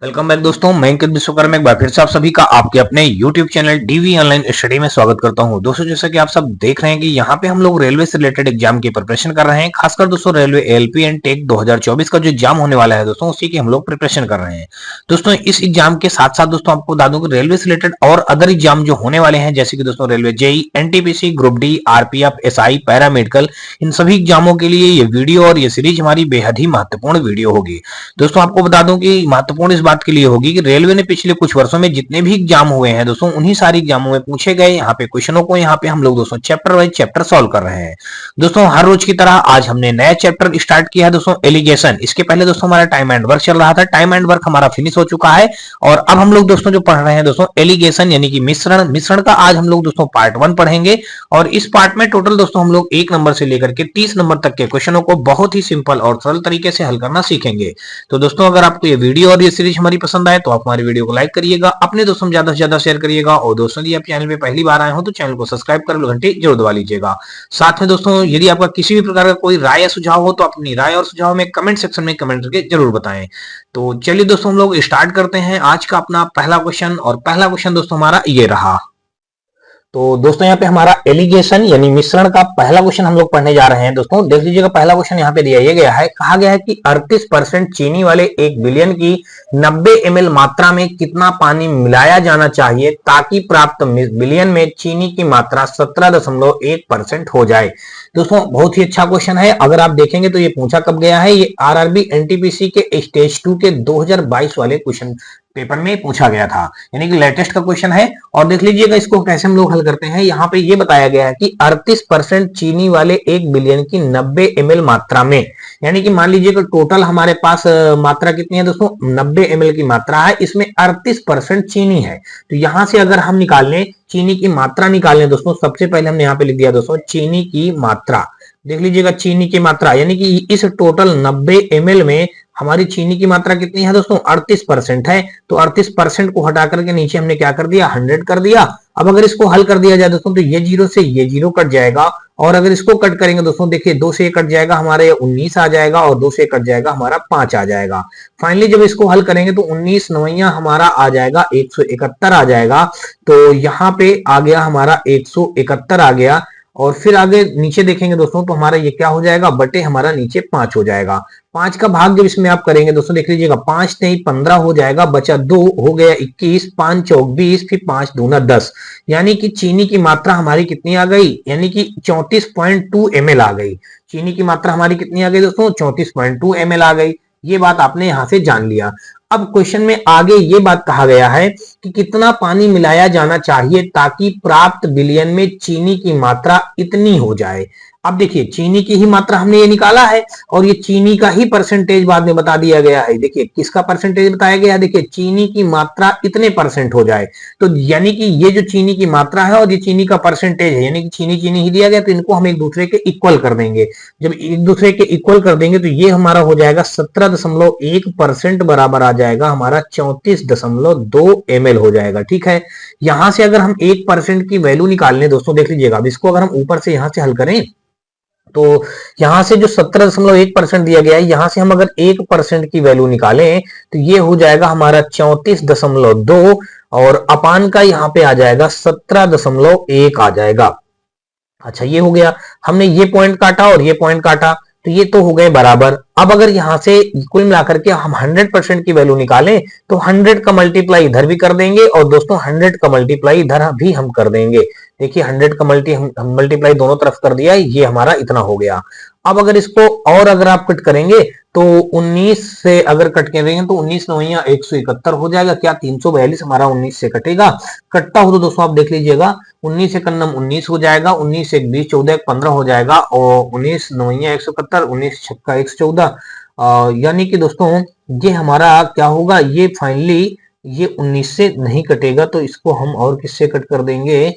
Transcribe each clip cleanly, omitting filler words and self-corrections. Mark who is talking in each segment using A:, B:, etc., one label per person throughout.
A: Welcome back दोस्तों, मैं अंकित विश्वकर्मा एक बार फिर से आप सभी का आपके अपने YouTube channel DV online study में स्वागत करता हूं। दोस्तों, जैसा कि आप सब देख रहे हैं कि यहां पे हम लोग रेलवे से रिलेटेड एग्जाम की प्रिपरेशन कर रहे हैं। खासकर दोस्तों रेलवे एएलपी एंड टेक 2024 का जो एग्जाम होने वाला है दोस्तों, उसी की हम लोग प्रिपरेशन कर रहे हैं। दोस्तों, इस एग्जाम के साथ साथ दोस्तों आपको बता दूं कि रेलवे से रिलेटेड और अदर एग्जाम जो होने वाले हैं, जैसे कि दोस्तों railway JE, NTPC, group D, RPF, SI, paramedical, इन सभी एग्जामों के लिए ये वीडियो और ये सीरीज हमारी बेहद ही महत्वपूर्ण वीडियो होगी। दोस्तों, आपको बता दूं कि महत्वपूर्ण इस बात के लिए होगी कि रेलवे ने पिछले कुछ वर्षों में जितने भी एग्जाम हुए हैं दोस्तों, उन्हीं सारी एग्जामों में पूछे गए यहाँ पे क्वेश्चनों को यहाँ पे हम लोग दोस्तों चैप्टर वाइज चैप्टर सॉल्व कर रहे हैं। दोस्तों, हर रोज की तरह आज हमने नया चैप्टर स्टार्ट किया है दोस्तों, एलिगेशन। इसके पहले दोस्तों हमारा टाइम एंड वर्क चल रहा था, टाइम एंड वर्क हमारा फिनिश हो चुका है और अब हम लोग दोस्तों जो पढ़ रहे हैं दोस्तों एलिगेशन यानी कि मिश्रण का आज हम लोग दोस्तों पार्ट 1 पढ़ेंगे। और इस पार्ट में टोटल दोस्तों हम लोग 1 नंबर से लेकर के 30 नंबर तक के क्वेश्चनों को बहुत ही सिंपल और सरल तरीके से हल करना सीखेंगे। तो दोस्तों, अगर आपको ये वीडियो और ये सीरीज हमारी पसंद आए तो आप हमारी वीडियो को लाइक करिएगा, अपने दोस्तों में ज्यादा से ज्यादा शेयर करिएगा और दोस्तों यदि आप चैनल पे पहली बार आए हो तो चैनल को सब्सक्राइब कर घंटी जरूर दबा लीजिएगा। साथ में दोस्तों यदि आपका किसी भी प्रकार का कोई राय या सुझाव हो तो अपनी राय और सुझाव में कमेंट सेक्शन में कमेंट करके जरूर बताएं। तो चलिए दोस्तों हम लोग स्टार्ट करते हैं आज का अपना पहला क्वेश्चन। और पहला क्वेश्चन दोस्तों हमारा ये रहा। तो दोस्तों यहाँ पे हमारा एलिगेशन यानी मिश्रण का पहला क्वेश्चन हम लोग पढ़ने जा रहे हैं। दोस्तों देख लीजिएगा, पहला क्वेश्चन यहाँ पे दिया ये गया है, कहा गया है कि 38% चीनी वाले 1 बिलियन की 90 ml मात्रा में कितना पानी मिलाया जाना चाहिए ताकि प्राप्त बिलियन में चीनी की मात्रा 17.1% हो जाए। दोस्तों बहुत ही अच्छा क्वेश्चन है। अगर आप देखेंगे तो ये पूछा कब गया है, ये आरआरबी एनटीपीसी के स्टेज 2 के 2022 वाले क्वेश्चन पेपर में पूछा गया था, यानी कि लेटेस्ट का क्वेश्चन है। और देख लीजिएगा इसको कैसे हम लोग हल करते हैं। यहाँ पे ये बताया गया है कि 38% चीनी वाले 1 बिलियन की 90 ml मात्रा में, यानी कि मान लीजिए कि टोटल हमारे पास मात्रा कितनी है दोस्तों, 90 ml की मात्रा है, इसमें 38% चीनी है। तो यहां से अगर हम निकाल लें चीनी की मात्रा निकाल लें दोस्तों, सबसे पहले हमने यहाँ पे लिख दिया दोस्तों चीनी की मात्रा। देख लीजिएगा चीनी की मात्रा, यानी कि इस टोटल 90 ml में हमारी चीनी की मात्रा कितनी है दोस्तों, 38% है। तो 38% को हटा करके नीचे हमने क्या कर दिया, 100 कर दिया। अब अगर इसको हल कर दिया जाए दोस्तों तो ये 0 से ये 0 कट जाएगा और अगर इसको कट करेंगे दोस्तों देखिए 2 से ये कट जाएगा हमारा, ये 19 आ जाएगा और 2 से कट जाएगा हमारा 5 आ जाएगा। फाइनली जब इसको हल करेंगे तो 19 नवैया हमारा आ जाएगा 171 आ जाएगा। तो यहाँ पे आ गया हमारा 171 आ गया। और फिर आगे नीचे देखेंगे दोस्तों तो हमारा ये क्या हो जाएगा, बटे हमारा नीचे 5 हो जाएगा। 5 का भाग जब इसमें आप करेंगे दोस्तों देख लीजिएगा, 5 नहीं 15 हो जाएगा, बचा 2 हो गया 21, 5 चौक 20, फिर 5 दूना 10, यानी कि चीनी की मात्रा हमारी कितनी आ गई, यानी कि 34.2 ml आ गई। चीनी की मात्रा हमारी कितनी आ गई दोस्तों, 34.2 ml आ गई। ये बात आपने यहां से जान लिया। अब क्वेश्चन में आगे ये बात कहा गया है कि कितना पानी मिलाया जाना चाहिए ताकि प्राप्त बिलियन में चीनी की मात्रा इतनी हो जाए। अब देखिए चीनी की ही मात्रा हमने ये निकाला है और ये चीनी का ही परसेंटेज बाद में बता दिया गया है। देखिए किसका परसेंटेज बताया गया है, देखिए चीनी की मात्रा इतने % हो जाए। तो यानी कि ये जो चीनी की मात्रा है और ये चीनी का परसेंटेज है, यानी कि चीनी चीनी ही दिया गया, तो इनको हम एक दूसरे के इक्वल कर देंगे। जब एक दूसरे के इक्वल कर देंगे तो ये हमारा हो जाएगा 17.1% बराबर आ जाएगा हमारा 34.2 ml हो जाएगा। ठीक है, यहां से अगर हम 1% की वैल्यू निकाल लें दोस्तों, देख लीजिएगा अब इसको अगर हम ऊपर से यहां से हल करें तो यहां से जो 17.1% दिया गया है, यहां से हम अगर 1% की वैल्यू निकालें तो ये हो जाएगा हमारा 34.2 और अपान का यहां पे आ जाएगा 17.1 आ जाएगा। अच्छा ये हो गया, हमने ये पॉइंट काटा और ये पॉइंट काटा तो ये तो हो गए बराबर। अब अगर यहां से कुल मिलाकर के हम 100% की वैल्यू निकालें तो 100 का मल्टीप्लाई इधर भी कर देंगे और दोस्तों 100 का मल्टीप्लाई इधर भी हम कर देंगे। देखिए 100 का मल्टीप्लाई दोनों तरफ कर दिया, ये हमारा इतना हो गया। अब अगर इसको और अगर आप कट करेंगे तो 19 से अगर कट करेंगे तो 19 नवैया 171 हो जाएगा। क्या 342 हमारा 19 से कटेगा, कटता हो तो दोस्तों आप देख लीजिएगा 19 से कन्नम 19 हो जाएगा, 19 से 20, 14 15 हो जाएगा और 19 नवैया 171, 19 छक्का 114, यानी कि दोस्तों ये हमारा क्या होगा, ये फाइनली ये 19 से नहीं कटेगा तो इसको हम और किससे कट कर देंगे,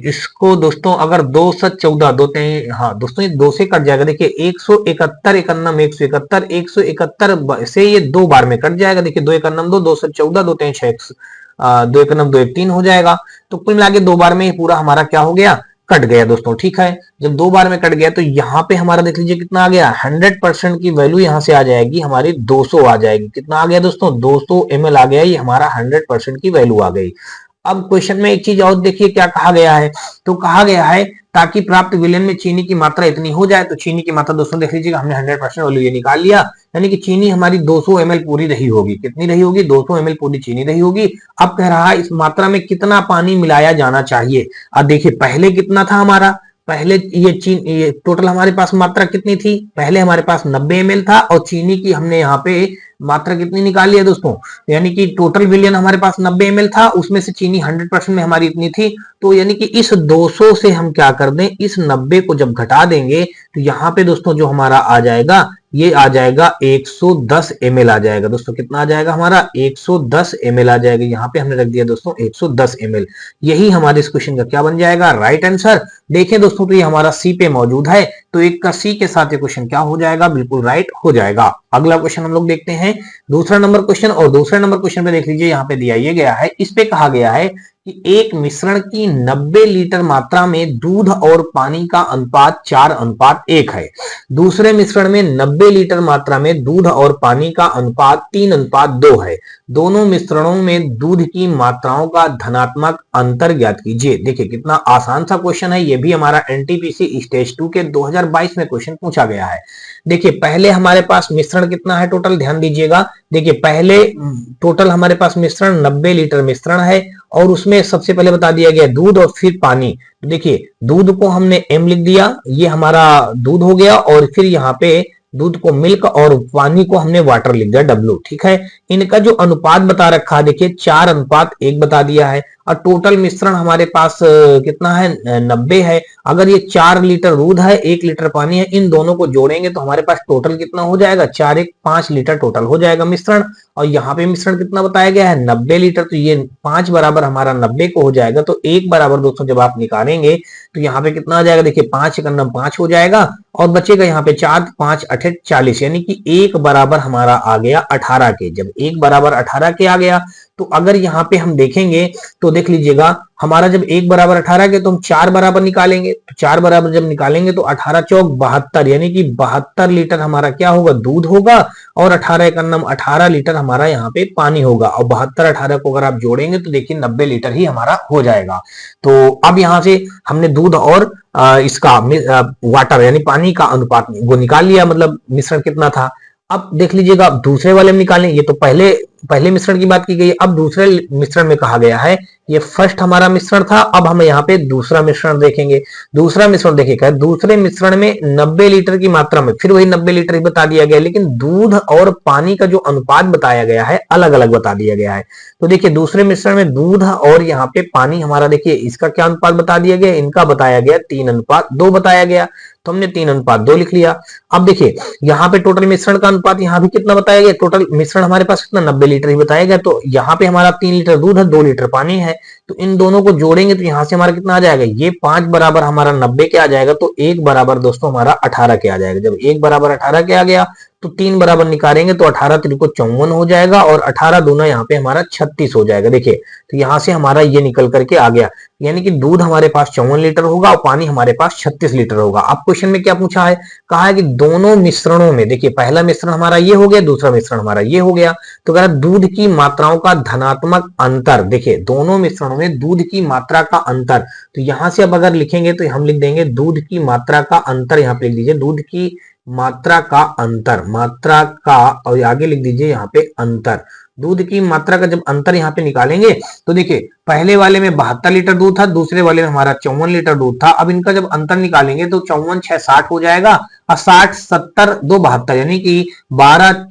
A: इसको दोस्तों अगर 2 से 14 दो हाँ दोस्तों ये 2 से कट जाएगा। देखिए 171 एकन्नम 171, 171 से ये 2 बार में कट जाएगा। देखिए 2 एकन्नम 2, 2 से 14, 2 6, 2 एकन्नम 2 1 3 हो जाएगा। तो कुल मिला के 2 बार में पूरा हमारा क्या हो गया, कट गया दोस्तों, ठीक है। जब 2 बार में कट गया तो यहाँ पे हमारा देख लीजिए कितना आ गया, 100% की वैल्यू यहाँ से आ जाएगी हमारी 200 आ जाएगी। कितना आ गया दोस्तों, 200 ml आ गया, ये हमारा 100% की वैल्यू आ गई। अब क्वेश्चन में एक चीज और देखिए क्या कहा गया है, तो कहा गया है ताकि प्राप्त विलयन में चीनी की मात्रा इतनी हो जाए। तो चीनी की मात्रा दोस्तों देख लीजिएगा, हमने 100% वैल्यू ये निकाल लिया, यानी कि चीनी हमारी 200 ml पूरी रही होगी। कितनी रही होगी, 200 ml पूरी चीनी रही होगी। अब कह रहा है इस मात्रा में कितना पानी मिलाया जाना चाहिए। अब देखिए पहले कितना था हमारा, पहले ये टोटल हमारे पास मात्रा कितनी थी, पहले हमारे पास 90 ml था और चीनी की हमने यहाँ पे मात्रा कितनी निकाली है दोस्तों, यानी कि टोटल विलियन हमारे पास 90 ml था, उसमें से चीनी 100% में हमारी इतनी थी। तो यानी कि इस 200 से हम क्या कर दें, इस 90 को जब घटा देंगे तो यहाँ पे दोस्तों जो हमारा आ जाएगा, ये आ जाएगा 110 ml आ जाएगा दोस्तों। कितना आ जाएगा हमारा, 110 ml आ जाएगा। यहाँ पे हमने रख दिया दोस्तों 110 ml। यही हमारे इस क्वेश्चन का क्या बन जाएगा, राइट आंसर। देखें दोस्तों तो ये हमारा सी पे मौजूद है, तो एक का सी के साथ ये क्वेश्चन क्या हो जाएगा, बिल्कुल राइट हो जाएगा। अगला क्वेश्चन हम लोग देखते हैं, दूसरा नंबर क्वेश्चन। और दूसरे नंबर क्वेश्चन पे देख लीजिए, यहाँ पे दिया ये गया है, इस पे कहा गया है कि एक मिश्रण की 90 लीटर मात्रा में दूध और पानी का अनुपात 4:1 है। दूसरे मिश्रण में 90 लीटर मात्रा में दूध और पानी का अनुपात 3:2 है। दोनों मिश्रणों में दूध की मात्राओं का धनात्मक अंतर ज्ञात कीजिए। देखिए कितना आसान सा क्वेश्चन है, ये भी हमारा एनटीपीसी स्टेज 2 के 2022 में क्वेश्चन पूछा गया है। देखिए पहले हमारे पास मिश्रण कितना है टोटल, ध्यान दीजिएगा। देखिए पहले टोटल हमारे पास मिश्रण 90 लीटर मिश्रण है और उसमें सबसे पहले बता दिया गया दूध और फिर पानी। तो देखिए दूध को हमने m लिख दिया, ये हमारा दूध हो गया, और फिर यहाँ पे दूध को मिल्क और पानी को हमने वाटर लिख दिया W, ठीक है। इनका जो अनुपात बता रखा है देखिए 4:1 बता दिया है, और टोटल मिश्रण हमारे पास कितना है, 90 है। अगर ये 4 लीटर दूध है, 1 लीटर पानी है, इन दोनों को जोड़ेंगे तो हमारे पास टोटल कितना हो जाएगा, 4 1 5 लीटर टोटल हो जाएगा मिश्रण। और यहाँ पे मिश्रण कितना बताया गया है, 90 लीटर, तो ये 5 बराबर हमारा 90 को हो जाएगा। तो 1 बराबर दोस्तों जब आप निकालेंगे तो यहाँ पे कितना आ जाएगा, देखिए 5 का 5 हो जाएगा, और बचेगा यहाँ पे 4 5 8 40, यानी कि 1 बराबर हमारा आ गया 18 के। जब 1 बराबर 18 के आ गया, तो अगर यहाँ पे हम देखेंगे तो देख लीजिएगा हमारा जब 1 बराबर 18 के, तो हम 4 बराबर निकालेंगे, तो 4 बराबर जब निकालेंगे तो 18 चौक 72, यानी कि 72 लीटर हमारा क्या होगा, दूध होगा, और 18 लीटर हमारा यहाँ पे पानी होगा। और 72 18 को अगर आप जोड़ेंगे तो देखिए 90 लीटर ही हमारा हो जाएगा। तो अब यहाँ से हमने दूध और इसका वाटर यानी पानी का अनुपात वो निकाल लिया, मतलब मिश्रण कितना था। अब देख लीजिएगा अब दूसरे वाले में निकालें, ये तो पहले मिश्रण की बात की गई है। अब दूसरे मिश्रण में कहा गया है, ये फर्स्ट हमारा मिश्रण था, अब हम यहाँ पे दूसरा मिश्रण देखेंगे। दूसरा मिश्रण देखिएगा, दूसरे मिश्रण में 90 लीटर की मात्रा में फिर वही 90 लीटर ही बता दिया गया, लेकिन दूध और पानी का जो अनुपात बताया गया है अलग अलग बता दिया गया है। तो देखिए दूसरे मिश्रण में दूध और यहाँ पे पानी हमारा, देखिए इसका क्या अनुपात बता दिया गया, इनका बताया गया 3:2 बताया गया, तो हमने 3:2 लिख लिया। अब देखिए यहाँ पे टोटल मिश्रण का अनुपात यहाँ भी कितना बताया गया, टोटल मिश्रण हमारे पास कितना 90 लीटर ही बताया गया, तो यहाँ पे हमारा 3 लीटर दूध है, 2 लीटर पानी है, तो इन दोनों को जोड़ेंगे तो यहाँ से हमारा कितना आ जाएगा, ये 5 बराबर हमारा 90 के आ जाएगा, तो 1 बराबर दोस्तों हमारा 18 के आ जाएगा। जब 1 बराबर 18 के आ गया तो 3 बराबर निकालेंगे तो 18 त्रिको 54 हो जाएगा, और 18 दूना यहाँ पे हमारा 36 हो जाएगा। देखिए तो यहाँ से हमारा ये निकल करके आ गया, यानी कि दूध हमारे पास 54 लीटर होगा और पानी हमारे पास 36 लीटर होगा। अब क्वेश्चन में क्या पूछा है, कहा है कि दोनों मिश्रणों में, देखिए पहला मिश्रण हमारा ये हो गया, दूसरा मिश्रण हमारा ये हो गया, तो कह रहा दूध की मात्राओं का धनात्मक अंतर। देखिए दोनों मिश्रणों में दूध की मात्रा का अंतर, तो यहां से अब अगर लिखेंगे तो हम लिख देंगे दूध की मात्रा का अंतर, यहाँ पे लिख दीजिए दूध की मात्रा का अंतर, मात्रा का, और आगे लिख दीजिए यहाँ पे अंतर। दूध की मात्रा का जब अंतर यहाँ पे निकालेंगे तो देखिए पहले वाले में 72 लीटर दूध था, दूसरे वाले में हमारा 54 लीटर दूध था। अब इनका जब अंतर निकालेंगे तो 54 6 60 हो जाएगा, और 60 70 2 72, यानी कि 12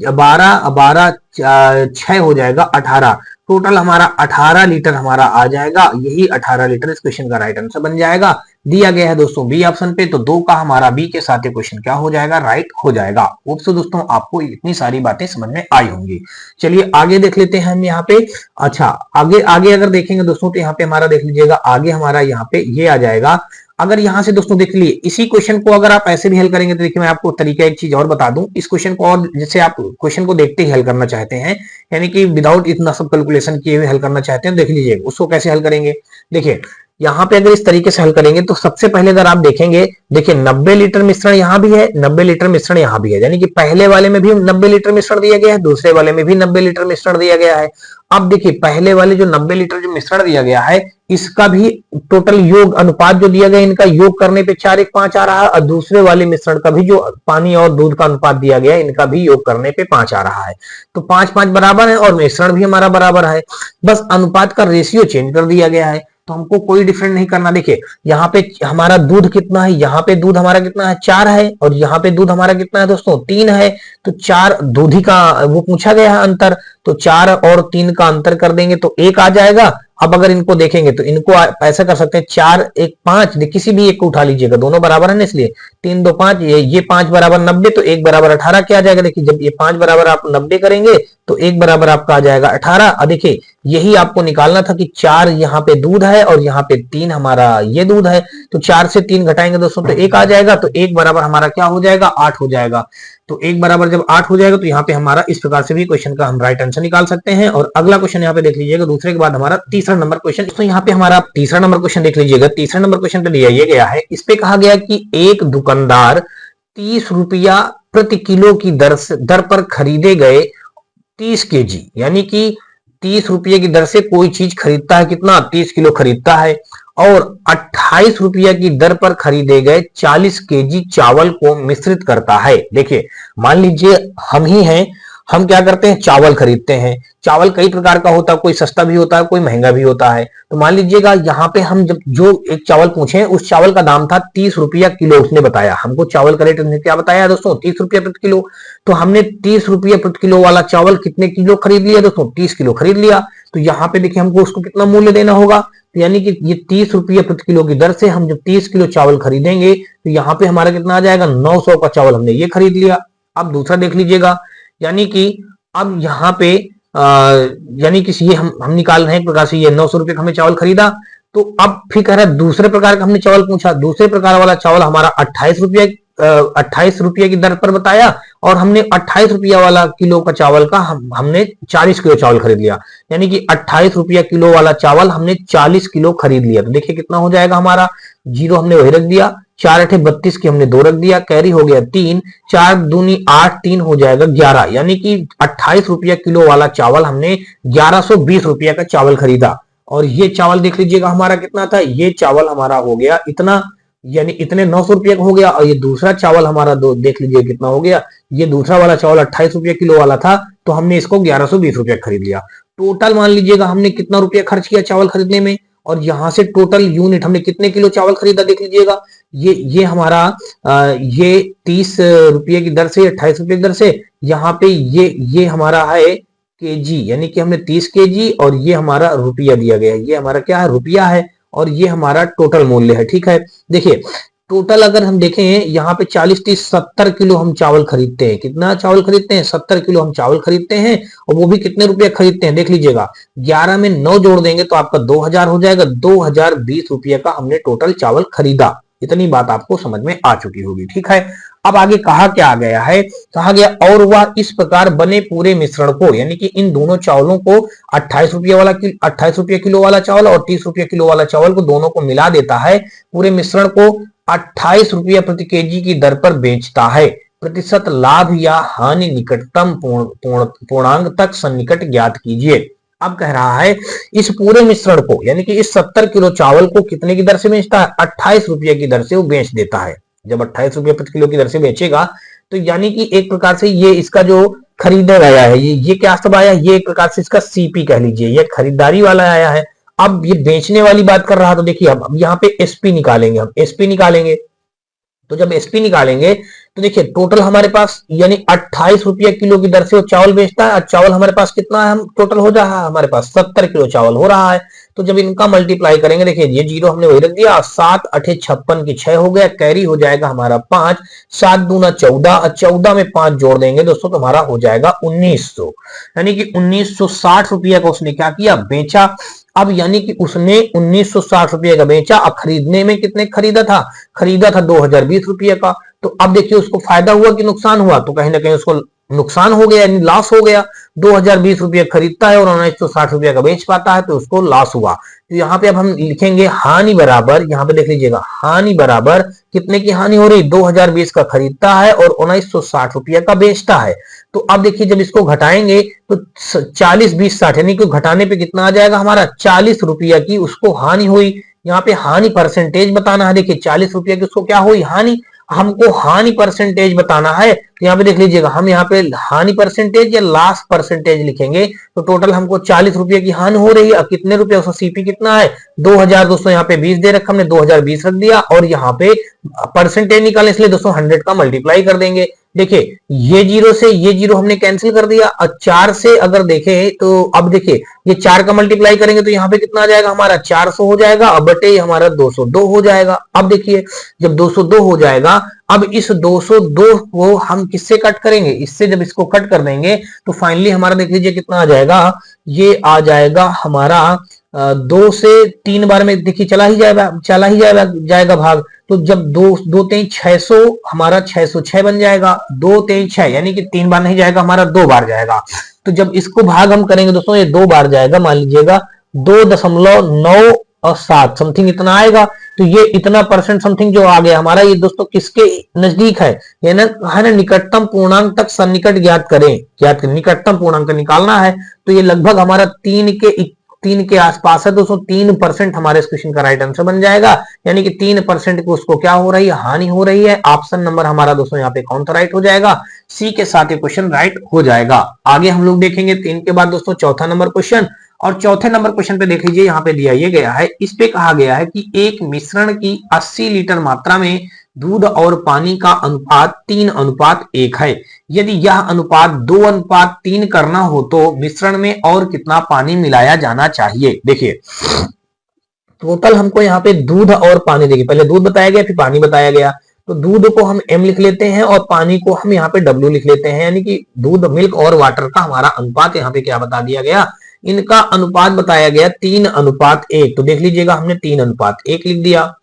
A: 6 हो जाएगा 18, टोटल हमारा 18 लीटर हमारा आ जाएगा। यही 18 लीटर इस क्वेश्चन का राइट आंसर बन जाएगा। दिया गया है दोस्तों बी ऑप्शन पे, तो 2 का हमारा बी के साथ ये क्वेश्चन क्या हो जाएगा, राइट हो जाएगा। होप सो दोस्तों आपको इतनी सारी बातें समझ में आई होंगी। चलिए आगे देख लेते हैं हम यहाँ पे। अच्छा आगे अगर देखेंगे दोस्तों तो यहाँ पे हमारा देख लीजिएगा, आगे हमारा यहाँ पे ये आ जाएगा। अगर यहां से दोस्तों देख लिए इसी क्वेश्चन को अगर आप ऐसे भी हल करेंगे तो देखिए मैं आपको तरीका एक चीज और बता दूं इस क्वेश्चन को, और जैसे आप क्वेश्चन को देखते ही हल करना चाहते हैं, यानी कि विदाउट इतना सब कैलकुलेशन किए हुए हल करना चाहते हैं, देख लीजिए उसको कैसे हल करेंगे। देखिए यहाँ पे अगर इस तरीके से हल करेंगे तो सबसे पहले अगर आप देखेंगे, देखिए 90 लीटर मिश्रण यहाँ भी है, 90 लीटर मिश्रण यहाँ भी है, यानी कि पहले वाले में भी 90 लीटर मिश्रण दिया गया है, दूसरे वाले में भी 90 लीटर मिश्रण दिया गया है। अब देखिए पहले वाले जो 90 लीटर जो मिश्रण दिया गया है, इसका भी टोटल योग अनुपात जो दिया गया है, इनका योग करने पे 4:1:5 आ रहा है, और दूसरे वाले मिश्रण का भी जो पानी और दूध का अनुपात दिया गया है, इनका भी योग करने पे 5 आ रहा है। तो 5-5 बराबर है और मिश्रण भी हमारा बराबर है, बस अनुपात का रेशियो चेंज कर दिया गया है। तो हमको कोई डिफरेंट नहीं करना। देखिए यहाँ पे हमारा दूध कितना है, यहाँ पे दूध हमारा कितना है 4 है, और यहाँ पे दूध हमारा कितना है दोस्तों 3 है। तो 4 दूध ही का वो पूछा गया है अंतर, तो 4 और 3 का अंतर कर देंगे तो 1 आ जाएगा। अब अगर इनको देखेंगे तो इनको ऐसा कर सकते हैं 4:1:5, किसी भी एक को उठा लीजिएगा, दोनों बराबर है ना, इसलिए 3-2-5, ये 5 बराबर 90, तो 1 बराबर 18 क्या आ जाएगा। देखिए जब ये 5 बराबर आप 90 करेंगे तो 1 बराबर आपका आ जाएगा 18। अब देखिए यही आपको निकालना था कि 4 यहाँ पे दूध है और यहाँ पे 3 हमारा ये दूध है, तो 4 से 3 घटाएंगे दोस्तों तो 1 आ जाएगा, तो 1 बराबर हमारा क्या हो जाएगा 8 हो जाएगा। तो 1 बराबर जब 8 हो जाएगा तो यहाँ पे हमारा इस प्रकार से भी क्वेश्चन का हम राइट आंसर निकाल सकते हैं। और अगला क्वेश्चन यहाँ पे देख लीजिएगा, दूसरे के बाद हमारा तीसरा नंबर क्वेश्चन। तो यहाँ पे हमारा तीसरा नंबर क्वेश्चन देख लीजिएगा। तीसरा नंबर क्वेश्चन पे दिया ये गया है, इस पे कहा गया कि एक दुकानदार 30 रुपया प्रति किलो की दर पर खरीदे गए 30 केजी, यानी कि 30 रुपये की दर से कोई चीज खरीदता है, कितना 30 किलो खरीदता है, और 28 रुपया की दर पर खरीदे गए 40 केजी चावल को मिश्रित करता है। देखिए मान लीजिए हम ही हैं, हम क्या करते हैं चावल खरीदते हैं। चावल कई प्रकार का होता है, कोई सस्ता भी होता है, कोई महंगा भी होता है। तो मान लीजिएगा यहाँ पे हम जब जो एक चावल पूछे, उस चावल का दाम था 30 रुपया किलो, उसने बताया हमको चावल का रेट, उसने क्या बताया दोस्तों 30 रुपया प्रति किलो। तो हमने 30 रुपया प्रति किलो वाला चावल कितने किलो खरीद लिया दोस्तों, 30 किलो खरीद लिया। तो यहाँ पे देखिए हमको उसको कितना मूल्य देना होगा, तो यानी कि ये 30 रुपये प्रति किलो की दर से हम जब 30 किलो चावल खरीदेंगे तो यहाँ पे हमारा कितना आ जाएगा 900 का चावल हमने ये खरीद लिया। अब दूसरा देख लीजिएगा, यानी कि अब यहाँ पे यानी कि ये हम निकाल रहे हैं एक प्रकार से, ये 900 रुपये का हमने चावल खरीदा। तो अब फिर कह रहा है दूसरे प्रकार का हमने चावल पूछा, दूसरे प्रकार वाला चावल हमारा 28 रुपये की दर पर बताया, और हमने 28 रुपया वाला किलो का चावल का हमने 40 किलो चावल खरीद लिया, यानी कि 28 रुपया किलो वाला चावल हमने 40 किलो खरीद लिया। तो देखिए कितना हो जाएगा हमारा, जीरो हमने वही रख दिया, 4×8=32 की हमने 2 रख दिया, कैरी हो गया 3, 4×2 8, 3 हो जाएगा 11, यानी कि 28 रुपया किलो वाला चावल हमने 1120 रुपया का चावल खरीदा। और ये चावल देख लीजिएगा हमारा कितना था, ये चावल हमारा हो गया इतना, यानी इतने 900 रुपये का हो गया। और ये दूसरा चावल हमारा देख लीजिए कितना हो गया, ये दूसरा वाला चावल 28 रुपये किलो वाला था, तो हमने इसको 1120 रुपये खरीद लिया। टोटल मान लीजिएगा हमने कितना रुपया खर्च किया चावल खरीदने में, और यहां से टोटल यूनिट हमने कितने किलो चावल खरीदा देख लीजिएगा, ये हमारा ये 30 रुपये की दर से 28 रुपये की दर से, यहाँ पे ये हमारा है केजी, यानी कि हमने 30 केजी, और ये हमारा रुपया दिया गया है, ये हमारा क्या है रुपया है, और ये हमारा टोटल मूल्य है। ठीक है, देखिए टोटल अगर हम देखें यहाँ पे 40-30-70 किलो हम चावल खरीदते हैं। कितना चावल खरीदते हैं, 70 किलो हम चावल खरीदते हैं, और वो भी कितने रुपए खरीदते हैं देख लीजिएगा, 11 में 9 जोड़ देंगे तो आपका 2000 हो जाएगा। 2020 रुपये का हमने टोटल चावल खरीदा। इतनी बात आपको समझ में आ चुकी होगी। ठीक है, अब आगे कहा क्या आ गया है, कहा गया और वह इस प्रकार बने पूरे मिश्रण को, यानी कि इन दोनों चावलों को 28 रुपये किलो वाला चावल और 30 रुपये किलो वाला चावल को दोनों को मिला देता है, पूरे मिश्रण को 28 रुपया प्रति केजी की दर पर बेचता है। प्रतिशत लाभ या हानि निकटतम पूर्णांक तक सन्निकट ज्ञात कीजिए। अब कह रहा है इस पूरे मिश्रण को, यानी कि इस 70 किलो चावल को कितने की दर से बेचता है, 28 रुपये की दर से वो बेच देता है। जब 28 रुपये प्रति किलो की दर से बेचेगा तो यानी कि एक प्रकार से ये इसका जो खरीदा गया है, ये क्या सब आया, ये एक प्रकार से इसका सीपी कह लीजिए, ये खरीदारी वाला आया है। अब ये बेचने वाली बात कर रहा, तो देखिए अब यहाँ पे एसपी निकालेंगे, हम एसपी निकालेंगे। तो जब एसपी निकालेंगे तो देखिए टोटल हमारे पास यानी 28 रुपये किलो की दर से वो चावल बेचता है, और चावल हमारे पास कितना है, हम टोटल हो रहा है हमारे पास 70 किलो चावल हो रहा है। तो जब इनका मल्टीप्लाई करेंगे, देखिए ये जीरो हमने वही रख दिया, 7×8=56 की 6 हो गया, कैरी हो जाएगा हमारा 5, 7×2 14, 14 में 5 जोड़ देंगे दोस्तों तो हमारा हो जाएगा 1900, यानी कि 1960 रुपये का उसने क्या किया, बेचा। अब यानी कि उसने 1960 रुपये का बेचा। अब खरीदने में कितने खरीदा था 2020 रुपये का। तो अब देखिए उसको फायदा हुआ कि नुकसान हुआ, तो कहीं ना कहीं उसको नुकसान हो गया यानी लॉस हो गया। 2020 रुपये खरीदता है और 1960 रुपये का बेच पाता है तो उसको लॉस हुआ। तो यहाँ पे अब हम लिखेंगे हानि बराबर, यहाँ पे देख लीजिएगा हानि बराबर कितने की हानि हो रही, 2020 का खरीदता है और 1960 रुपये का बेचता है। तो अब देखिए जब इसको घटाएंगे तो 40 20 60 यानी कि घटाने पे कितना आ जाएगा हमारा 40 रुपया की उसको हानि हुई। यहाँ पे हानि परसेंटेज बताना है, देखिए 40 रुपया की उसको क्या हुई हानि, हमको हानि परसेंटेज बताना है। तो यहाँ पे देख लीजिएगा हम यहाँ पे हानि परसेंटेज या लॉस परसेंटेज लिखेंगे तो टोटल हमको 40 रुपये की हानि हो रही है। कितने रुपए, उसका सीपी कितना है 2000, दोस्तों यहाँ पे 20 दे रखा हमने 2020 रख दिया और यहाँ पे परसेंटेज निकालने इसलिए दोस्तों 100 का मल्टीप्लाई कर देंगे। देखिए ये जीरो से ये जीरो हमने कैंसिल कर दिया और 4 से अगर देखें तो अब देखिए ये 4 का मल्टीप्लाई करेंगे तो यहाँ पे कितना आ जाएगा हमारा 400 हो जाएगा, अब बटे हमारा 202 हो जाएगा। अब देखिए जब 202 हो जाएगा, अब इस 202 को हम किससे कट करेंगे, इससे जब इसको कट कर देंगे तो फाइनली हमारा देख लीजिए कितना आ जाएगा, ये आ जाएगा हमारा 2 से 3 बार में देखिए चला ही जाएगा भाग। तो जब 2 3 600 हमारा 606 बन जाएगा, 2 3 6 यानी कि 3 बार नहीं जाएगा हमारा 2 बार जाएगा। तो जब इसको भाग हम करेंगे दोस्तों ये 2 बार जाएगा, मान लीजिएगा 2.97 समथिंग इतना आएगा। तो ये इतना परसेंट समथिंग जो आ गया हमारा, ये दोस्तों किसके नजदीक है, ये ना है ना निकटतम पूर्णांक तक सन्निकट ज्ञात करें, निकटतम पूर्णांक निकालना है। तो ये लगभग हमारा 3 के आसपास है दोस्तों, 3% हमारे इस क्वेश्चन का राइट आंसर बन जाएगा। यानी कि 3% को उसको क्या हो रही है हानि हो रही है। ऑप्शन नंबर हमारा दोस्तों यहाँ पे कौन सा राइट हो जाएगा, सी के साथ ये क्वेश्चन राइट हो जाएगा। आगे हम लोग देखेंगे 3 के बाद दोस्तों चौथा नंबर क्वेश्चन, और चौथे नंबर क्वेश्चन पे देख लीजिए यहाँ पे दिया ये गया है, इस पे कहा गया है कि एक मिश्रण की 80 लीटर मात्रा में दूध और पानी का अनुपात 3:1 है। यदि यह अनुपात 2:3 करना हो तो मिश्रण में और कितना पानी मिलाया जाना चाहिए। देखिए टोटल हमको यहाँ पे दूध और पानी, देखिए पहले दूध बताया गया फिर पानी बताया गया। तो दूध को हम m लिख लेते हैं और पानी को हम यहाँ पे w लिख लेते हैं, यानी कि दूध मिल्क और वाटर का हमारा अनुपात यहाँ पे क्या बता दिया गया, इनका अनुपात बताया गया 3:1। तो देख लीजिएगा हमने 3:1 लिख दिया।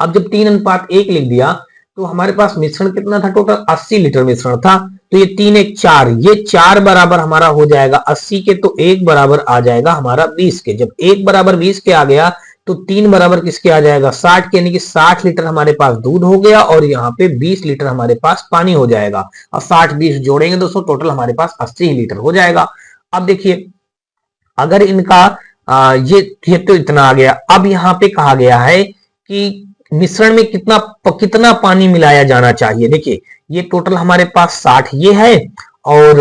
A: अब जब 3:1 लिख दिया तो हमारे पास मिश्रण कितना था, टोटल 80 लीटर मिश्रण था। तो ये 3 1 4, ये 4 बराबर हमारा हो जाएगा 80 के, तो 1 बराबर आ जाएगा हमारा 20 के। जब 1 बराबर 20 के आ गया तो 3 बराबर किसके आ जाएगा 60 के, यानी कि 60 लीटर हमारे पास दूध हो गया और यहाँ पे 20 लीटर हमारे पास पानी हो जाएगा। और 60 20 जोड़ेंगे दोस्तों टोटल हमारे पास 80 लीटर हो जाएगा। अब देखिए अगर इनका ये तो इतना आ गया। अब यहाँ पे कहा गया है कि मिश्रण में कितना पानी मिलाया जाना चाहिए। देखिए ये टोटल हमारे पास 60 ये है और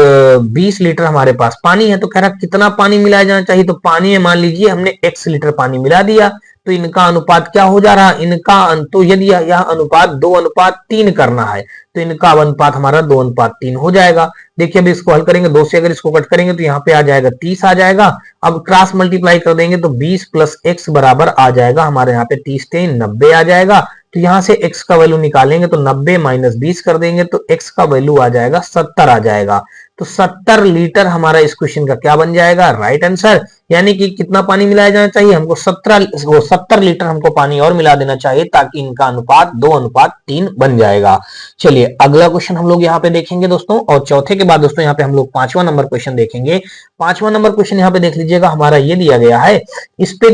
A: 20 लीटर हमारे पास पानी है। तो कह रहा कितना पानी मिलाया जाना चाहिए, तो पानी में मान लीजिए हमने x लीटर पानी मिला दिया तो इनका अनुपात क्या हो जा रहा है, इनका तो यदि यह अनुपात 2:3 करना है तो इनका अनुपात हमारा 2:3 हो जाएगा। देखिए अब इसको हल करेंगे, 2 से अगर इसको कट करेंगे तो यहाँ पे आ जाएगा 30 आ जाएगा। अब क्रॉस मल्टीप्लाई कर देंगे तो 20 + x बराबर आ जाएगा हमारे यहाँ पे 30 3 90 आ जाएगा। तो यहाँ से x का वैल्यू निकालेंगे तो 90 - 20 कर देंगे तो x का वैल्यू आ जाएगा 70 आ जाएगा। तो 70 लीटर हमारा इस क्वेश्चन का क्या बन जाएगा राइट आंसर। यानी कि कितना पानी मिलाया जाना चाहिए, हमको 70 लीटर हमको पानी और मिला देना चाहिए ताकि इनका अनुपात 2:3 बन जाएगा। चलिए अगला क्वेश्चन हम लोग यहाँ पे देखेंगे दोस्तों, और चौथे के बाद दोस्तों यहाँ पे हम लोग 5वां नंबर क्वेश्चन देखेंगे। 5वां नंबर क्वेश्चन यहाँ पे देख लीजिएगा हमारा ये दिया गया है, इस पे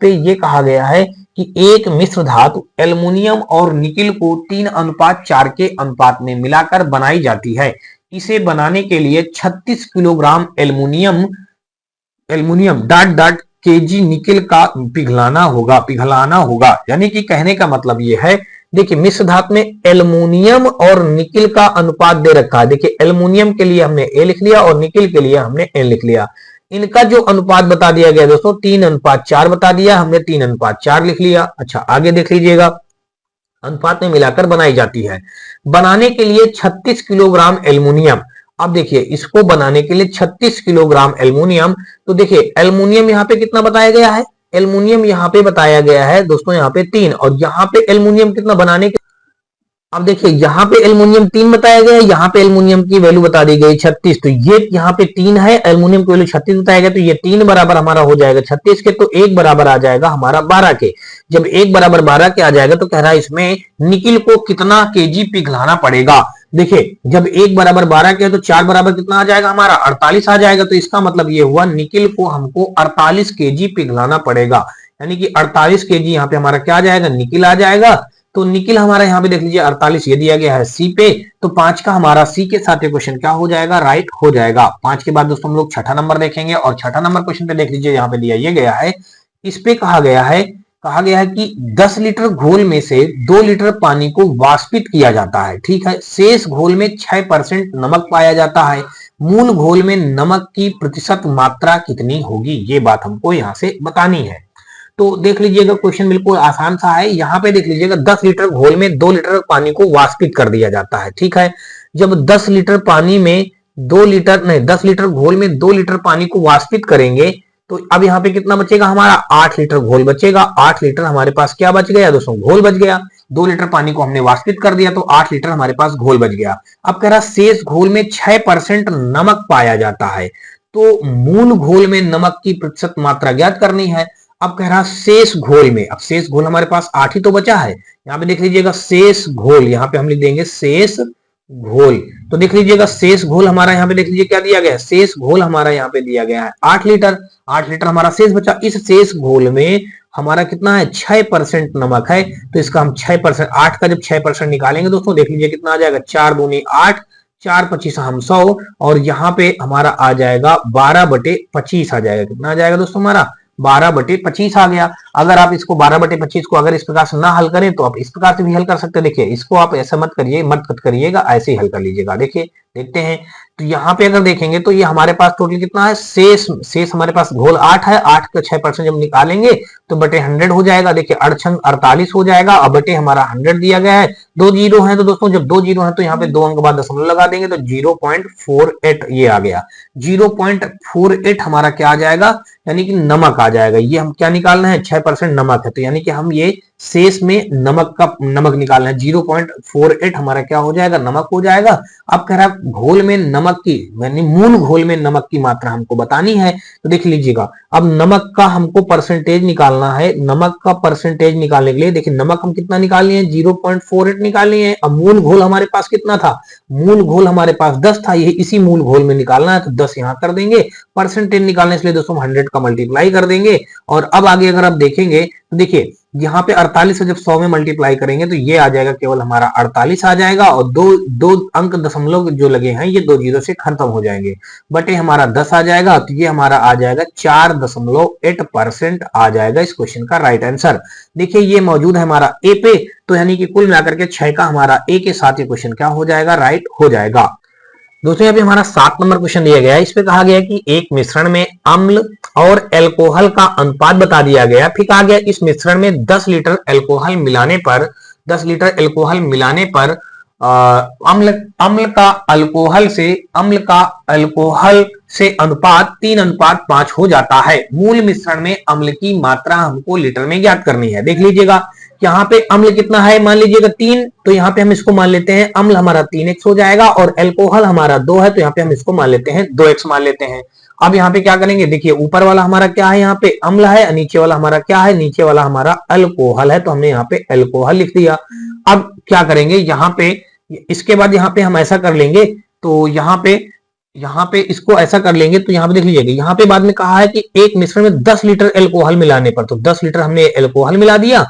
A: ये कहा गया है कि एक मिश्र धातु एल्युमिनियम और निकिल को 3:4 के अनुपात में मिलाकर बनाई जाती है। इसे बनाने के लिए 36 किलोग्राम एल्युमिनियम केजी निकिल का पिघलाना होगा। यानी कि कहने का मतलब ये है, देखिए मिश्र धातु में एल्युमिनियम और निकिल का अनुपात दे रखा है। देखिए एल्युमिनियम के लिए हमने ए लिख लिया और निकिल के लिए हमने एन लिख लिया। इनका जो अनुपात बता दिया गया दोस्तों 3:4 बता दिया, हमने 3:4 लिख लिया। अच्छा आगे देख लीजिएगा, अनुपात में मिलाकर बनाई जाती है। बनाने के लिए 36 किलोग्राम एल्युमिनियम। अब देखिए इसको बनाने के लिए 36 किलोग्राम एल्युमिनियम, तो देखिए एल्युमिनियम यहाँ पे कितना बताया गया है, एल्युमिनियम यहाँ पे बताया गया है दोस्तों यहाँ पे 3, और यहाँ पे एल्युमिनियम कितना बनाने के, अब देखिए यहाँ पे एल्युमिनियम 3 बताया गया है, यहाँ पे एल्युमिनियम की वैल्यू बता दी गई 36। तो ये यहाँ पे 3 है, एल्युमिनियम की वैल्यू 36 बताया गया, तो ये 3 बराबर हमारा हो जाएगा 36 के, तो 1 बराबर आ जाएगा हमारा 12 के। जब 1 बराबर 12 के आ जाएगा तो कह रहा है इसमें निकिल को कितना केजी पिघलाना पड़ेगा। देखिए जब 1 बराबर 12 के तो 4 बराबर कितना आ जाएगा हमारा 48 आ जाएगा। तो इसका मतलब ये हुआ निकिल को हमको 48 केजी पिघलाना पड़ेगा, यानी कि 48 केजी यहाँ पे हमारा क्या आ जाएगा, निकिल आ जाएगा। तो निकिल हमारा यहाँ पे देख लीजिए 48 ये दिया गया है सी पे, तो 5 का हमारा सी के साथ क्वेश्चन क्या हो जाएगा, राइट हो जाएगा। 5 के बाद दोस्तों हम लोग छठा नंबर देखेंगे, और छठा नंबर क्वेश्चन पे देख लीजिए यहाँ पे दिया ये गया है, इस पे कहा गया है कि 10 लीटर घोल में से 2 लीटर पानी को वाष्पित किया जाता है, ठीक है। शेष घोल में 6% नमक पाया जाता है, मूल घोल में नमक की प्रतिशत मात्रा कितनी होगी, ये बात हमको यहाँ से बतानी है। तो देख लीजिएगा क्वेश्चन बिल्कुल आसान सा है। यहाँ पे देख लीजिएगा 10 लीटर घोल में 2 लीटर पानी को वाष्पित कर दिया जाता है, ठीक है। जब 10 लीटर पानी में 2 लीटर नहीं 10 लीटर घोल में 2 लीटर पानी को वाष्पित करेंगे, तो अब यहाँ पे कितना बचेगा हमारा 8 लीटर घोल बचेगा। 8 लीटर हमारे पास क्या बच गया दोस्तों, घोल बच गया। 2 लीटर पानी को हमने वाष्पित कर दिया तो 8 लीटर हमारे पास घोल बच गया। अब कह रहा शेष घोल में 6% नमक पाया जाता है, तो मूल घोल में नमक की प्रतिशत मात्रा ज्ञात करनी है। अब कह रहा शेष घोल में, अब शेष घोल हमारे पास 8 ही तो बचा है। यहाँ पे देख लीजिएगा शेष घोल, यहाँ पे हम लिख देंगे शेष घोल। तो देख लीजिएगा शेष घोल हमारा यहाँ पे देख लीजिए क्या दिया गया है, शेष घोल हमारा यहाँ पे दिया गया है 8 लीटर। 8 लीटर हमारा शेष बचा। इस शेष घोल में हमारा कितना है 6% नमक है, तो इसका हम 6% 8 का जब 6% निकालेंगे दोस्तों देख लीजिए कितना आ जाएगा, 4 दूनी 8, 4 25 हम 100, और यहाँ पे हमारा आ जाएगा 12/25 आ जाएगा। कितना आ जाएगा दोस्तों हमारा 12/25 आ गया। अगर आप इसको 12/25 को अगर इस प्रकार से ना हल करें तो आप इस प्रकार से भी हल कर सकते हैं। देखिए इसको आप ऐसा मत करिएगा, ऐसे ही हल कर लीजिएगा। देखिए देखते हैं, तो यहाँ पे अगर देखेंगे तो ये हमारे पास टोटल कितना है, शेष हमारे पास घोल 8 है। 8 का 6% जब निकालेंगे तो बटे 100 हो जाएगा। देखिए 48 हो जाएगा, और बटे हमारा 100 दिया गया है। 2 जीरो है तो दोस्तों जब 2 जीरो है तो यहाँ पे 2 अंक बाद दशमलव लगा देंगे तो 0.48 ये आ गया। 0.48 हमारा क्या आ जाएगा, यानी कि नमक आ जाएगा। ये हम क्या निकालना है, 6% नमक है, तो यानी कि हम ये शेष में नमक निकालना है। 0.48 हमारा क्या हो जाएगा, नमक हो जाएगा। अब कह रहा है घोल में नमक की, यानी मूल घोल में नमक की मात्रा हमको बतानी है। तो देख लीजिएगा अब नमक का हमको परसेंटेज निकालना है। नमक का परसेंटेज निकालने के लिए देखिए नमक हम कितना निकाल लिए, 0.48 निकाल लिए हैं। अब मूल घोल हमारे पास कितना था, मूल घोल हमारे पास 10 था, ये इसी मूल घोल में निकालना है, तो 10 यहां कर देंगे। परसेंटेज निकालने के लिए दोस्तों 100 का मल्टीप्लाई कर देंगे। और अब आगे अगर आप देखेंगे तो देखिए यहाँ पे 48 से जब 100 में मल्टीप्लाई करेंगे तो ये आ जाएगा केवल हमारा 48 आ जाएगा, और दो अंक दशमलव जो लगे हैं ये 2 जीरो से खत्म हो जाएंगे। बटे हमारा 10 आ जाएगा, तो ये हमारा आ जाएगा 4.8% आ जाएगा इस क्वेश्चन का राइट आंसर। देखिए ये मौजूद है हमारा ए पे, तो यानी कि कुल मिलाकर के 6 का हमारा ए के साथ ये क्वेश्चन क्या हो जाएगा, राइट हो जाएगा। दोस्तों यहाँ पे हमारा 7 नंबर क्वेश्चन दिया गया है। इस पे कहा गया कि एक मिश्रण में अम्ल और एल्कोहल का अनुपात बता दिया गया। फिर कहा गया इस मिश्रण में 10 लीटर एल्कोहल मिलाने पर अम्ल का अल्कोहल से अनुपात 3:5 हो जाता है। मूल मिश्रण में अम्ल की मात्रा हमको लीटर में ज्ञात करनी है। देख लीजिएगा यहाँ पे अम्ल कितना है, मान लीजिएगा 3, तो यहाँ पे हम इसको मान लेते हैं अम्ल हमारा 3x हो जाएगा, और एल्कोहल हमारा 2 है, तो यहाँ पे हम इसको मान लेते हैं 2x मान लेते हैं। अब यहाँ पे क्या करेंगे, देखिए ऊपर वाला हमारा क्या है, यहाँ पे अम्ल है, नीचे वाला हमारा क्या है, नीचे वाला हमारा अल्कोहल है, तो हमने यहाँ पे अल्कोहल लिख दिया। अब क्या करेंगे यहाँ पे, इसके बाद यहाँ पे हम ऐसा कर लेंगे, तो यहाँ पे इसको ऐसा कर लेंगे, तो यहाँ पे देख लीजिएगा यहाँ पे बाद में कहा है कि एक मिश्रण में 10 लीटर एल्कोहल मिलाने पर, तो 10 लीटर हमने एल्कोहल मिला दिया।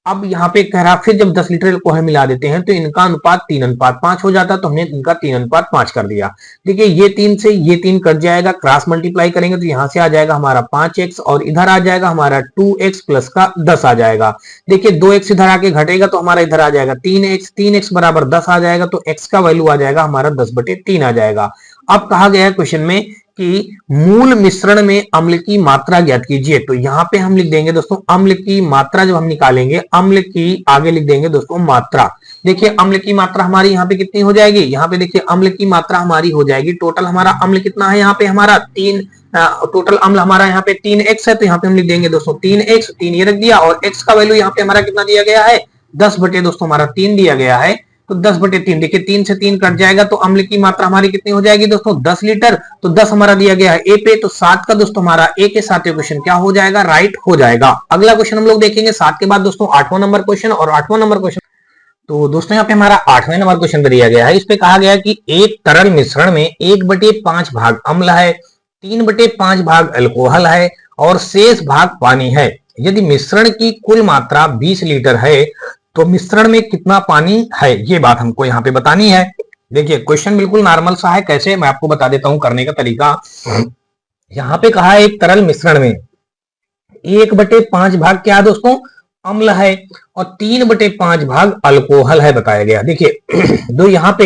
A: अब यहाँ पे कह रहा फिर जब 10 लीटर एल्कोहल मिला देते हैं तो इनका अनुपात 3:5 हो जाता है, तो हमने इनका 3:5 कर दिया। देखिए ये 3 से ये 3 कट जाएगा, क्रॉस मल्टीप्लाई करेंगे तो यहाँ से आ जाएगा हमारा 5x, और इधर आ जाएगा हमारा 2x प्लस का 10 आ जाएगा। देखिए 2x इधर आके घटेगा तो हमारा इधर आ जाएगा 3x बराबर 10 आ जाएगा, तो x का वैल्यू आ जाएगा हमारा 10/3 आ जाएगा। अब कहा गया है क्वेश्चन में कि मूल मिश्रण में अम्ल की मात्रा ज्ञात कीजिए, तो यहाँ पे हम लिख देंगे दोस्तों अम्ल की मात्रा, जब हम निकालेंगे अम्ल की आगे लिख देंगे दोस्तों मात्रा। देखिए अम्ल की मात्रा हमारी यहाँ पे कितनी हो जाएगी, यहाँ पे देखिए अम्ल की मात्रा हमारी हो जाएगी, टोटल हमारा अम्ल कितना है यहाँ पे हमारा 3, टोटल अम्ल हमारा यहाँ पे 3x है, तो यहाँ पे हम लिख देंगे दोस्तों 3x, 3 ये रख दिया, और x का वैल्यू यहाँ पे हमारा कितना दिया गया है, 10/3 दिया गया है, तो 10/3। देखिए 3 से 3 कट जाएगा, तो अम्ल की मात्रा हमारी कितनी हो जाएगी दोस्तों 10 लीटर, तो 10 हमारा दिया गया है ए पे, तो 7 का दोस्तों हमारा ए के साथ क्वेश्चन क्या हो जाएगा, राइट हो जाएगा। अगला क्वेश्चन हम लोग देखेंगे 7 के बाद दोस्तों 8वां नंबर क्वेश्चन, और 8वां नंबर क्वेश्चन तो दोस्तों यहाँ पे हमारा 8वें नंबर क्वेश्चन पे दिया गया है। इस पे कहा गया कि एक तरल मिश्रण में 1/5 भाग अम्ल है, 3/5 भाग अल्कोहल है और शेष भाग पानी है। यदि मिश्रण की कुल मात्रा 20 लीटर है तो मिश्रण में कितना पानी है, ये बात हमको यहाँ पे बतानी है। देखिए क्वेश्चन बिल्कुल नॉर्मल सा है, कैसे मैं आपको बता देता हूँ करने का तरीका। यहाँ पे कहा है एक तरल मिश्रण में 1/5 भाग क्या है दोस्तों, अम्ल है और 3/5 भाग अल्कोहल है बताया गया। देखिए दो यहाँ पे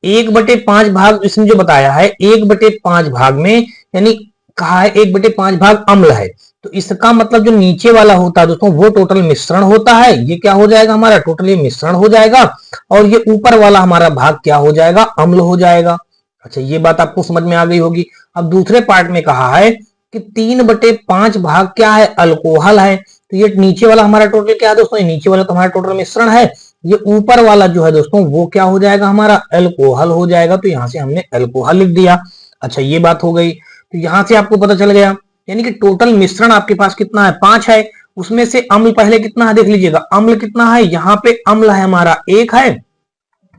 A: 1/5 भाग इसने जो बताया है 1/5 भाग में यानी कहा है 1/5 भाग अम्ल है, तो इसका मतलब जो नीचे वाला होता है दोस्तों वो टोटल मिश्रण होता है। ये क्या हो जाएगा हमारा, टोटल ये मिश्रण हो जाएगा और ये ऊपर वाला हमारा भाग क्या हो जाएगा, अम्ल हो जाएगा। अच्छा ये बात आपको समझ में आ गई होगी। अब दूसरे पार्ट में कहा है कि 3/5 भाग क्या है, अल्कोहल है। तो ये नीचे वाला हमारा टोटल क्या है दोस्तों, ये नीचे वाला तो हमारा टोटल मिश्रण है, ये ऊपर वाला जो है दोस्तों वो क्या हो जाएगा हमारा, अल्कोहल हो जाएगा। तो यहां से हमने अल्कोहल लिख दिया। अच्छा ये बात हो गई। तो यहां से आपको पता चल गया यानी कि टोटल मिश्रण आपके पास कितना है, 5 है। उसमें से अम्ल पहले कितना है देख लीजिएगा, अम्ल कितना है, यहाँ पे अम्ल है हमारा 1 है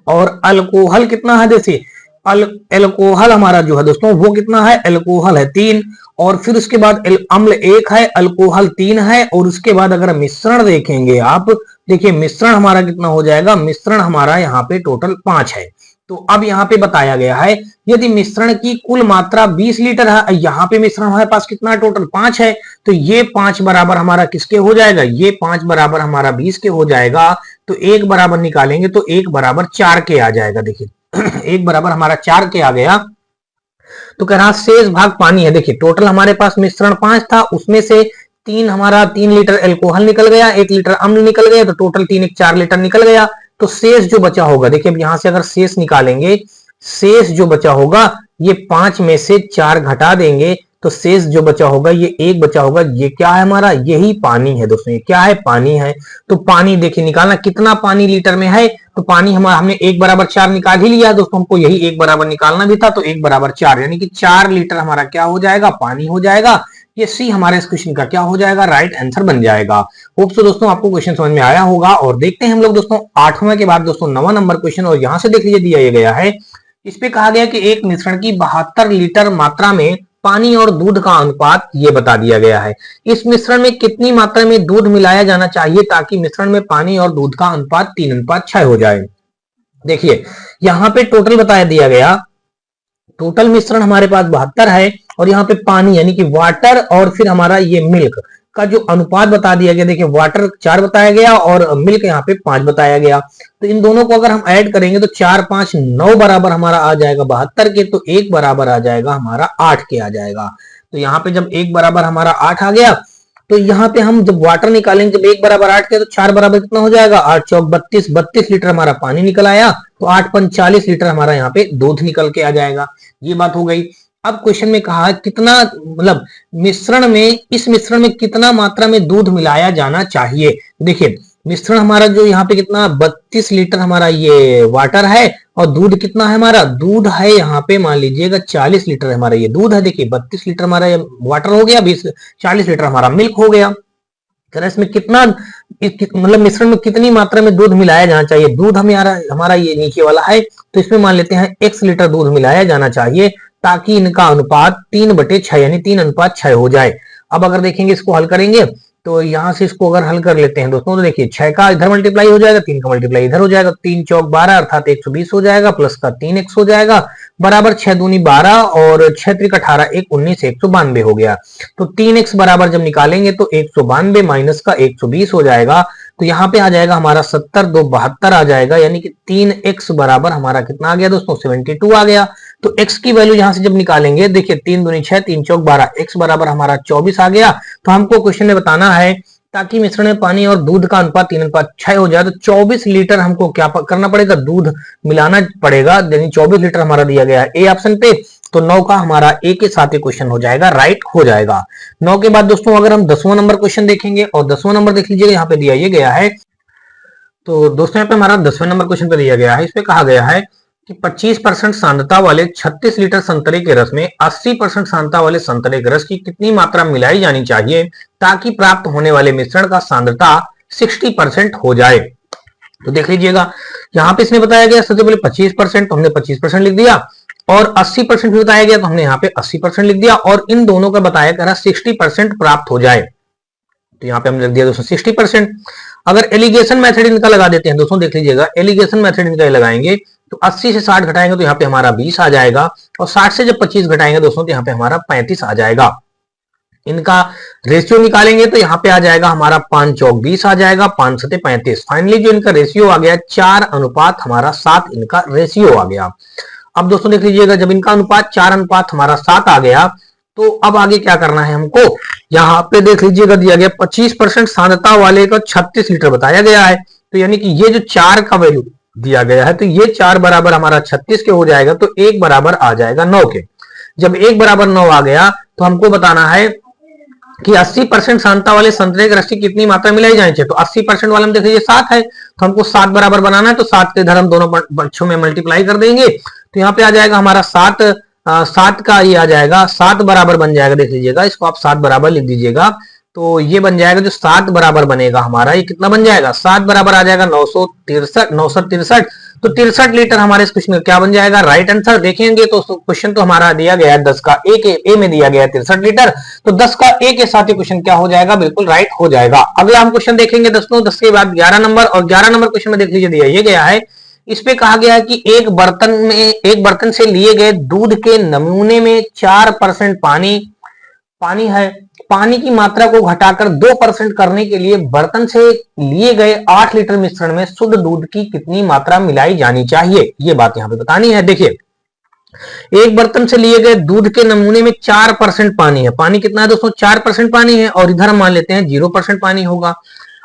A: और अल्कोहल कितना है, देखिए अल्कोहल हमारा जो है दोस्तों वो कितना है, अल्कोहल है 3 और फिर उसके बाद अम्ल 1 है, अल्कोहल 3 है और उसके बाद अगर मिश्रण देखेंगे आप, देखिए मिश्रण हमारा कितना हो जाएगा, मिश्रण हमारा यहाँ पे टोटल 5 है। तो अब यहाँ पे बताया गया है यदि मिश्रण की कुल मात्रा 20 लीटर है, यहाँ पे मिश्रण हमारे पास कितना है, टोटल 5 है, तो ये 5 बराबर हमारा किसके हो जाएगा, ये 5 बराबर हमारा 20 के हो जाएगा। तो 1 बराबर निकालेंगे तो 1 बराबर 4 के आ जाएगा। देखिए 1 बराबर हमारा 4 के आ गया। तो कह रहा शेष भाग पानी है। देखिए टोटल हमारे पास मिश्रण 5 था, उसमें से 3 लीटर अल्कोहल निकल गया, 1 लीटर अम्ल निकल गया, तो टोटल 3 1 4 लीटर निकल गया। तो शेष जो बचा होगा, देखिए अब यहां से अगर शेष निकालेंगे, शेष जो बचा होगा ये 5 में से 4 घटा देंगे तो शेष जो बचा होगा ये 1 बचा होगा। ये क्या है हमारा, यही पानी है दोस्तों, ये क्या है, पानी है। तो पानी देखिए निकालना कितना पानी लीटर में है, तो पानी हमारा हमने 1 बराबर 4 निकाल ही लिया दोस्तों, हमको यही 1 बराबर निकालना भी था। तो 1 बराबर 4 यानी कि 4 लीटर हमारा क्या हो जाएगा, पानी हो जाएगा। ये सी हमारे इस क्वेश्चन का क्या हो जाएगा, राइट आंसर बन जाएगा। होप सो दोस्तों आपको क्वेश्चन समझ में आया होगा। और देखते हैं हम लोग दोस्तों 8वें के बाद दोस्तों 9वां नंबर क्वेश्चन, और यहां से देख लीजिए दिया गया है। इस पे कहा गया कि एक मिश्रण की 72 लीटर मात्रा में पानी और दूध का अनुपात ये बता दिया गया है। इस मिश्रण में कितनी मात्रा में दूध मिलाया जाना चाहिए ताकि मिश्रण में पानी और दूध का अनुपात 3:6 हो जाए। देखिए यहाँ पे टोटल बताया दिया गया, टोटल मिश्रण हमारे पास 72 है और यहाँ पे पानी यानी कि वाटर और फिर हमारा ये मिल्क का जो अनुपात बता दिया गया। देखिए वाटर 4 बताया गया और मिल्क यहाँ पे 5 बताया गया। तो इन दोनों को अगर हम ऐड करेंगे तो 4 5 9 बराबर हमारा आ जाएगा 72 के, तो 1 बराबर आ जाएगा हमारा 8 के आ जाएगा। तो यहाँ पे जब 1 बराबर हमारा 8 आ गया तो यहाँ पे हम जब वाटर निकालेंगे, जब 1 बराबर 8 के तो 4 बराबर कितना हो जाएगा, 8 चौक 32, 32 लीटर हमारा पानी निकल आया। तो 8 पंच 40 लीटर हमारा यहाँ पे दूध निकल के आ जाएगा। ये बात हो गई। अब क्वेश्चन में कहा कितना मतलब मिश्रण में, इस मिश्रण में कितना मात्रा में दूध मिलाया जाना चाहिए। देखिए मिश्रण हमारा जो यहाँ पे कितना 32 लीटर हमारा ये वाटर है और दूध कितना है हमारा, दूध है यहाँ पे मान लीजिएगा 40 लीटर हमारा ये दूध है। देखिए 32 लीटर हमारा वाटर हो गया, 40 लीटर हमारा मिल्क हो गया। इसमें कितना मतलब मिश्रण में कितनी मात्रा में दूध मिलाया जाना चाहिए। दूध हमारा ये नीचे वाला है, तो इसमें मान लेते हैं x लीटर दूध मिलाया जाना चाहिए ताकि इनका अनुपात 3/6 यानी 3:6 हो जाए। अब अगर देखेंगे इसको हल करेंगे तो यहां से इसको अगर हल कर लेते हैं दोस्तों, तो देखिए 6 का इधर मल्टीप्लाई हो जाएगा, 3 का मल्टीप्लाई इधर हो जाएगा, 3 चौक 12 अर्थात 120 हो जाएगा, प्लस का 3x हो जाएगा बराबर 6 दूनी 12 और 6 त्रिक 18 1 19 192 हो गया। तो 3x बराबर जब निकालेंगे तो 192 माइनस का 120 हो जाएगा। तो यहाँ पे आ जाएगा हमारा 70 2 72 आ जाएगा, यानी कि 3x बराबर हमारा कितना आ गया दोस्तों 72 आ गया। तो x की वैल्यू यहां से जब निकालेंगे, देखिए 3 दूनी 6 3 चौक 12, x बराबर हमारा 24 आ गया। तो हमको क्वेश्चन में बताना है ताकि मिश्रण में पानी और दूध का अनुपात 3:6 हो जाए तो 24 लीटर हमको क्या करना पड़ेगा, दूध मिलाना पड़ेगा। यानी 24 लीटर हमारा दिया गया है ए ऑप्शन पे। तो 9 का हमारा ए के साथ ही क्वेश्चन हो जाएगा, राइट हो जाएगा। 9 के बाद दोस्तों अगर हम 10वां नंबर क्वेश्चन देखेंगे, और 10वां नंबर देख लीजिएगा यहाँ पे दिया ये गया है। तो दोस्तों यहाँ पे हमारा 10वें नंबर क्वेश्चन पे दिया गया है। इस पे कहा गया है कि 25% सांद्रता वाले 36 लीटर संतरे के रस में 80% सांद्रता वाले संतरे के रस की कितनी मात्रा मिलाई जानी चाहिए ताकि प्राप्त होने वाले मिश्रण का सांद्रता 60% हो जाए। तो देख लीजिएगा यहाँ पे इसने बताया गया सबसे पहले 25%, तो हमने 25% लिख दिया, और 80% भी बताया गया तो हमने यहाँ पे 80% लिख दिया, और इन दोनों का बताया गया 60% प्राप्त हो जाए तो यहाँ पे हमने लिख दिया दोस्तों 60%। अगर एलिगेशन मेथड इनका लगा देते हैं दोस्तों, देख लीजिएगा एलिगेशन मेथड इनका लगाएंगे तो 80 से 60 घटाएंगे तो यहाँ पे हमारा 20 आ जाएगा, और 60 से जब 25 घटाएंगे दोस्तों तो यहाँ पे हमारा 35 आ जाएगा। इनका रेशियो निकालेंगे तो यहाँ पे आ जाएगा हमारा 5 चौक 20 आ जाएगा, 5 सते 35। फाइनली जो इनका रेशियो आ गया 4 अनुपात हमारा 7 इनका रेशियो आ गया। अब दोस्तों देख लीजिएगा जब इनका अनुपात 4 अनुपात हमारा 7 आ गया तो अब आगे क्या करना है हमको, यहाँ पे देख लीजिएगा दिया गया 25% सांद्रता वाले का 36 लीटर बताया गया है, तो यानी कि ये जो 4 का वैल्यू दिया गया है तो ये 4 बराबर हमारा 36 के हो जाएगा, तो 1 बराबर आ जाएगा 9 के। जब 1 बराबर 9 आ गया तो हमको बताना है कि 80% सांद्रता वाले संतरे के रस की कितनी मात्रा मिलाई जानी चाहिए। तो 80% वाले में देख लीजिए 7 है, तो हमको 7 बराबर बनाना है, तो 7 के इधर हम दोनों पक्षों में मल्टीप्लाई कर देंगे तो यहाँ पे आ जाएगा हमारा 7 का ये आ जाएगा 7 बराबर बन जाएगा। देख लीजिएगा इसको आप 7 बराबर लिख दीजिएगा, तो ये बन जाएगा जो 7 बराबर बनेगा हमारा ये कितना बन जाएगा, 7 बराबर आ जाएगा 963। तो 63 लीटर हमारे इस क्वेश्चन का क्या बन जाएगा, राइट आंसर। देखेंगे तो क्वेश्चन तो हमारा दिया गया है 10 का ए में दिया गया है 63 लीटर, तो 10 का ए के साथ ये क्वेश्चन क्या हो जाएगा, बिल्कुल राइट हो जाएगा। अगला हम क्वेश्चन देखेंगे दोस्तों 10 के बाद 11 नंबर, और 11 नंबर क्वेश्चन में देख लीजिए दिया ये गया है, इस पे कहा गया है कि एक बर्तन से लिए गए दूध के नमूने में 4% पानी है। पानी की मात्रा को घटाकर 2% करने के लिए बर्तन से लिए गए 8 लीटर मिश्रण में शुद्ध दूध की कितनी मात्रा मिलाई जानी चाहिए, ये बात यहां पे बतानी है। देखिए एक बर्तन से लिए गए दूध के नमूने में 4% पानी है। पानी कितना है दोस्तों, 4% पानी है, और इधर हम मान लेते हैं 0% पानी होगा।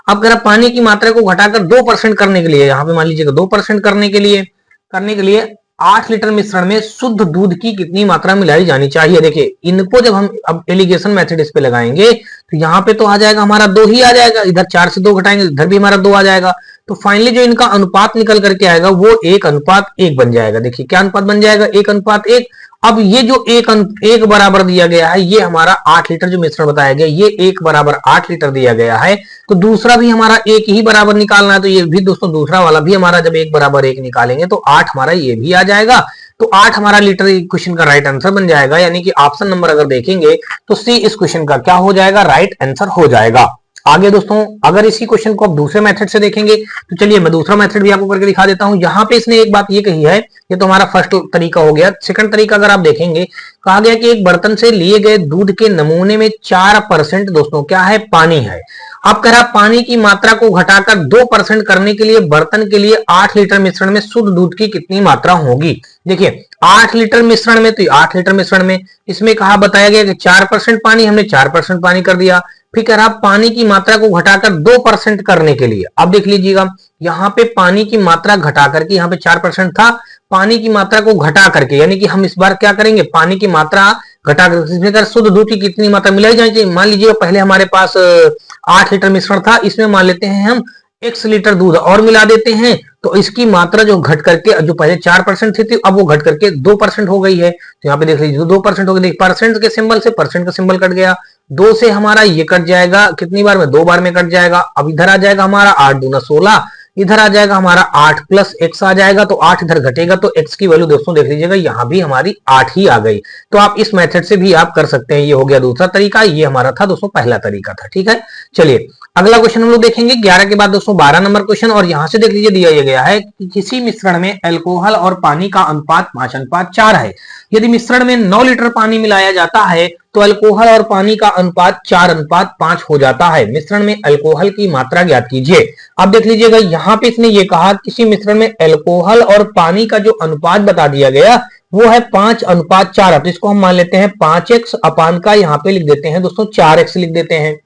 A: अब अगर पानी की मात्रा को घटाकर 2% करने के लिए, यहाँ पे मान लीजिएगा 2% करने के लिए 8 लीटर मिश्रण में शुद्ध दूध की कितनी मात्रा मिलाई जानी चाहिए। देखिए इनको जब हम अब एलिगेशन मेथड इस पे लगाएंगे तो यहाँ पे तो आ जाएगा हमारा 2 ही आ जाएगा, इधर 4 से 2 घटाएंगे इधर भी हमारा 2 आ जाएगा, तो फाइनली जो इनका अनुपात निकल करके आएगा वो 1:1 बन जाएगा। देखिए क्या अनुपात बन जाएगा, 1:1। अब ये जो एक बराबर दिया गया है, ये हमारा 8 लीटर जो मिश्रण बताया गया ये 1 बराबर 8 लीटर दिया गया है, तो दूसरा भी हमारा 1 ही बराबर निकालना है, तो ये भी दोस्तों दूसरा वाला भी हमारा जब 1 बराबर 1 निकालेंगे तो 8 हमारा ये भी आ जाएगा, तो 8 हमारा लीटर क्वेश्चन का राइट आंसर बन जाएगा। यानी कि ऑप्शन नंबर अगर देखेंगे तो सी इस क्वेश्चन का क्या हो जाएगा, राइट आंसर हो जाएगा। आगे दोस्तों अगर इसी क्वेश्चन को आप दूसरे मेथड से देखेंगे तो चलिए मैं दूसरा मेथड भी आपको करके दिखा देता हूं। यहाँ पे इसने एक बात ये कही है, ये तो हमारा फर्स्ट तरीका हो गया। सेकंड तरीका अगर आप देखेंगे, कहा गया कि एक बर्तन से लिए गए दूध के नमूने में 4% दोस्तों क्या है, पानी है। अब कह रहा पानी की मात्रा को घटाकर 2% करने के लिए बर्तन के लिए 8 लीटर मिश्रण में शुद्ध दूध की कितनी मात्रा होगी। देखिए 8 लीटर मिश्रण में, तो 8 लीटर मिश्रण में इसमें कहा बताया गया कि 4% पानी, हमने 4% पानी कर दिया। फिर कह रहा पानी की मात्रा को घटाकर 2% करने के लिए, अब देख लीजिएगा यहाँ पे पानी की मात्रा घटा करके, यहाँ पे 4% था, पानी की मात्रा को घटा करके, यानी कि हम इस बार क्या करेंगे, पानी की मात्रा घटा करके इसमें शुद्ध दूध की कितनी मात्रा मिलाई जानी चाहिए। मान लीजिए पहले हमारे पास 8 लीटर मिश्रण था, इसमें मान लेते हैं हम x लीटर दूध और मिला देते हैं, तो इसकी मात्रा जो घट करके, जो पहले 4% थी अब वो घट करके 2% हो गई है। तो यहाँ पे देख लीजिए 2% हो गई, परसेंट के सिंबल से परसेंट का सिंबल कट गया, 2 से हमारा ये कट जाएगा, कितनी बार में, 2 बार में कट जाएगा। अब इधर आ जाएगा हमारा 8 दूना 16, इधर आ जाएगा हमारा 8 प्लस x आ जाएगा, तो 8 इधर घटेगा, तो x की वैल्यू दोस्तों देख लीजिएगा यहाँ भी हमारी 8 ही आ गई। तो आप इस मेथड से भी आप कर सकते हैं। ये हो गया दूसरा तरीका, ये हमारा था दोस्तों पहला तरीका था। ठीक है, चलिए अगला क्वेश्चन हम लोग देखेंगे 11 के बाद दोस्तों 12 नंबर क्वेश्चन, और यहां से देख लीजिए दिया गया है कि किसी मिश्रण में अल्कोहल और पानी का अनुपात 5:4 है। यदि मिश्रण में 9 लीटर पानी मिलाया जाता है तो अल्कोहल और पानी का अनुपात 4:5 हो जाता है। मिश्रण में अल्कोहल की मात्रा ज्ञात कीजिए। अब देख लीजिएगा यहाँ पे इसने ये कहा किसी मिश्रण में अल्कोहल और पानी का जो अनुपात बता दिया गया वो है 5:4, तो इसको हम मान लेते हैं 5x अपान का यहाँ पे लिख देते हैं दोस्तों 4x लिख देते हैं।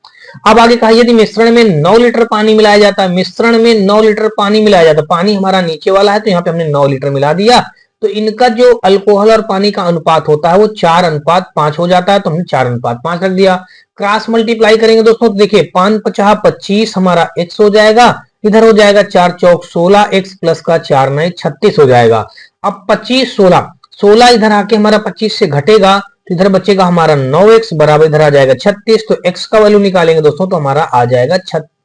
A: अब आगे कहा यदि मिश्रण में 9 लीटर पानी मिलाया जाता है, मिश्रण में 9 लीटर पानी मिलाया जाता है, पानी हमारा नीचे वाला है तो यहाँ पे हमने 9 लीटर मिला दिया, तो इनका जो अल्कोहल और पानी का अनुपात होता है वो 4:5 हो जाता है, तो हमने 4:5 रख दिया। क्रॉस मल्टीप्लाई करेंगे दोस्तों, तो देखिए 5×5 = 25 हमारा x हो जाएगा, इधर हो जाएगा 4 चौक 16, x प्लस का 4 9 36 हो जाएगा। अब 25 16 इधर आके हमारा 25 से घटेगा, तो इधर बचेगा हमारा 9x बराबर इधर आ जाएगा 36, तो x का वैल्यू निकालेंगे दोस्तों तो हमारा आ जाएगा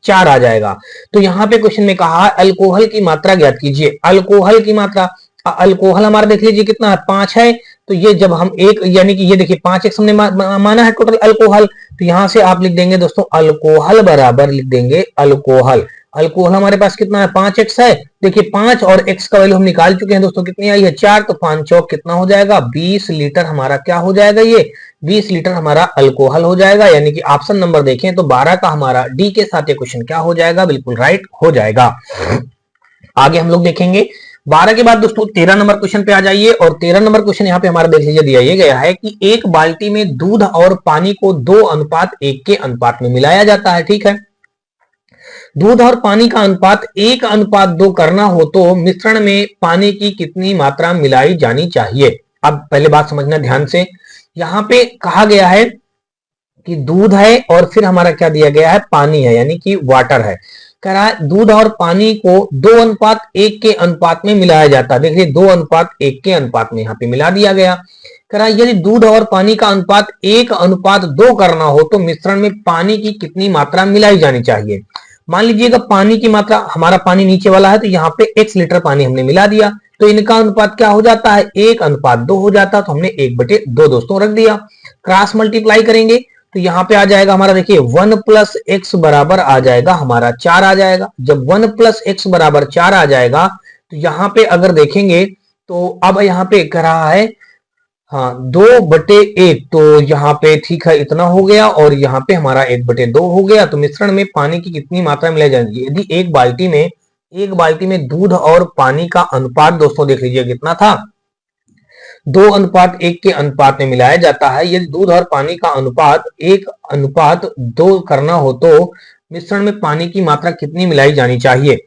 A: 4 आ जाएगा। तो यहाँ पे क्वेश्चन में कहा अल्कोहल की मात्रा ज्ञात कीजिए। अल्कोहल की मात्रा, अल्कोहल हमारा देख लीजिए कितना है, 5 है। तो ये जब हम एक, यानी कि ये देखिए 5x हमने माना है टोटल अल्कोहल। तो यहां से आप लिख देंगे दोस्तों अल्कोहल बराबर लिख देंगे अल्कोहल। अल्कोहल हमारे पास कितना है, 5x है। देखिए 5 और x का वैल्यू हम निकाल चुके हैं दोस्तों, कितनी आई है 4। तो 5 चौक कितना हो जाएगा, 20 लीटर हमारा क्या हो जाएगा, ये 20 लीटर हमारा अल्कोहल हो जाएगा। यानी कि ऑप्शन नंबर देखें तो 12 का हमारा डी के साथ ये क्वेश्चन क्या हो जाएगा, बिल्कुल राइट हो जाएगा। आगे हम लोग देखेंगे 12 के बाद दोस्तों 13 नंबर क्वेश्चन पे आ जाइए। और 13 नंबर क्वेश्चन यहाँ पे हमारा देख लीजिए दिया ये गया है कि एक बाल्टी में दूध और पानी को 2:1 के अनुपात में मिलाया जाता है। ठीक है, दूध और पानी का अनुपात 1:2 करना हो तो मिश्रण में पानी की कितनी मात्रा मिलाई जानी चाहिए। अब पहले बात समझना ध्यान से, यहाँ पे कहा गया है कि दूध है और फिर हमारा क्या दिया गया है, पानी है, यानी कि वाटर है। कह रहा है दूध और पानी को 2:1 के अनुपात में मिलाया जाता है। देखिए 2:1 के अनुपात में यहाँ पे मिला दिया गया। कह रहा है यदि दूध और पानी का अनुपात 1:2 करना हो तो मिश्रण में पानी की कितनी मात्रा मिलाई जानी चाहिए। मान लीजिएगा पानी की मात्रा, हमारा पानी नीचे वाला है तो यहाँ पे x लीटर पानी हमने मिला दिया, तो इनका अनुपात क्या हो जाता है, 1:2 हो जाता। तो हमने 1/2 दोस्तों रख दिया। क्रॉस मल्टीप्लाई करेंगे तो यहाँ पे आ जाएगा हमारा, देखिए 1 + x बराबर आ जाएगा हमारा 4 आ जाएगा। जब 1 + x बराबर 4 आ जाएगा तो यहाँ पे अगर देखेंगे तो अब यहाँ पे कह रहा है हाँ 2/1, तो यहाँ पे ठीक है इतना हो गया और यहाँ पे हमारा 1/2 हो गया। तो मिश्रण में पानी की कितनी मात्रा मिलाई जाएगी। यदि एक बाल्टी में दूध और पानी का अनुपात दोस्तों देख लीजिए कितना था, 2:1 के अनुपात में मिलाया जाता है। यदि दूध और पानी का अनुपात 1:2 करना हो तो मिश्रण में पानी की मात्रा कितनी मिलाई जानी चाहिए।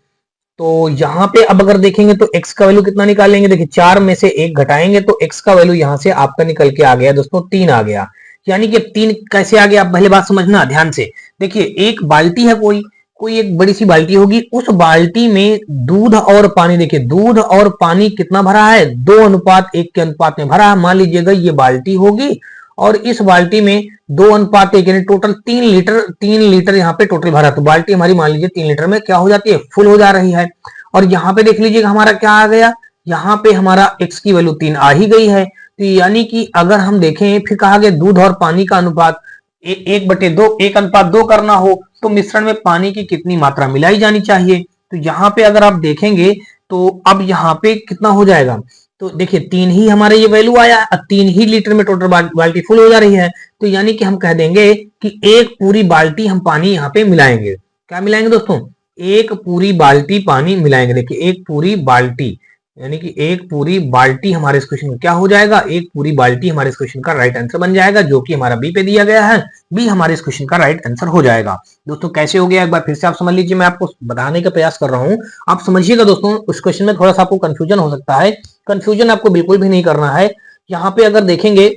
A: तो यहाँ पे अब अगर देखेंगे तो x का वैल्यू कितना निकालेंगे, देखिए 4 में से 1 घटाएंगे तो x का वैल्यू यहाँ से आपका निकल के आ गया दोस्तों 3 आ गया। यानी कि 3 कैसे आ गया, आप पहले बात समझना ध्यान से। देखिए एक बाल्टी है, कोई एक बड़ी सी बाल्टी होगी, उस बाल्टी में दूध और पानी, देखिए दूध और पानी कितना भरा है, 2:1 के अनुपात में भरा है। मान लीजिएगा ये बाल्टी होगी और इस बाल्टी में 2:1 यानी टोटल 3 लीटर यहाँ पे टोटल भरा। तो बाल्टी हमारी मान लीजिए 3 लीटर में क्या हो जाती है, फुल हो जा रही है। और यहाँ पे देख लीजिएगा हमारा क्या आ गया, यहाँ पे हमारा x की वैल्यू 3 आ ही गई है। तो यानी कि अगर हम देखें फिर कहा गया दूध और पानी का अनुपात 1:2 करना हो तो मिश्रण में पानी की कितनी मात्रा मिलाई जानी चाहिए। तो यहाँ पे अगर आप देखेंगे तो अब यहाँ पे कितना हो जाएगा, तो देखिए 3 ही हमारे ये वैल्यू आया, 3 ही लीटर में टोटल बाल्टी फुल हो जा रही है। तो यानी कि हम कह देंगे कि एक पूरी बाल्टी हम पानी यहाँ पे मिलाएंगे। क्या मिलाएंगे दोस्तों, एक पूरी बाल्टी पानी मिलाएंगे। देखिए एक पूरी बाल्टी, यानी कि एक पूरी बाल्टी हमारे इस क्वेश्चन का क्या हो जाएगा, एक पूरी बाल्टी हमारे इस क्वेश्चन का राइट आंसर बन जाएगा, जो कि हमारा बी पे दिया गया है। बी हमारे इस क्वेश्चन का राइट आंसर हो जाएगा। दोस्तों कैसे हो गया एक बार फिर से आप समझ लीजिए, मैं आपको बताने का प्रयास कर रहा हूं, आप समझिएगा दोस्तों। उस क्वेश्चन में थोड़ा सा आपको कंफ्यूजन हो सकता है, कंफ्यूजन आपको बिल्कुल भी नहीं करना है। यहाँ पे अगर देखेंगे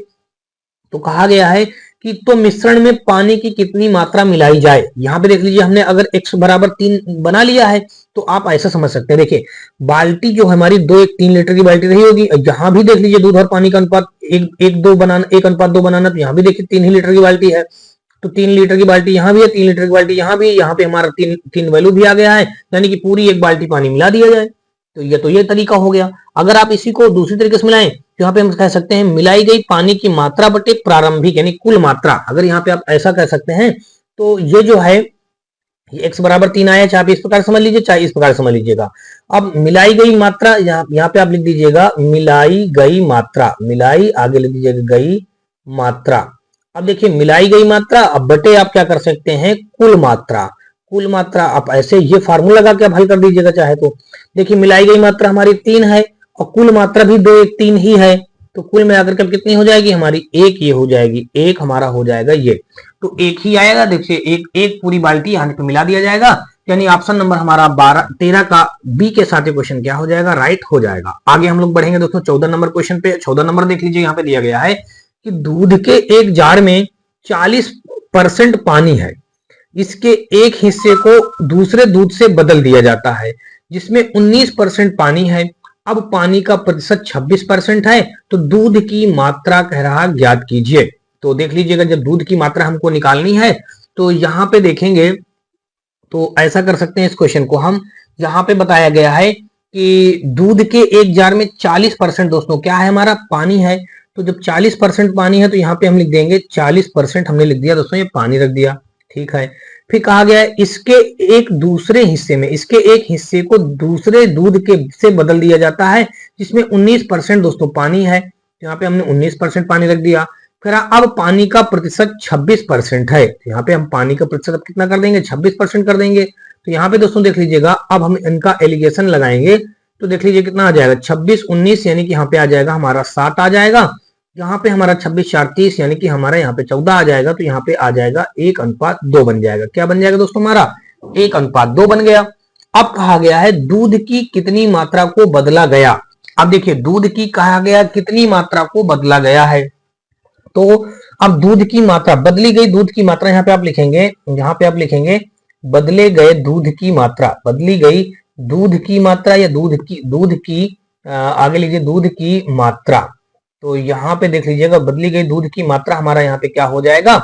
A: तो कहा गया है कि तो मिश्रण में पानी की कितनी मात्रा मिलाई जाए। यहाँ पे देख लीजिए हमने अगर x बराबर 3 बना लिया है तो आप ऐसा समझ सकते हैं। देखिए बाल्टी जो हमारी 3 लीटर की बाल्टी रही होगी, यहाँ भी देख लीजिए दूध और पानी का अनुपात 1:2 बनाना, तो यहाँ भी देखिए 3 ही लीटर की बाल्टी है। तो 3 लीटर की बाल्टी यहाँ भी है, 3 लीटर की बाल्टी यहाँ भी, यहाँ पे हमारा 3 वैल्यू भी आ गया है, यानी कि पूरी एक बाल्टी पानी मिला दिया जाए। तो ये तरीका हो गया। अगर आप इसी को दूसरी तरीके से मिलाएं तो यहाँ पे हम कह सकते हैं मिलाई गई पानी की मात्रा बटे प्रारंभिक, यानी कुल मात्रा। अगर यहाँ पे आप ऐसा कह सकते हैं तो ये जो है ये x बराबर 3 आया, चाहे आप इस प्रकार समझ लीजिए चाहे इस प्रकार समझ लीजिएगा। अब मिलाई गई मात्रा यहाँ पे आप लिख दीजिएगा मिलाई गई मात्रा, मिलाई आगे लिख दीजिएगा गई मात्रा। अब देखिए मिलाई गई मात्रा, अब बटे आप क्या कर सकते हैं कुल मात्रा, कुल मात्रा आप ऐसे ये फार्मूला लगा के आप हल कर दीजिएगा चाहे तो। देखिए मिलाई गई मात्रा हमारी 3 है और कुल मात्रा भी 2 1 3 ही है, तो कुल में आकर के कितनी हो जाएगी हमारी, एक ये हो जाएगी, एक हमारा हो जाएगा ये, तो एक ही आएगा। देखिए एक पूरी बाल्टी यहाँ पे मिला दिया जाएगा, यानी ऑप्शन नंबर हमारा 13 का बी के साथ क्वेश्चन क्या हो जाएगा, राइट हो जाएगा। आगे हम लोग बढ़ेंगे दोस्तों 14 नंबर क्वेश्चन पे। 14 नंबर देख लीजिए, यहाँ पे दिया गया है कि दूध के एक जार में 40% पानी है, इसके एक हिस्से को दूसरे दूध से बदल दिया जाता है जिसमें 19% पानी है। अब पानी का प्रतिशत 26% है, तो दूध की मात्रा कह रहा ज्ञात कीजिए। तो देख लीजिएगा जब दूध की मात्रा हमको निकालनी है तो यहाँ पे देखेंगे तो ऐसा कर सकते हैं इस क्वेश्चन को हम, यहाँ पे बताया गया है कि दूध के एक जार में 40% दोस्तों क्या है, हमारा पानी है। तो जब 40% पानी है तो यहाँ पे हम लिख देंगे 40% हमने लिख दिया दोस्तों, ये पानी रख दिया, ठीक है। फिर कहा गया है इसके एक दूसरे हिस्से में, इसके एक हिस्से को दूसरे दूध के से बदल दिया जाता है जिसमें 19% दोस्तों पानी है। यहाँ पे हमने 19% पानी रख दिया। फिर अब पानी का प्रतिशत 26% है, तो यहाँ पे हम पानी का प्रतिशत अब कितना कर देंगे, 26% कर देंगे। तो यहाँ पे दोस्तों देख लीजिएगा, अब हम इनका एलिगेशन लगाएंगे तो देख लीजिए कितना आ जाएगा, 26 19 यानी कि यहाँ पे आ जाएगा हमारा 7 आ जाएगा। यहाँ पे हमारा 26 4 30 यानी कि हमारा यहाँ पे 14 आ जाएगा। तो यहाँ पे आ जाएगा 1:2 बन जाएगा। क्या बन जाएगा दोस्तों, हमारा 1:2 बन गया। अब कहा गया है दूध की कितनी मात्रा को बदला गया। अब देखिए दूध की कहा गया कितनी मात्रा को बदला गया है, तो अब दूध की मात्रा बदली गई, दूध की मात्रा यहाँ पे आप लिखेंगे, यहाँ पे आप लिखेंगे बदले गए दूध की मात्रा, बदली गई दूध की मात्रा या दूध की आगे लीजिए दूध की मात्रा। तो यहाँ पे देख लीजिएगा बदली गई दूध की मात्रा हमारा यहाँ पे क्या हो जाएगा,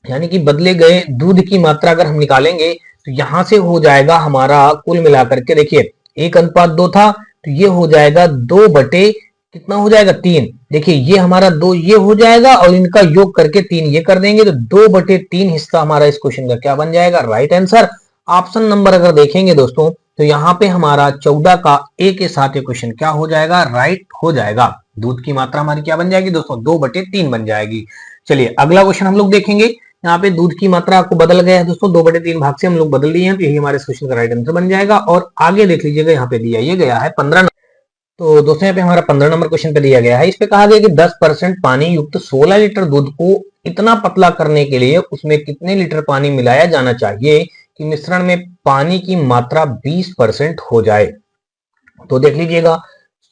A: यानी कि बदले गए दूध की मात्रा अगर हम निकालेंगे तो यहाँ से हो जाएगा हमारा कुल मिलाकर के, देखिए 1:2 था तो ये हो जाएगा 2 बटे कितना हो जाएगा 3। देखिए ये हमारा 2 ये हो जाएगा और इनका योग करके 3 ये कर देंगे, तो 2 बटे 3 हिस्सा हमारा इस क्वेश्चन का क्या बन जाएगा, राइट आंसर। ऑप्शन नंबर अगर देखेंगे दोस्तों तो यहाँ पे हमारा 14 का ए के साथ ये क्वेश्चन क्या हो जाएगा, राइट हो जाएगा। दूध की मात्रा हमारी क्या बन जाएगी दोस्तों, 2 बटे 3 बन जाएगी। चलिए अगला क्वेश्चन हम लोग देखेंगे। यहाँ पे दूध की मात्रा आपको बदल गया है दोस्तों, 2 बटे 3 भाग से हम लोग बदल लिए हैं, तो यही हमारे इस क्वेश्चन का राइट आंसर बन जाएगा। और आगे देख लीजिएगा यहाँ पे दिया ये गया है 15। तो दोस्तों यहाँ पे हमारा 15 नंबर क्वेश्चन पे दिया गया है, इस पे कहा गया कि 10% पानी युक्त 16 लीटर दूध को इतना पतला करने के लिए उसमें कितने लीटर पानी मिलाया जाना चाहिए कि मिश्रण में पानी की मात्रा 20% हो जाए। तो देख लीजिएगा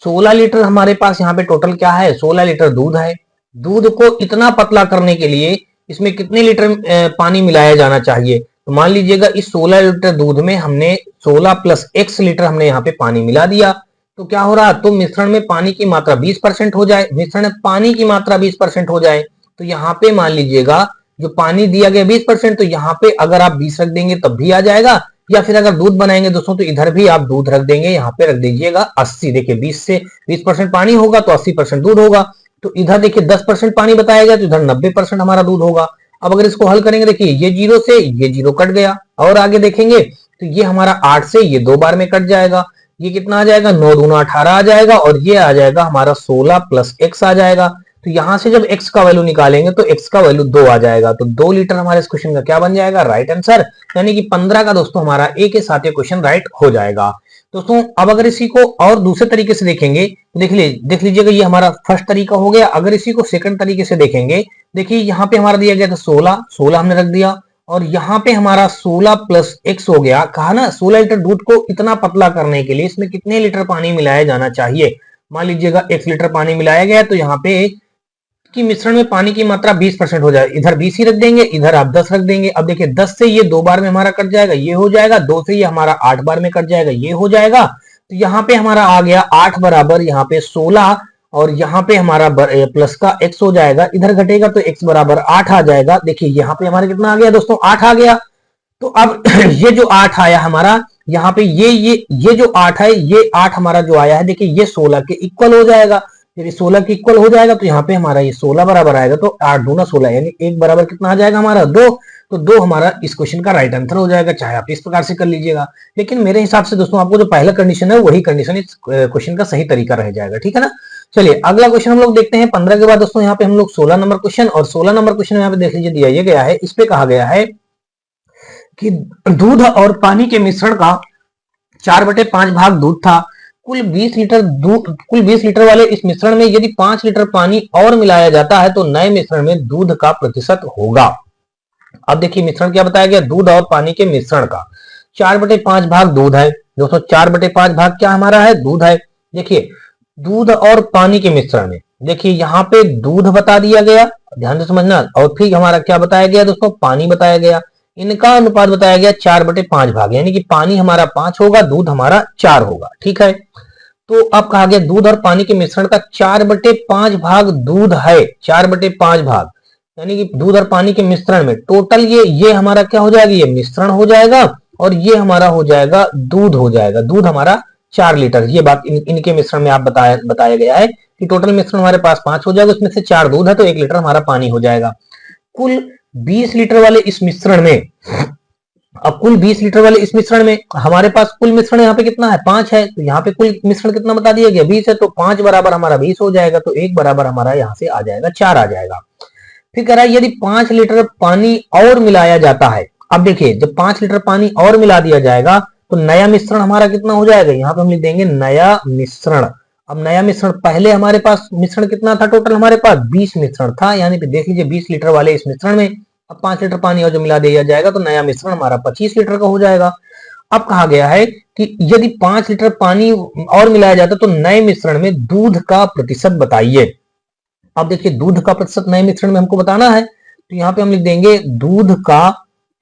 A: 16 लीटर हमारे पास यहाँ पे टोटल क्या है, 16 लीटर दूध है। दूध को इतना पतला करने के लिए इसमें कितने लीटर पानी मिलाया जाना चाहिए। तो मान लीजिएगा इस 16 लीटर दूध में हमने 16 प्लस x लीटर हमने यहाँ पे पानी मिला दिया, तो क्या हो रहा, तो मिश्रण में पानी की मात्रा 20% हो जाए, मिश्रण में पानी की मात्रा 20% हो जाए। तो यहाँ पे मान लीजिएगा जो पानी दिया गया 20%, तो यहाँ पे अगर आप 20 रख देंगे तब भी आ जाएगा, या फिर अगर दूध बनाएंगे दोस्तों तो इधर भी आप दूध रख देंगे, यहाँ पे रख दीजिएगा 80। देखिए 20 से 20% पानी होगा तो 80% दूध होगा। तो इधर देखिए 10% पानी बताया गया तो इधर 90% हमारा दूध होगा। अब अगर इसको हल करेंगे देखिए ये 0 से ये 0 कट गया, और आगे देखेंगे तो ये हमारा 8 से ये 2 बार में कट जाएगा, ये कितना आ जाएगा 9 दूना 18 आ जाएगा, और ये आ जाएगा हमारा 16 प्लस x आ जाएगा। तो यहां से जब x का वैल्यू निकालेंगे तो x का वैल्यू 2 आ जाएगा। तो 2 लीटर हमारे इस क्वेश्चन का क्या बन जाएगा, राइट आंसर। यानी कि 15 का दोस्तों हमारा ए के साथ ये क्वेश्चन राइट हो जाएगा। दोस्तों अब अगर इसी को और दूसरे तरीके से देखेंगे, देख लीजिएगा ये हमारा फर्स्ट तरीका हो गया। अगर इसी को सेकंड तरीके से देखेंगे, देखिए यहाँ पे हमारा दिया गया था 16 हमने रख दिया, और यहाँ पे हमारा 16 प्लस x हो गया। कहा ना 16 लीटर दूध को इतना पतला करने के लिए इसमें कितने लीटर पानी मिलाया जाना चाहिए। मान लीजिएगा 1 लीटर पानी मिलाया गया, तो यहाँ पे कि मिश्रण में पानी की मात्रा 20% हो जाए, इधर 20 ही रख देंगे, इधर आप 10 रख देंगे। अब देखिए 10 से ये 2 बार में हमारा कट जाएगा, ये हो जाएगा, 2 से ये हमारा 8 बार में कट जाएगा, ये हो जाएगा। तो यहाँ पे हमारा आ गया 8 बराबर यहाँ पे 16, और यहाँ पे हमारा प्लस का x हो जाएगा, इधर घटेगा तो x बराबर 8 आ जाएगा। देखिए यहाँ पे हमारे कितना आ गया दोस्तों, 8 आ गया। तो अब ये जो 8 आया हमारा यहाँ पे ये जो 8 है, ये 8 हमारा जो आया है देखिए ये 16 के इक्वल हो जाएगा। जब ये 16 के इक्वल हो जाएगा तो यहाँ पे हमारा ये 16 बराबर आएगा, तो 8 दूना 16 यानी 1 बराबर कितना आ जाएगा हमारा 2। तो 2 हमारा इस क्वेश्चन का राइट आंसर हो जाएगा। चाहे आप इस प्रकार से कर लीजिएगा, लेकिन मेरे हिसाब से दोस्तों आपको जो पहला कंडीशन है वही कंडीशन इस क्वेश्चन का सही तरीका रह जाएगा, ठीक है ना। चलिए अगला क्वेश्चन हम लोग देखते हैं 15 के बाद दोस्तों यहाँ पे हम लोग 16 नंबर क्वेश्चन, और 16 नंबर क्वेश्चन यहाँ पे देख लीजिए दिया गया है। इस पे कहा गया है कि दूध और पानी के मिश्रण का 4/5 भाग दूध था। कुल 20 लीटर वाले इस मिश्रण में यदि 5 लीटर पानी और मिलाया जाता है तो नए मिश्रण में दूध का प्रतिशत होगा। अब देखिए मिश्रण क्या बताया गया, दूध और पानी के मिश्रण का 4/5 भाग दूध है दोस्तों। 4/5 भाग क्या हमारा है, दूध है। देखिए दूध और पानी के मिश्रण में देखिए यहाँ पे दूध बता दिया गया, ध्यान से समझना, और फिर हमारा क्या बताया गया दोस्तों, पानी बताया गया। इनका अनुपात बताया गया 4/5 भाग, यानी कि पानी हमारा 5 होगा, दूध हमारा 4 होगा, ठीक है। तो अब कहा गया दूध और पानी के मिश्रण का 4/5 भाग दूध है, 4/5 भाग।
B: यानी कि दूध और पानी के मिश्रण में टोटल ये हमारा क्या हो जाएगा, ये मिश्रण हो जाएगा और ये हमारा हो जाएगा दूध हो जाएगा। दूध हमारा 4 लीटर, ये बात इनके मिश्रण में आप बताया गया है कि टोटल मिश्रण हमारे पास 5 हो जाएगा, उसमें से 4 दूध है तो 1 लीटर हमारा पानी हो जाएगा। कुल 20 लीटर वाले इस मिश्रण में, अब कुल 20 लीटर वाले इस मिश्रण में हमारे पास कुल मिश्रण यहाँ पे कितना है, 5 है, तो यहाँ पे कुल मिश्रण कितना बता दिया गया, 20 है, तो 5 बराबर हमारा 20 हो जाएगा, तो 1 बराबर हमारा यहाँ से आ जाएगा 4 आ जाएगा। फिर कह रहा है यदि 5 लीटर पानी और मिलाया जाता है। अब देखिए जब 5 लीटर पानी और मिला दिया जाएगा तो नया मिश्रण हमारा कितना हो जाएगा, यहाँ पे हम लिख देंगे नया मिश्रण। अब नया मिश्रण, पहले हमारे पास मिश्रण कितना था, टोटल हमारे पास 20 मिश्रण था, यानी कि देख लीजिए 20 लीटर वाले इस मिश्रण में अब 5 लीटर पानी और जो मिला दिया जाएगा तो नया मिश्रण हमारा 25 लीटर का हो जाएगा। अब कहा गया है कि यदि 5 लीटर पानी और मिलाया जाता तो नए मिश्रण में दूध का प्रतिशत बताइए। अब देखिए दूध का प्रतिशत नए मिश्रण में हमको बताना है, तो यहाँ पे हम लिख देंगे दूध का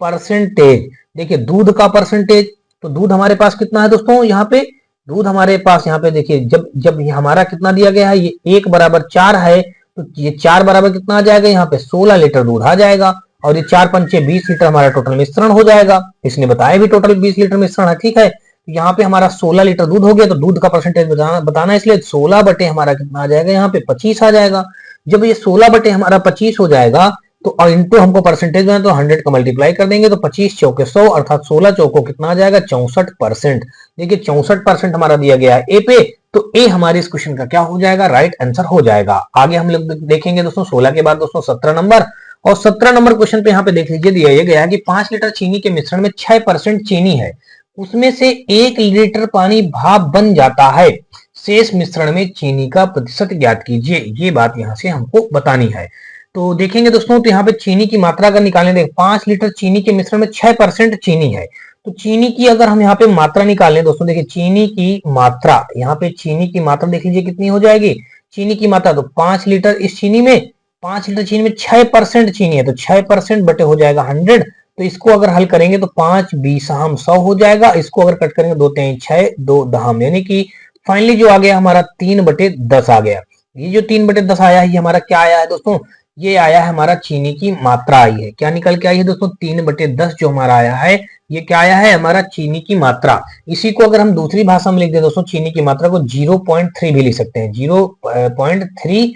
B: परसेंटेज। देखिए दूध का परसेंटेज, तो दूध हमारे पास कितना है दोस्तों, यहाँ पे दूध हमारे पास यहाँ पे देखिए जब ये हमारा कितना दिया गया है, ये 1 बराबर 4 है, तो ये 4 बराबर कितना आ जाएगा, यहाँ पे 16 लीटर दूध आ जाएगा, और ये 4 पंचे 20 लीटर हमारा टोटल मिश्रण हो जाएगा। इसने बताया भी टोटल 20 लीटर मिश्रण है, ठीक है। तो यहाँ पे हमारा 16 लीटर दूध हो गया, तो दूध का परसेंटेज बताना इसलिए 16 बटे हमारा कितना आ जाएगा, यहाँ पे 25 आ जाएगा। जब ये 16 बटे हमारा 25 हो जाएगा तो इंटू हमको परसेंटेज में तो 100 का मल्टीप्लाई कर देंगे, तो 25 चौके 100 अर्थात 16 चौको कितना आ जाएगा 64%। देखिए 64% हमारा दिया गया है ए पे, तो ए हमारे इस क्वेश्चन का क्या हो जाएगा, राइट आंसर हो जाएगा। आगे हम लोग देखेंगे दोस्तों 16 के बाद दोस्तों 17 नंबर, और 17 नंबर क्वेश्चन पे यहाँ पे देख लीजिए दिया ये गया कि 5 लीटर चीनी के मिश्रण में 6% चीनी है, उसमें से 1 लीटर पानी भाप बन जाता है, शेष मिश्रण में चीनी का प्रतिशत ज्ञात कीजिए। ये बात यहाँ से हमको बतानी है। तो देखेंगे दोस्तों, तो यहाँ पे चीनी की मात्रा अगर निकालें, देख 5 लीटर चीनी के मिश्रण में 6% चीनी है, तो चीनी की अगर हम यहाँ पे मात्रा निकालें दोस्तों, देखिए चीनी की मात्रा, यहाँ पे चीनी की मात्रा देख लीजिए कितनी हो जाएगी, चीनी की मात्रा तो 5 लीटर इस चीनी में, 5 लीटर चीनी में 6% चीनी है, तो 6% बटे हो जाएगा 100। तो इसको अगर हल करेंगे तो 5 20 100 हो जाएगा, इसको अगर कट करेंगे 2 3 6 2 दहम, यानी कि फाइनली जो आ गया हमारा 3/10 आ गया। ये जो 3/10 आया है ये हमारा क्या आया है दोस्तों, ये आया है हमारा चीनी की मात्रा आई है। क्या निकल के आई है दोस्तों, 3/10 जो हमारा आया है ये क्या आया है, हमारा चीनी की मात्रा। इसी को अगर हम दूसरी भाषा में लिख दें दोस्तों, चीनी की मात्रा को 0.3 भी लिख सकते हैं, 0.3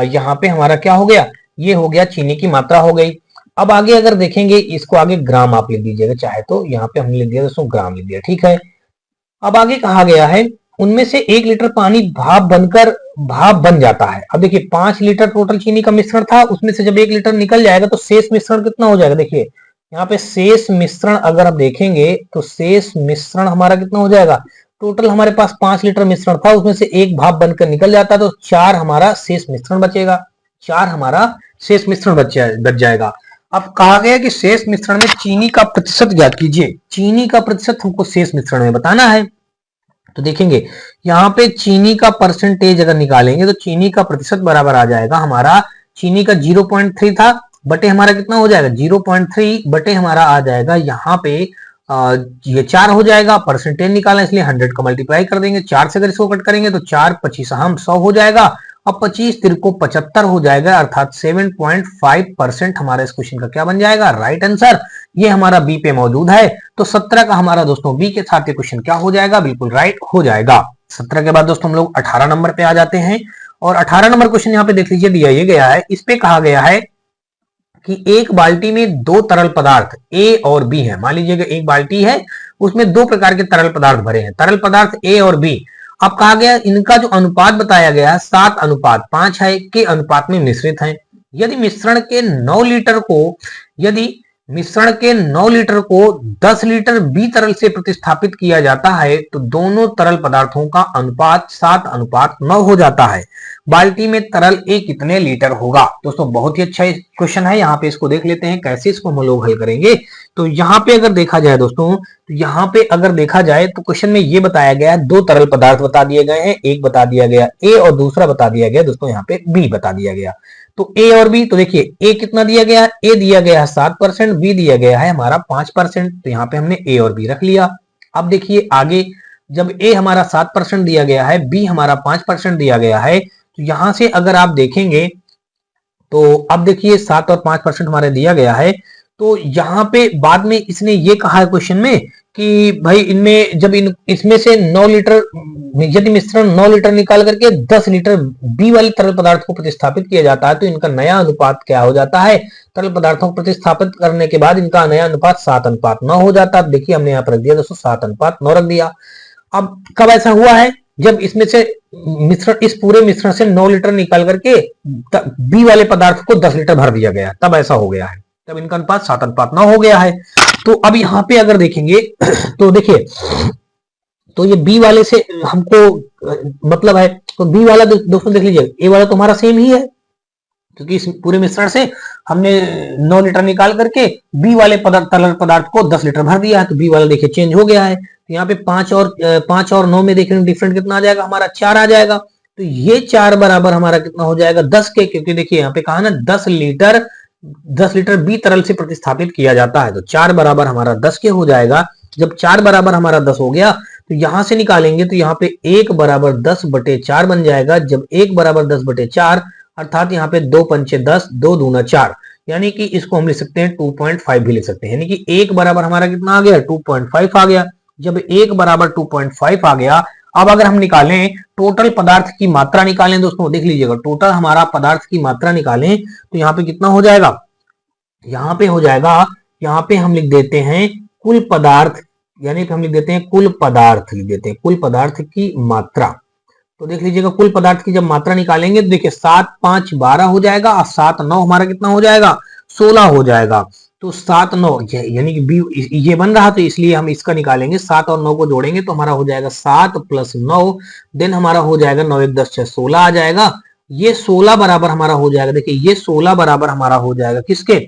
B: यहाँ पे हमारा क्या हो गया, ये हो गया चीनी की मात्रा हो गई। अब आगे अगर देखेंगे इसको आगे ग्राम आप लिख दीजिएगा चाहे तो, यहाँ पे हमने लिख दिया दोस्तों ग्राम लिख दिया, ठीक है। अब आगे कहा गया है उनमें से 1 लीटर पानी भाप बन जाता है। अब देखिए 5 लीटर टोटल चीनी का मिश्रण था, उसमें से जब 1 लीटर निकल जाएगा तो शेष मिश्रण कितना हो जाएगा, देखिए यहाँ पे शेष मिश्रण अगर आप देखेंगे तो शेष मिश्रण हमारा कितना हो जाएगा, टोटल हमारे पास 5 लीटर मिश्रण था, उसमें से 1 भाप बनकर निकल जाता है, तो 4 हमारा शेष मिश्रण बचेगा, 4 हमारा शेष मिश्रण बच जाएगा। अब कहा गया कि शेष मिश्रण में चीनी का प्रतिशत ज्ञात कीजिए। चीनी का प्रतिशत हमको शेष मिश्रण में बताना है, तो देखेंगे यहाँ पे चीनी का परसेंटेज अगर निकालेंगे तो चीनी का प्रतिशत बराबर आ जाएगा हमारा, चीनी का 0.3 था बटे हमारा कितना हो जाएगा, 0.3 बटे हमारा आ जाएगा यहाँ पे ये 4 हो जाएगा, परसेंटेज निकालना इसलिए 100 का मल्टीप्लाई कर देंगे, 4 से अगर इसको कट करेंगे तो 4 25 हम 100 हो जाएगा। अब 25 तिरको 75 हो जाएगा, अर्थात 7.5% हमारा इस क्वेश्चन का क्या बन जाएगा, राइट आंसर। ये हमारा बी पे मौजूद है, तो 17 का हमारा दोस्तों बी के साथ ये क्वेश्चन क्या हो जाएगा, बिल्कुल राइट हो जाएगा। 17 के बाद दोस्तों हम लोग 18 नंबर पे आ जाते हैं, और 18 नंबर क्वेश्चन यहाँ पे देख लीजिए दिया ये गया है, इस पे कहा गया है कि एक बाल्टी में 2 तरल पदार्थ ए और बी है। मान लीजिए एक बाल्टी है उसमें 2 प्रकार के तरल पदार्थ भरे हैं, तरल पदार्थ ए और बी। अब कहा गया इनका जो अनुपात बताया गया 7:5 है के अनुपात में मिश्रित है। यदि मिश्रण के 9 लीटर को 10 लीटर बी तरल से प्रतिस्थापित किया जाता है तो दोनों तरल पदार्थों का अनुपात 7:9 हो जाता है। बाल्टी में तरल ए कितने लीटर होगा। दोस्तों बहुत ही अच्छा क्वेश्चन है, यहाँ पे इसको देख लेते हैं कैसे इसको हम लोग हल करेंगे। तो यहाँ पे अगर देखा जाए दोस्तों, तो यहाँ पे अगर देखा जाए तो क्वेश्चन में ये बताया गया है 2 तरल पदार्थ बता दिए गए हैं, एक बता दिया गया ए और दूसरा बता दिया गया दोस्तों यहाँ पे बी बता दिया गया। तो ए और बी, तो देखिए ए कितना दिया गया है, ए दिया गया है 7%, बी दिया गया है हमारा 5%, तो यहाँ पे हमने ए और बी रख लिया। अब देखिए आगे जब ए हमारा 7% दिया गया है, बी हमारा 5% दिया गया है, तो यहां से अगर आप देखेंगे तो अब देखिए 7 और 5% हमारे दिया गया है। तो यहाँ पे बाद में इसने ये कहा है क्वेश्चन में कि भाई इनमें जब इसमें से 9 लीटर, यदि मिश्रण 9 लीटर निकाल करके 10 लीटर बी वाले तरल पदार्थ को प्रतिस्थापित किया जाता है तो इनका नया अनुपात क्या हो जाता है? तरल पदार्थों को प्रतिस्थापित करने के बाद इनका नया अनुपात 7:9 हो जाता है। देखिए हमने यहाँ पर रख दिया दोस्तों 7:9 रख दिया। अब कब ऐसा हुआ है? जब इसमें से मिश्रण, इस पूरे मिश्रण से 9 लीटर निकाल करके बी वाले पदार्थ को 10 लीटर भर दिया गया, तब ऐसा हो गया है, तब इनका अनुपात 7:9 हो गया है। तो अब यहाँ पे अगर देखेंगे तो देखिए, तो ये बी वाले से हमको मतलब है, तो बी वाला दोस्तों देख लीजिए, ए वाला तो हमारा सेम ही है क्योंकि इस पूरे मिश्रण से हमने 9 लीटर निकाल करके बी वाले तरल पदार्थ को 10 लीटर भर दिया है, तो बी वाला देखिए चेंज हो गया है। तो यहाँ पे 5 और 9 में देखेंगे डिफरेंट कितना आ जाएगा हमारा? 4 आ जाएगा। तो ये 4 बराबर हमारा कितना हो जाएगा? 10 के, क्योंकि देखिए यहाँ पे कहा ना 10 लीटर बी तरल से प्रतिस्थापित किया जाता है, तो 4 बराबर हमारा 10 के हो जाएगा। जब 4 बराबर हमारा 10 हो गया तो यहां से निकालेंगे तो यहाँ पे 1 बराबर 10/4 बन जाएगा। जब 1 बराबर 10/4 अर्थात यहाँ पे 2 पंचे 10, 2 दूना 4, यानी कि इसको हम लिख सकते हैं 2.5 भी लिख सकते हैं, यानी कि 1 बराबर हमारा कितना आ गया? 2.5 आ गया। जब 1 बराबर 2.5 आ गया, अब अगर हम निकालें टोटल पदार्थ की मात्रा निकालें दोस्तों, देख लीजिएगा टोटल हमारा पदार्थ की मात्रा निकालें तो यहाँ पे कितना हो जाएगा? यहाँ पे हो जाएगा, यहाँ पे हम लिख देते हैं कुल पदार्थ, यानी कि हम लिख देते हैं कुल पदार्थ, लिख देते हैं कुल पदार्थ की मात्रा। तो देख लीजिएगा कुल पदार्थ की जब मात्रा निकालेंगे तो देखिए 7 5 12 हो जाएगा और 7 9 हमारा कितना हो जाएगा? 16 हो जाएगा। तो 7 9 यानी कि बी ये बन रहा, तो इसलिए हम इसका निकालेंगे, 7 और 9 को जोड़ेंगे तो हमारा हो जाएगा 7 + 9, देन हमारा हो जाएगा 9 1 10 6 16 आ जाएगा। ये 16 बराबर हमारा हो जाएगा, देखिए ये 16 बराबर हमारा हो जाएगा किसके?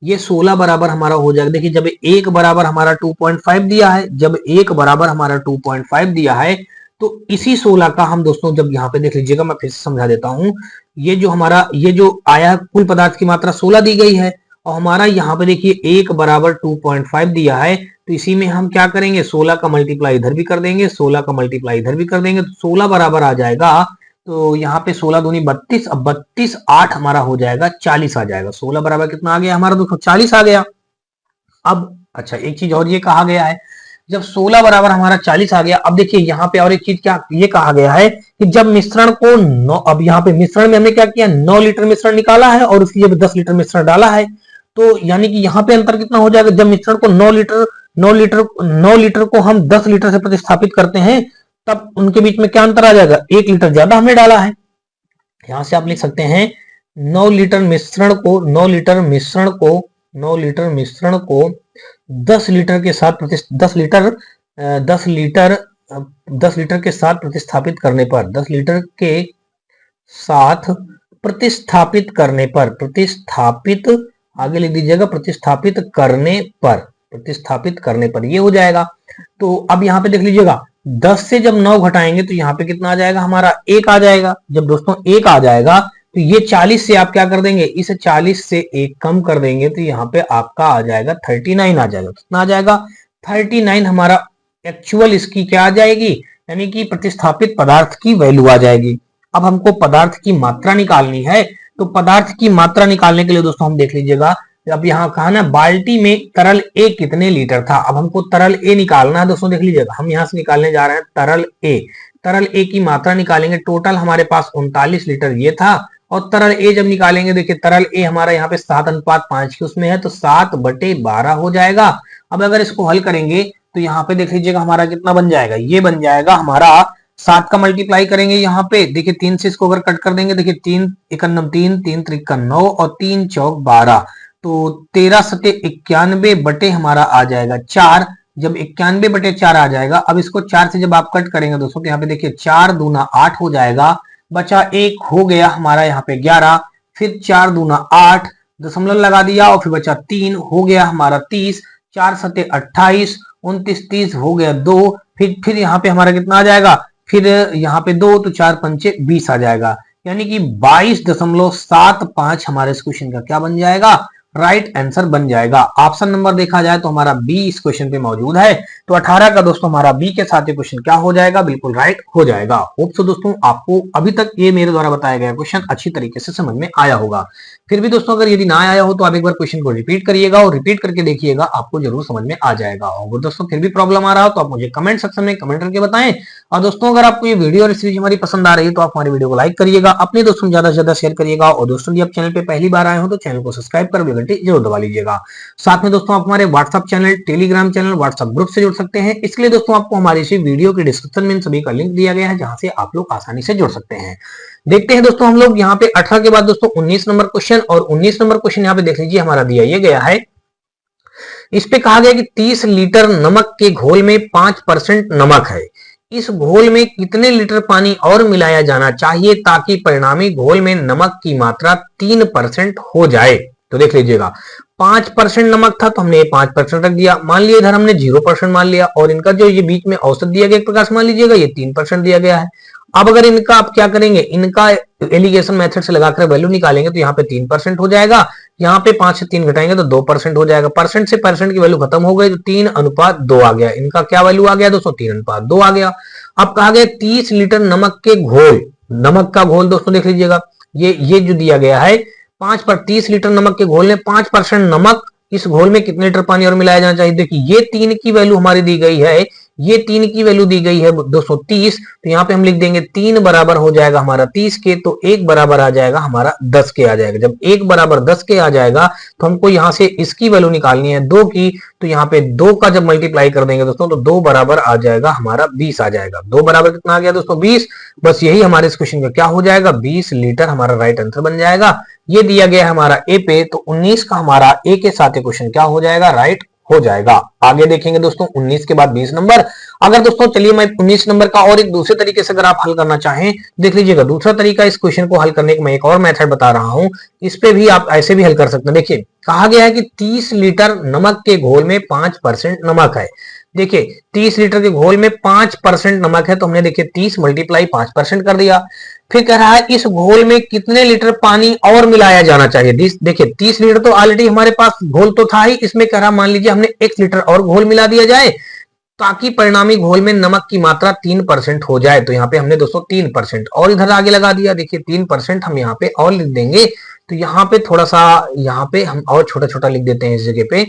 B: ये 16 बराबर हमारा हो जाएगा, देखिए जब 1 बराबर हमारा 2.5 दिया है, जब 1 बराबर हमारा 2.5 दिया है तो इसी 16 का हम दोस्तों, जब यहाँ पे देख लीजिएगा मैं फिर से समझा देता हूं, ये जो हमारा ये जो आया है कुल पदार्थ की मात्रा 16 दी गई है और हमारा यहाँ पे देखिए 1 बराबर 2.5 दिया है, तो इसी में हम क्या करेंगे? 16 का मल्टीप्लाई इधर भी कर देंगे, 16 का मल्टीप्लाई इधर भी कर देंगे, तो 16 बराबर आ जाएगा। तो यहाँ पे 16 दूनी 32, अब 32 8 हमारा हो जाएगा 40 आ जाएगा। 16 बराबर कितना आ गया हमारा दोस्तों? 40 आ गया। अब अच्छा एक चीज और ये कहा गया है, जब 16 बराबर हमारा 40 आ गया, अब देखिए यहाँ पे और एक चीज क्या ये कहा गया है कि जब मिश्रण को 9, अब यहाँ पे मिश्रण में हमने क्या किया? 9 लीटर मिश्रण निकाला है और उसकी जब 10 लीटर मिश्रण डाला है, तो यानी कि यहाँ पे अंतर कितना हो जाएगा? जब मिश्रण को 9 लीटर को हम 10 लीटर से प्रतिस्थापित करते हैं तब उनके बीच में क्या अंतर आ जाएगा? 1 लीटर ज्यादा हमने डाला है। यहां से आप लिख सकते हैं 9 लीटर मिश्रण को 10 लीटर के साथ 10 लीटर के साथ प्रतिस्थापित करने पर, 10 लीटर के साथ प्रतिस्थापित करने पर, प्रतिस्थापित आगे लिख दीजिएगा, प्रतिस्थापित करने पर ये हो जाएगा। तो अब यहाँ पे देख लीजिएगा 10 से जब 9 घटाएंगे तो यहाँ पे कितना आ जाएगा हमारा? 1 आ जाएगा। जब दोस्तों 1 आ जाएगा तो ये 40 से आप क्या कर देंगे? इस 40 से 1 कम कर देंगे तो यहाँ पे आपका आ जाएगा 39 आ जाएगा। कितना आ जाएगा? 39 हमारा एक्चुअल इसकी क्या आ जाएगी? यानी कि प्रतिस्थापित पदार्थ की वैल्यू आ जाएगी। अब हमको पदार्थ की मात्रा निकालनी है, तो पदार्थ की मात्रा निकालने के लिए दोस्तों हम देख लीजिएगा, अब यहाँ कहा ना बाल्टी में तरल ए कितने लीटर था, अब हमको तरल ए निकालना है दोस्तों। देख लीजिएगा हम यहाँ से निकालने जा रहे हैं तरल ए की मात्रा निकालेंगे। टोटल हमारे पास 39 लीटर ये था और तरल ए जब निकालेंगे, देखिए तरल ए हमारा यहाँ पे 7:5 की उसमें है, तो 7/12 हो जाएगा। अब अगर इसको हल करेंगे तो यहाँ पे देख लीजिएगा हमारा कितना बन जाएगा? ये बन जाएगा हमारा 7 का मल्टीप्लाई करेंगे यहाँ पे, देखिए 3 से इसको अगर कट कर देंगे, देखिए 3 एकम 3, 3 त्रिक 9 और 3 चौक 12, तो 13 सते 91 बटे हमारा आ जाएगा 4। जब 91/4 आ जाएगा, अब इसको 4 से जब आप कट करेंगे दोस्तों तो यहाँ पे देखिए 4 दूना 8 हो जाएगा, बचा 1 हो गया हमारा यहाँ पे 11, फिर 4 दूना 8 दशमलव लगा दिया और फिर बचा 3 हो गया हमारा 30, 4 सते 28, 29 30 हो गया 2, फिर यहाँ पे हमारा कितना आ जाएगा? फिर यहाँ पे 2 तो 4 पंचे 20 आ जाएगा, यानी कि 22.75 हमारे इस क्वेश्चन का क्या बन जाएगा? राइट आंसर बन जाएगा। ऑप्शन नंबर देखा जाए तो हमारा बी इस क्वेश्चन पे मौजूद है। तो 18 का दोस्तों हमारा बी के साथ ये क्वेश्चन क्या हो जाएगा, बिल्कुल राइट हो जाएगा। होप सो दोस्तों आपको अभी तक ये मेरे द्वारा बताया गया क्वेश्चन अच्छी तरीके से समझ में आया होगा। फिर भी दोस्तों अगर यदि ना आया हो तो आप एक बार क्वेश्चन को रिपीट करिएगा और रिपीट करके देखिएगा, आपको जरूर समझ में आ जाएगा। और दोस्तों फिर भी प्रॉब्लम आ रहा हो तो आप मुझे कमेंट सेक्शन में कमेंट करके बताएं। और दोस्तों अगर आपको ये वीडियो और सीरीज हमारी पसंद आ रही है तो आप हमारी वीडियो को लाइक करिएगा, अपने दोस्तों ज्यादा से ज्यादा शेयर करिएगा। और दोस्तों यदि आप चैनल पे पहली बार आए हो तो चैनल को सब्सक्राइब कर बेल घंटी जरूर दबा लीजिएगा। साथ में दोस्तों आप हमारे WhatsApp channel, Telegram channel, WhatsApp group से जुड़ सकते हैं। इसके लिए दोस्तों आपको हमारे इसी वीडियो के डिस्क्रिप्शन में इन सभी का लिंक दिया गया है, जहां से आप लोग आसानी से जुड़ सकते हैं। देखते हैं दोस्तों हम लोग यहाँ पे 18 के बाद दोस्तों 19 नंबर क्वेश्चन, और 19 नंबर क्वेश्चन यहाँ पे देख लीजिए हमारा दिया ये गया है। इस पे कहा गया कि 30 लीटर नमक के घोल में 5% नमक है। इस घोल में कितने लीटर पानी और मिलाया जाना चाहिए ताकि परिणामी घोल में नमक की मात्रा 3% हो जाए। तो देख लीजिएगा 5% नमक था तो हमने 5% रख दिया, मान लिया इधर हमने 0% मान लिया, और इनका जो ये बीच में औसत दिया गया एक प्रकार से मान लीजिएगा ये 3% दिया गया है। अब अगर इनका आप क्या करेंगे, इनका एलिगेशन मेथड से लगाकर वैल्यू निकालेंगे तो यहाँ पे 3% हो जाएगा, यहाँ पे 5 से 3 घटाएंगे तो 2% हो जाएगा। परसेंट से परसेंट की वैल्यू खत्म हो गई तो 3:2 आ गया। इनका क्या वैल्यू आ गया दोस्तों, 3:2 आ गया। अब कहा गया 30 लीटर नमक के घोल, नमक का घोल दोस्तों देख लीजिएगा, ये जो दिया गया है 30 लीटर नमक के घोल में 5% नमक, इस घोल में कितने लीटर पानी और मिलाया जाना चाहिए। देखिए ये 3 की वैल्यू हमारी दी गई है, ये 3 की वैल्यू दी गई है 230, तो यहाँ पे हम लिख देंगे 3 बराबर हो जाएगा हमारा 30 के, तो 1 बराबर आ जाएगा हमारा 10 के आ जाएगा। जब 1 बराबर 10 के आ जाएगा तो हमको यहाँ से इसकी वैल्यू निकालनी है 2 की, तो यहाँ पे 2 का जब मल्टीप्लाई कर देंगे दोस्तों तो 2 बराबर आ जाएगा हमारा 20 आ जाएगा। 2 बराबर कितना आ गया दोस्तों 20। बस यही हमारे इस क्वेश्चन का क्या हो जाएगा, 20 लीटर हमारा राइट आंसर बन जाएगा। ये दिया गया है हमारा ए पे, तो 19 का हमारा ए के साथ क्वेश्चन क्या हो जाएगा, राइट हो जाएगा। आगे देखेंगे दोस्तों 19 के बाद 20 नंबर। अगर दोस्तों चलिए मैं 19 नंबर का और एक दूसरे तरीके से अगर आप हल करना चाहें, देख लीजिएगा दूसरा तरीका इस क्वेश्चन को हल करने का मैं एक और मेथड बता रहा हूं, इस पे भी आप ऐसे भी हल कर सकते हैं। देखिए कहा गया है कि 30 लीटर नमक के घोल में 5% नमक है। देखिए 30 लीटर के घोल में 5% नमक है, तो हमने देखिए 30 मल्टीप्लाई 5% कर दिया। फिर कह रहा है इस घोल में कितने लीटर पानी और मिलाया जाना चाहिए। देखिए 30 लीटर तो ऑलरेडी हमारे पास घोल तो था ही, इसमें कह रहा मान लीजिए हमने 1 लीटर और घोल मिला दिया जाए ताकि परिणामी घोल में नमक की मात्रा 3% हो जाए। तो यहाँ पे हमने दोस्तों 3% और इधर आगे लगा दिया। देखिए 3% हम यहाँ पे और लिख देंगे, तो यहाँ पे थोड़ा सा यहाँ पे हम और छोटा छोटा लिख देते हैं इस जगह पे।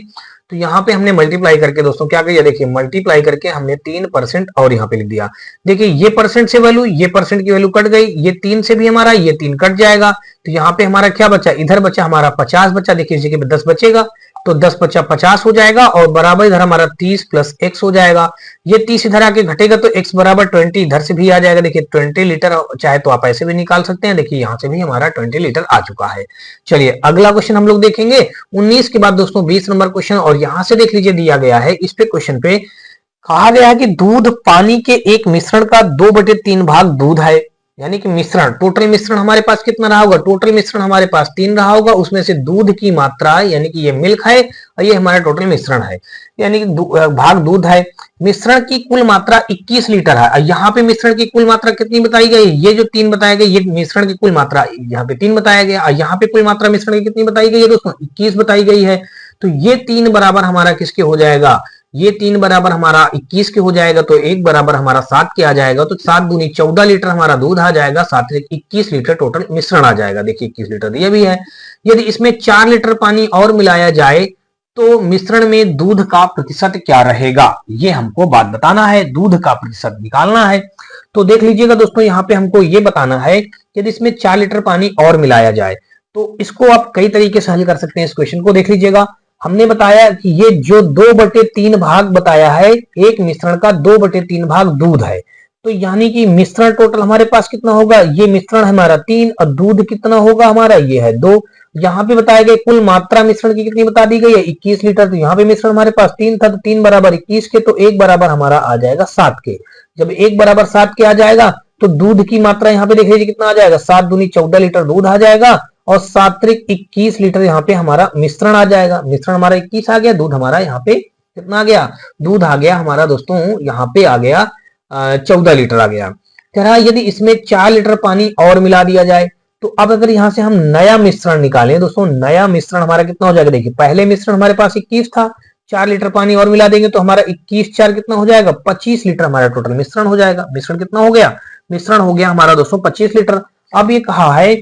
B: तो यहाँ पे हमने मल्टीप्लाई करके दोस्तों क्या किया, देखिए मल्टीप्लाई करके हमने 3% और यहाँ पे लिख दिया। देखिए ये परसेंट से वैल्यू, ये परसेंट की वैल्यू कट गई, ये 3 से भी हमारा ये 3 कट जाएगा, तो यहाँ पे हमारा क्या बचा, इधर बचा हमारा 50 बचा। देखिए इस जगह पे 10 बचेगा, तो 10 बचा 50 हो जाएगा, और बराबर इधर हमारा 30 प्लस x हो जाएगा। ये 30 इधर आके घटेगा तो x बराबर 20 इधर से भी आ जाएगा। देखिए 20 लीटर, चाहे तो आप ऐसे भी निकाल सकते हैं। देखिए यहाँ से भी हमारा 20 लीटर आ चुका है। चलिए अगला क्वेश्चन हम लोग देखेंगे 19 के बाद दोस्तों 20 नंबर क्वेश्चन, और यहाँ से देख लीजिए दिया गया है इस पे क्वेश्चन पे कहा गया है कि दूध पानी के एक मिश्रण का 2/3 भाग दूध है, यानी कि मिश्रण, टोटल मिश्रण हमारे पास कितना रहा होगा, टोटल मिश्रण हमारे पास 3 रहा होगा, उसमें से दूध की मात्रा यानी कि ये मिल्क है और ये हमारा टोटल मिश्रण है, यानी कि भाग दूध है। मिश्रण की कुल मात्रा 21 लीटर है। यहाँ पे मिश्रण की कुल मात्रा कितनी बताई गई, ये जो 3 बताया गया ये मिश्रण की कुल मात्रा यहाँ पे 3 बताया गया, और यहाँ पे कुल मात्रा मिश्रण की कितनी बताई गई है दोस्तों, 21 बताई गई है। तो ये 3 बराबर हमारा किसके हो जाएगा, ये 3 बराबर हमारा 21 के हो जाएगा, तो 1 बराबर हमारा 7 के आ जाएगा। तो 7 दूनी 14 लीटर हमारा दूध आ जाएगा, 7 से 21 लीटर टोटल मिश्रण आ जाएगा। देखिए 21 लीटर दिया भी है। यदि इसमें 4 लीटर पानी और मिलाया जाए तो मिश्रण में दूध का प्रतिशत क्या रहेगा, ये हमको बात बताना है, दूध का प्रतिशत निकालना है। तो देख लीजिएगा दोस्तों यहाँ पे हमको ये बताना है कि यदि इसमें 4 लीटर पानी और मिलाया जाए तो इसको आप कई तरीके से हल कर सकते हैं। इस क्वेश्चन को देख लीजिएगा, हमने बताया कि ये जो 2/3 भाग बताया है, एक मिश्रण का 2/3 भाग दूध है, तो यानी कि मिश्रण टोटल हमारे पास कितना होगा, ये मिश्रण हमारा 3 और दूध कितना होगा हमारा ये है 2। यहाँ पे बताया गया कुल मात्रा मिश्रण की कितनी बता दी गई है 21 लीटर, तो यहाँ पे मिश्रण हमारे पास 3 था, तो 3 बराबर 21 के, तो 1 बराबर हमारा आ जाएगा 7 के। जब 1 बराबर 7 के आ जाएगा तो दूध की मात्रा यहाँ पे देख लीजिए कितना आ जाएगा, 7 दूनी 14 लीटर दूध आ जाएगा, और 7 त्रिक 21 लीटर यहाँ पे हमारा मिश्रण आ जाएगा। मिश्रण हमारा 21 आ गया, दूध हमारा यहाँ पे कितना आ गया, दूध आ गया हमारा दोस्तों यहाँ पे आ गया 14 लीटर आ गया। कह रहा यदि इसमें 4 लीटर पानी और मिला दिया जाए, तो अब अगर यहाँ से हम नया मिश्रण निकालें दोस्तों, नया मिश्रण हमारा कितना हो जाएगा, देखिए पहले मिश्रण हमारे पास 21 था, 4 लीटर पानी और मिला देंगे तो हमारा 21 4 कितना हो जाएगा, 25 लीटर हमारा टोटल मिश्रण हो जाएगा। मिश्रण कितना हो गया, मिश्रण हो गया हमारा दोस्तों 25 लीटर। अब ये कहा है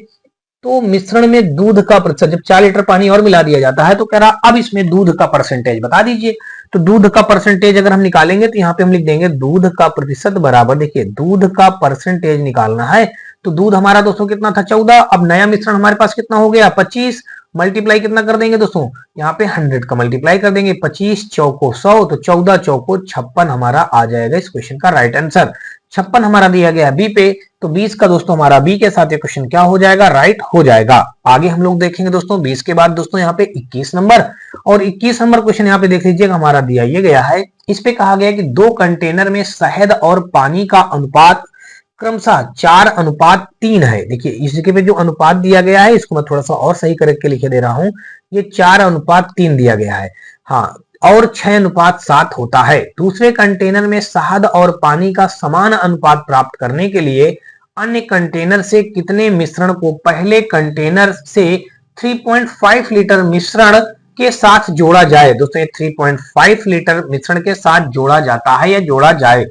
B: तो मिश्रण में दूध का प्रतिशत, जब 4 लीटर पानी और मिला दिया जाता है तो कह रहा अब इसमें दूध का परसेंटेज बता दीजिए। तो दूध का परसेंटेज अगर हम निकालेंगे तो यहाँ पे हम लिख देंगे दूध का प्रतिशत बराबर, देखिए दूध का परसेंटेज निकालना है तो दूध हमारा दोस्तों कितना था 14, अब नया मिश्रण हमारे पास कितना हो गया 25, मल्टीप्लाई कितना कर देंगे दोस्तों, यहाँ पे 100 का मल्टीप्लाई कर देंगे, 25 चौको 100 तो 14 चौको 56 हमारा आ जाएगा इस क्वेश्चन का राइट आंसर। 56 हमारा दिया गया बी पे, तो 20 का दोस्तों हमारा बी के साथ ये क्वेश्चन क्या हो जाएगा, राइट हो जाएगा। आगे हम लोग देखेंगे दोस्तों 20 के बाद दोस्तों यहाँ पे 21 नंबर, और 21 नंबर क्वेश्चन यहाँ पे देख लीजिएगा हमारा दिया ये गया है। इस पे कहा गया कि 2 कंटेनर में शहद और पानी का अनुपात क्रमशः 4:3 है। देखिए इस जगह पे जो अनुपात दिया गया है इसको मैं थोड़ा सा और सही करके लिखे दे रहा हूं, ये 4:3 दिया गया है, हाँ, और 6:7 होता है। दूसरे कंटेनर में शहद और पानी का समान अनुपात प्राप्त करने के लिए अन्य कंटेनर से कितने मिश्रण को पहले कंटेनर से 3.5 लीटर मिश्रण के साथ जोड़ा जाए। दोस्तों ये 3.5 लीटर मिश्रण के साथ जोड़ा जाता है या जोड़ा जाए,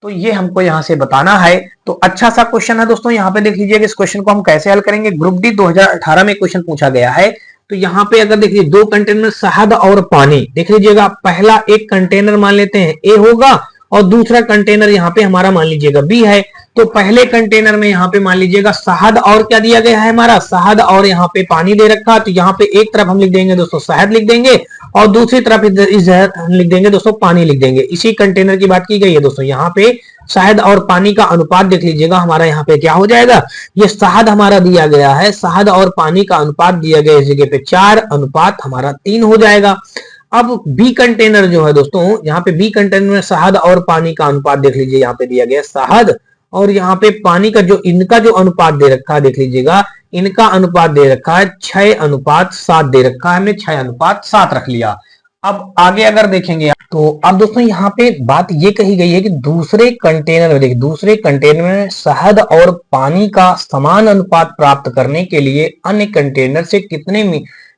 B: तो ये हमको यहां से बताना है। तो अच्छा सा क्वेश्चन है दोस्तों, यहाँ पे देख लीजिएगा इस क्वेश्चन को हम कैसे हल करेंगे। ग्रुप डी 2018 में क्वेश्चन पूछा गया है। तो यहाँ पे अगर देखिए 2 कंटेनर शहद और पानी, देख लीजिएगा पहला एक कंटेनर मान लेते हैं ए होगा और दूसरा कंटेनर यहाँ पे हमारा मान लीजिएगा बी है। तो पहले कंटेनर में यहाँ पे मान लीजिएगा शहद और क्या दिया गया है हमारा, शहद और यहाँ पे पानी दे रखा, तो यहाँ पे एक तरफ हम लिख देंगे दोस्तों शहद लिख देंगे और दूसरी तरफ इधर हम लिख देंगे दोस्तों पानी लिख देंगे। इसी कंटेनर की बात की गई है दोस्तों, यहाँ पे शहद और पानी का अनुपात देख लीजिएगा हमारा यहाँ पे क्या हो जाएगा, ये शहद हमारा दिया गया है, शहद और पानी का अनुपात दिया गया इस जगह पे 4:3 हो जाएगा। अब बी कंटेनर जो है दोस्तों, यहाँ पे बी कंटेनर में शहद और पानी का अनुपात देख लीजिए, यहाँ पे दिया गया शहद और यहाँ पे पानी का जो इनका जो अनुपात दे रखा है देख लीजिएगा, इनका अनुपात दे रखा है 6:7 दे रखा है, हमने 6:7 रख लिया। अब आगे अगर देखेंगे तो अब दोस्तों यहाँ पे बात ये कही गई है कि दूसरे कंटेनर में, देखिए दूसरे कंटेनर में शहद और पानी का समान अनुपात प्राप्त करने के लिए अन्य कंटेनर से कितने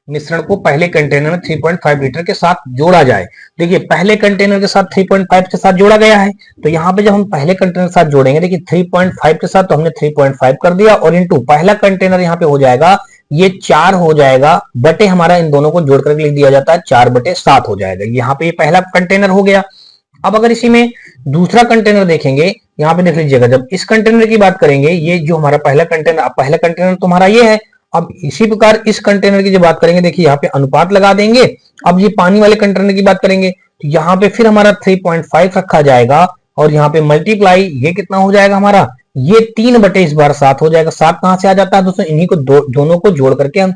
B: मिश्रण को पहले कंटेनर में 3.5 लीटर के साथ जोड़ा जाए। देखिए पहले कंटेनर के साथ 3.5 के साथ जोड़ा गया है, तो यहाँ पे जब हम पहले कंटेनर के साथ जोड़ेंगे, देखिए 3.5 के साथ तो हमने 3.5 कर दिया और इनटू पहला कंटेनर यहाँ पे हो जाएगा ये 4 हो जाएगा बटे हमारा इन दोनों को जोड़ करके लिख दिया जाता है 4/7 हो जाएगा। यहाँ पे ये पहला कंटेनर हो गया। अब अगर इसी में दूसरा कंटेनर देखेंगे, यहाँ पे देख लीजिएगा जब इस कंटेनर की बात करेंगे, ये जो हमारा पहला कंटेनर तुम्हारा ये है। अब इसी प्रकार इस कंटेनर की जो बात करेंगे, देखिए यहाँ पे अनुपात लगा देंगे। अब ये पानी वाले कंटेनर की बात करेंगे तो यहाँ पे फिर हमारा 3.5 रखा जाएगा और यहाँ पे मल्टीप्लाई ये कितना हो जाएगा हमारा, ये 3/7 हो जाएगा। 7 कहां से आ जाता है दोस्तों, इन्हीं को दोनों को जोड़ करके हम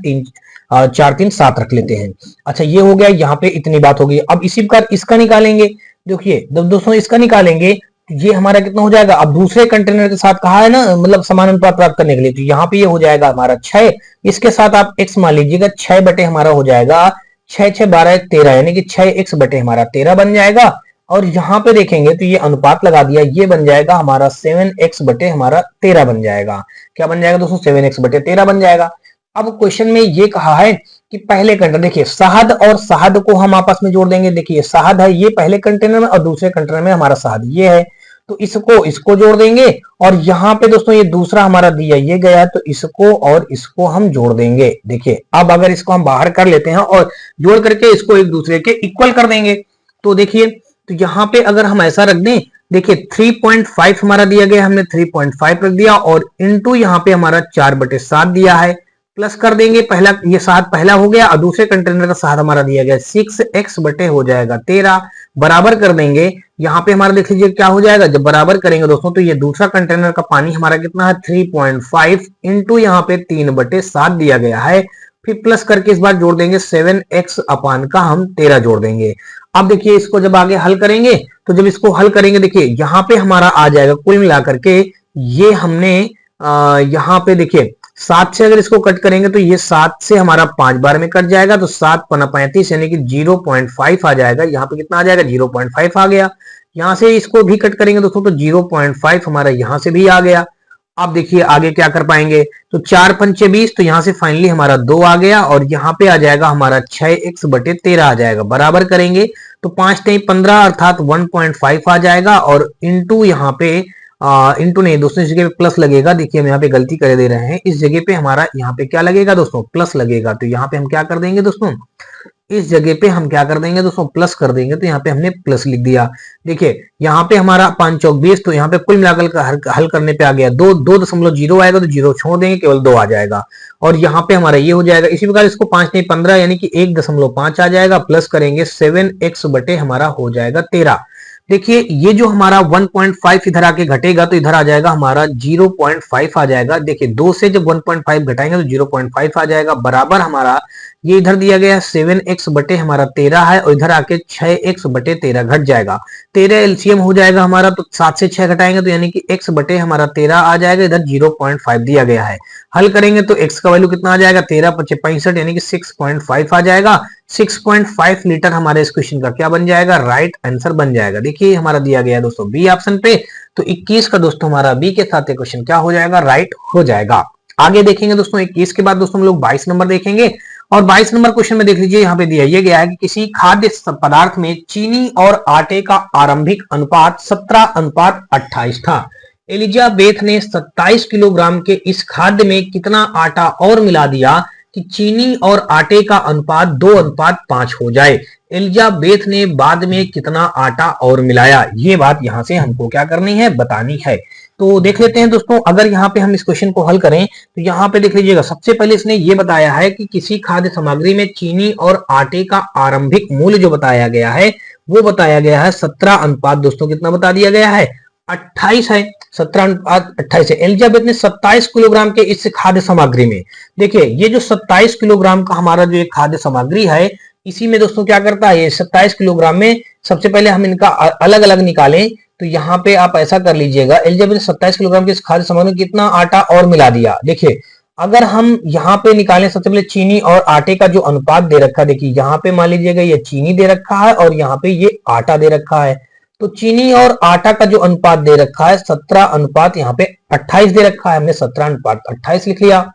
B: 4 3 7 रख लेते हैं। अच्छा ये हो गया, यहाँ पे इतनी बात होगी। अब इसी प्रकार इसका निकालेंगे, देखिए जब दोस्तों इसका निकालेंगे ये हमारा कितना हो जाएगा, अब दूसरे कंटेनर के साथ कहा है ना, मतलब समान अनुपात प्राप्त करने के लिए, तो यहाँ पे ये हो जाएगा हमारा 6, इसके साथ आप x मान लीजिएगा, 6 बटे हमारा हो जाएगा 6 6 12 13, यानी कि 6x बटे हमारा 13 बन जाएगा। और यहाँ पे देखेंगे तो ये अनुपात लगा दिया, ये बन जाएगा हमारा 7x बटे हमारा 13 बन जाएगा। क्या बन जाएगा दोस्तों, 7x बटे 13 बन जाएगा। अब क्वेश्चन में ये कहा है कि पहले कंटेनर, देखिए शहद और शहद को हम आपस में जोड़ देंगे। देखिए शहद है ये पहले कंटेनर में और दूसरे कंटेनर में हमारा शहद ये है, तो इसको जोड़ देंगे। और यहाँ पे दोस्तों ये दूसरा हमारा दिया ये गया, तो इसको और इसको हम जोड़ देंगे। देखिए अब अगर इसको हम बाहर कर लेते हैं और जोड़ करके इसको एक दूसरे के इक्वल कर देंगे, तो देखिए तो यहाँ पे अगर हम ऐसा रख दें, देखिए 3.5 हमारा दिया गया, हमने 3.5 रख दिया और इनटू यहाँ पे हमारा 4/7 दिया है, प्लस कर देंगे। पहला ये 7 पहला हो गया और दूसरे कंटेनर का 7 हमारा दिया गया, 6x बटे हो जाएगा 13, बराबर कर देंगे। यहाँ पे हमारा देख लीजिए क्या हो जाएगा, जब बराबर करेंगे दोस्तों तो ये दूसरा कंटेनर का पानी हमारा कितना है 3.5 इंटू यहाँ पे 3/7 दिया गया है, फिर प्लस करके इस बार जोड़ देंगे 7x अपान का हम 13 जोड़ देंगे। अब देखिए इसको जब आगे हल करेंगे, तो जब इसको हल करेंगे देखिए यहाँ पे हमारा आ जाएगा कुल मिलाकर के, ये हमने यहाँ पे देखिए 7 से अगर इसको कट करेंगे तो ये 7 से हमारा 5 बार में कट जाएगा, तो 7 पना 35 यानी कि 0.5 आ जाएगा। यहाँ पे कितना आ जाएगा 0.5 आ गया। यहाँ से इसको भी कट करेंगे दोस्तों तो 0.5 हमारा यहाँ से भी आ गया। अब देखिए आगे क्या कर पाएंगे, तो 4 पंचे 20, तो यहाँ से फाइनली हमारा 2 आ गया और यहाँ पे आ जाएगा हमारा 6x बटे 13 आ जाएगा, बराबर करेंगे तो 5 नहीं 15 अर्थात 1.5 आ जाएगा, और इंटू यहाँ पे इंटू नहीं दोस्तों, इस जगह पे प्लस लगेगा। देखिए हम यहाँ पे गलती कर दे रहे हैं, इस जगह पे हमारा यहाँ पे क्या लगेगा दोस्तों, प्लस लगेगा। तो यहाँ पे हम क्या कर देंगे दोस्तों, इस जगह पे हम क्या कर देंगे दोस्तों, प्लस कर देंगे। तो यहाँ पे हमने प्लस लिख दिया। देखिए यहाँ पे हमारा 5 चौक 20, तो यहाँ पे कुल मिलाकर का हल करने पे आ गया 2.0 आएगा, तो 0 छोड़ देंगे, केवल 2 आ जाएगा। और यहाँ पे हमारा ये हो जाएगा। इसी प्रकार इसको 5 नहीं 15 यानी कि 1.5 आ जाएगा, प्लस करेंगे 7x बटे हमारा हो जाएगा 13। देखिए ये जो हमारा 1.5 इधर आके घटेगा, तो इधर आ जाएगा हमारा 0.5 आ जाएगा। देखिए 2 से जब 1.5 घटाएंगे तो 0.5 आ जाएगा, बराबर हमारा ये इधर दिया गया है 7x बटे हमारा 13 है, और इधर आके 6x बटे 13 घट जाएगा। 13 एलसीएम हो जाएगा हमारा, तो 7 से 6 घटाएंगे तो यानी कि x बटे हमारा 13 आ जाएगा। इधर 0.5 दिया गया है, हल करेंगे तो x का वैल्यू कितना आ जाएगा, 13 × 65 यानी कि 6.5 आ जाएगा। 6.5 लीटर हमारे इस क्वेश्चन का क्या बन जाएगा, राइट आंसर बन जाएगा। देखिए हमारा दिया गया है दोस्तों बी ऑप्शन पे, तो 21 का दोस्तों हमारा बी के साथ क्वेश्चन क्या हो जाएगा, राइट हो जाएगा। आगे देखेंगे दोस्तों 21 के बाद दोस्तों हम लोग 22 नंबर देखेंगे, और 22 नंबर क्वेश्चन में देख लीजिए, यहाँ पे दिया ये गया है कि किसी खाद्य पदार्थ में चीनी और आटे का आरंभिक अनुपात 17:28 था। एलिजाबेथ ने 27 किलोग्राम के इस खाद्य में कितना आटा और मिला दिया कि चीनी और आटे का अनुपात 2:5 हो जाए। एलिजाबेथ ने बाद में कितना आटा और मिलाया, ये बात यहां से हमको क्या करनी है, बतानी है। तो देख लेते हैं दोस्तों, अगर यहाँ पे हम इस क्वेश्चन को हल करें तो यहाँ पे देख लीजिएगा, सबसे पहले इसने ये बताया है कि किसी खाद्य सामग्री में चीनी और आटे का आरंभिक मूल्य जो बताया गया है वो बताया गया है 17 अनुपात दोस्तों कितना बता दिया गया है, 28 है। 17:28 है। एलिजाबेथ ने 27 किलोग्राम के इस खाद्य सामग्री में, देखिए ये जो 27 किलोग्राम का हमारा जो एक खाद्य सामग्री है, इसी में दोस्तों क्या करता है, ये 27 किलोग्राम में सबसे पहले हम इनका अलग अलग निकालें। तो यहाँ पे आप ऐसा कर लीजिएगा, एलिजाबेथ ने 27 किलोग्राम के इस खाद्य सामग्री में कितना आटा और मिला दिया। देखिए अगर हम यहाँ पे निकालें सबसे पहले चीनी और आटे का जो अनुपात दे रखा है, देखिए यहाँ पे मान लीजिएगा ये चीनी दे रखा है और यहाँ पे ये आटा दे रखा है। तो चीनी और आटा का जो अनुपात दे रखा है 17 अनुपात यहाँ पे 28 दे रखा है, हमने 17 अनुपात 28 लिख लिया।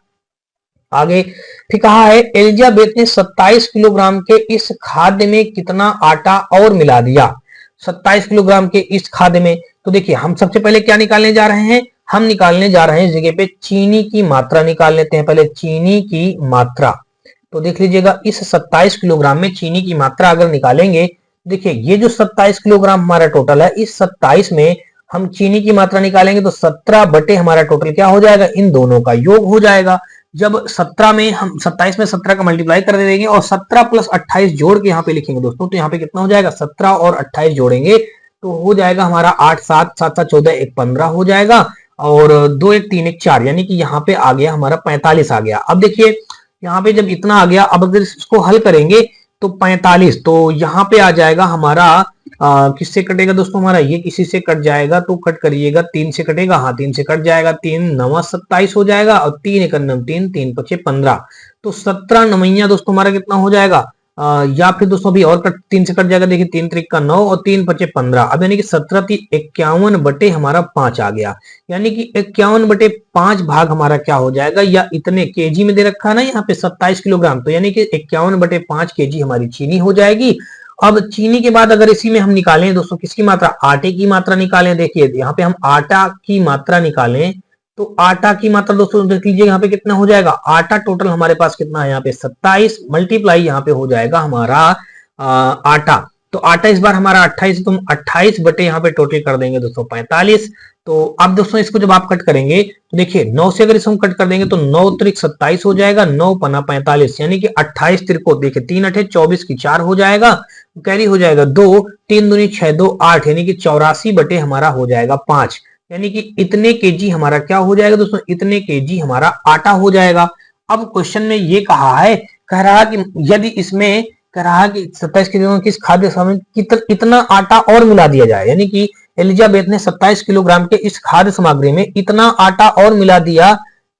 B: आगे फिर कहा है एलिजाबेथ ने 27 किलोग्राम के इस खाद्य में कितना आटा और मिला दिया। 27 किलोग्राम के इस खाद्य में, तो देखिए हम सबसे पहले क्या निकालने जा रहे हैं, हम निकालने जा रहे हैं इस जगह पे चीनी की मात्रा निकाल लेते हैं, पहले चीनी की मात्रा। तो देख लीजिएगा इस 27 किलोग्राम में चीनी की मात्रा अगर निकालेंगे, देखिए ये जो 27 किलोग्राम हमारा टोटल है, इस 27 में हम चीनी की मात्रा निकालेंगे तो 17 बटे हमारा टोटल क्या हो जाएगा, इन दोनों का योग हो जाएगा। जब 17 में हम 27 में 17 का मल्टीप्लाई कर देंगे और 17 + 28 जोड़ के यहाँ पे लिखेंगे दोस्तों, तो यहाँ पे कितना हो जाएगा, 17 और 28 जोड़ेंगे तो हो जाएगा हमारा 8 7 7 7 14 1 15 हो जाएगा, और 2 1 3 1 4 यानी कि यहाँ पे आ गया हमारा 45 आ गया। अब देखिए यहाँ पे जब इतना आ गया, अब अगर इसको हल करेंगे तो 45, तो यहाँ पे आ जाएगा हमारा किससे कटेगा दोस्तों, हमारा ये किसी से कट जाएगा, तो कट करिएगा 3 से कटेगा, हाँ 3 से कट जाएगा, 3 9 27 हो जाएगा, और 3 1 9 3 3 5 15, तो 17 9 दोस्तों हमारा कितना हो जाएगा, या फिर दोस्तों अभी और 3 से कट जाएगा, देखिए 3 3 9 और 3 5 15, अब यानी कि 17 3 51 बटे हमारा 5 आ गया, यानी कि 51 बटे 5 भाग हमारा क्या हो जाएगा, या इतने केजी में दे रखा है ना यहाँ पे 27 किलोग्राम, तो यानी कि 51 बटे 5 केजी हमारी चीनी हो जाएगी। अब चीनी के बाद अगर इसी में हम निकालें दोस्तों किसकी मात्रा, आटे की मात्रा निकालें, देखिए यहाँ पे हम आटा की मात्रा निकालें, तो आटा की मात्रा दोस्तों देख लीजिए यहाँ पे कितना हो जाएगा, आटा टोटल हमारे पास कितना है यहाँ पे 27 मल्टीप्लाई यहाँ पे हो जाएगा हमारा आटा, तो आटा इस बार हमारा 28, तो हम 28 बटे यहाँ पे टोटल कर देंगे दोस्तों 45। तो अब दोस्तों इसको जब आप कट करेंगे तो देखिए 9 से अगर इसको हम कट कर देंगे तो 9 त्रिक 27 हो जाएगा, 9 पना 45 यानी कि 28 त्रिको देखिए 3 8 24 की 4 हो जाएगा, कैरी हो जाएगा 2 3 दूनी 6 2 8 यानी कि 84 बटे हमारा हो जाएगा 5, यानी कि इतने केजी हमारा क्या हो जाएगा दोस्तों, इतने केजी हमारा आटा हो जाएगा। अब क्वेश्चन में ये कहा है, कह रहा कि यदि इसमें कह रहा है कि 27 किलोग्राम की खाद्य सामग्री इतना आटा और मिला दिया जाए, यानी कि एलिजाबेथ ने 27 किलोग्राम के इस खाद्य सामग्री में इतना आटा और मिला दिया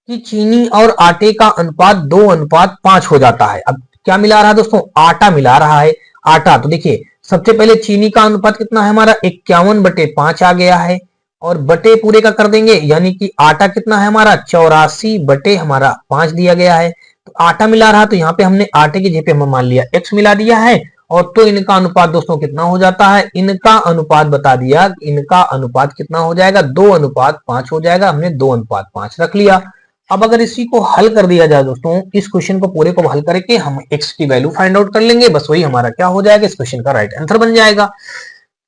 B: कि चीनी और आटे का अनुपात 2:5 हो जाता है। अब क्या मिला रहा है दोस्तों, आटा मिला रहा है। आटा तो देखिए सबसे पहले चीनी का अनुपात कितना है हमारा 51 बटे 5 आ गया है, और बटे पूरे का कर देंगे यानी कि आटा कितना है हमारा 84 बटे हमारा 5 दिया गया है। तो आटा मिला रहा तो यहाँ पे हमने आटे की जगह पे हम मान लिया x मिला दिया है, और तो इनका अनुपात दोस्तों कितना हो जाता है, इनका अनुपात बता दिया, इनका अनुपात कितना हो जाएगा, 2:5 हो जाएगा। हमने 2:5 रख लिया। अब अगर इसी को हल कर दिया जाए दोस्तों, इस क्वेश्चन को पूरे को हल करके हम x की वैल्यू फाइंड आउट कर लेंगे, बस वही हमारा क्या हो जाएगा, इस क्वेश्चन का राइट आंसर बन जाएगा।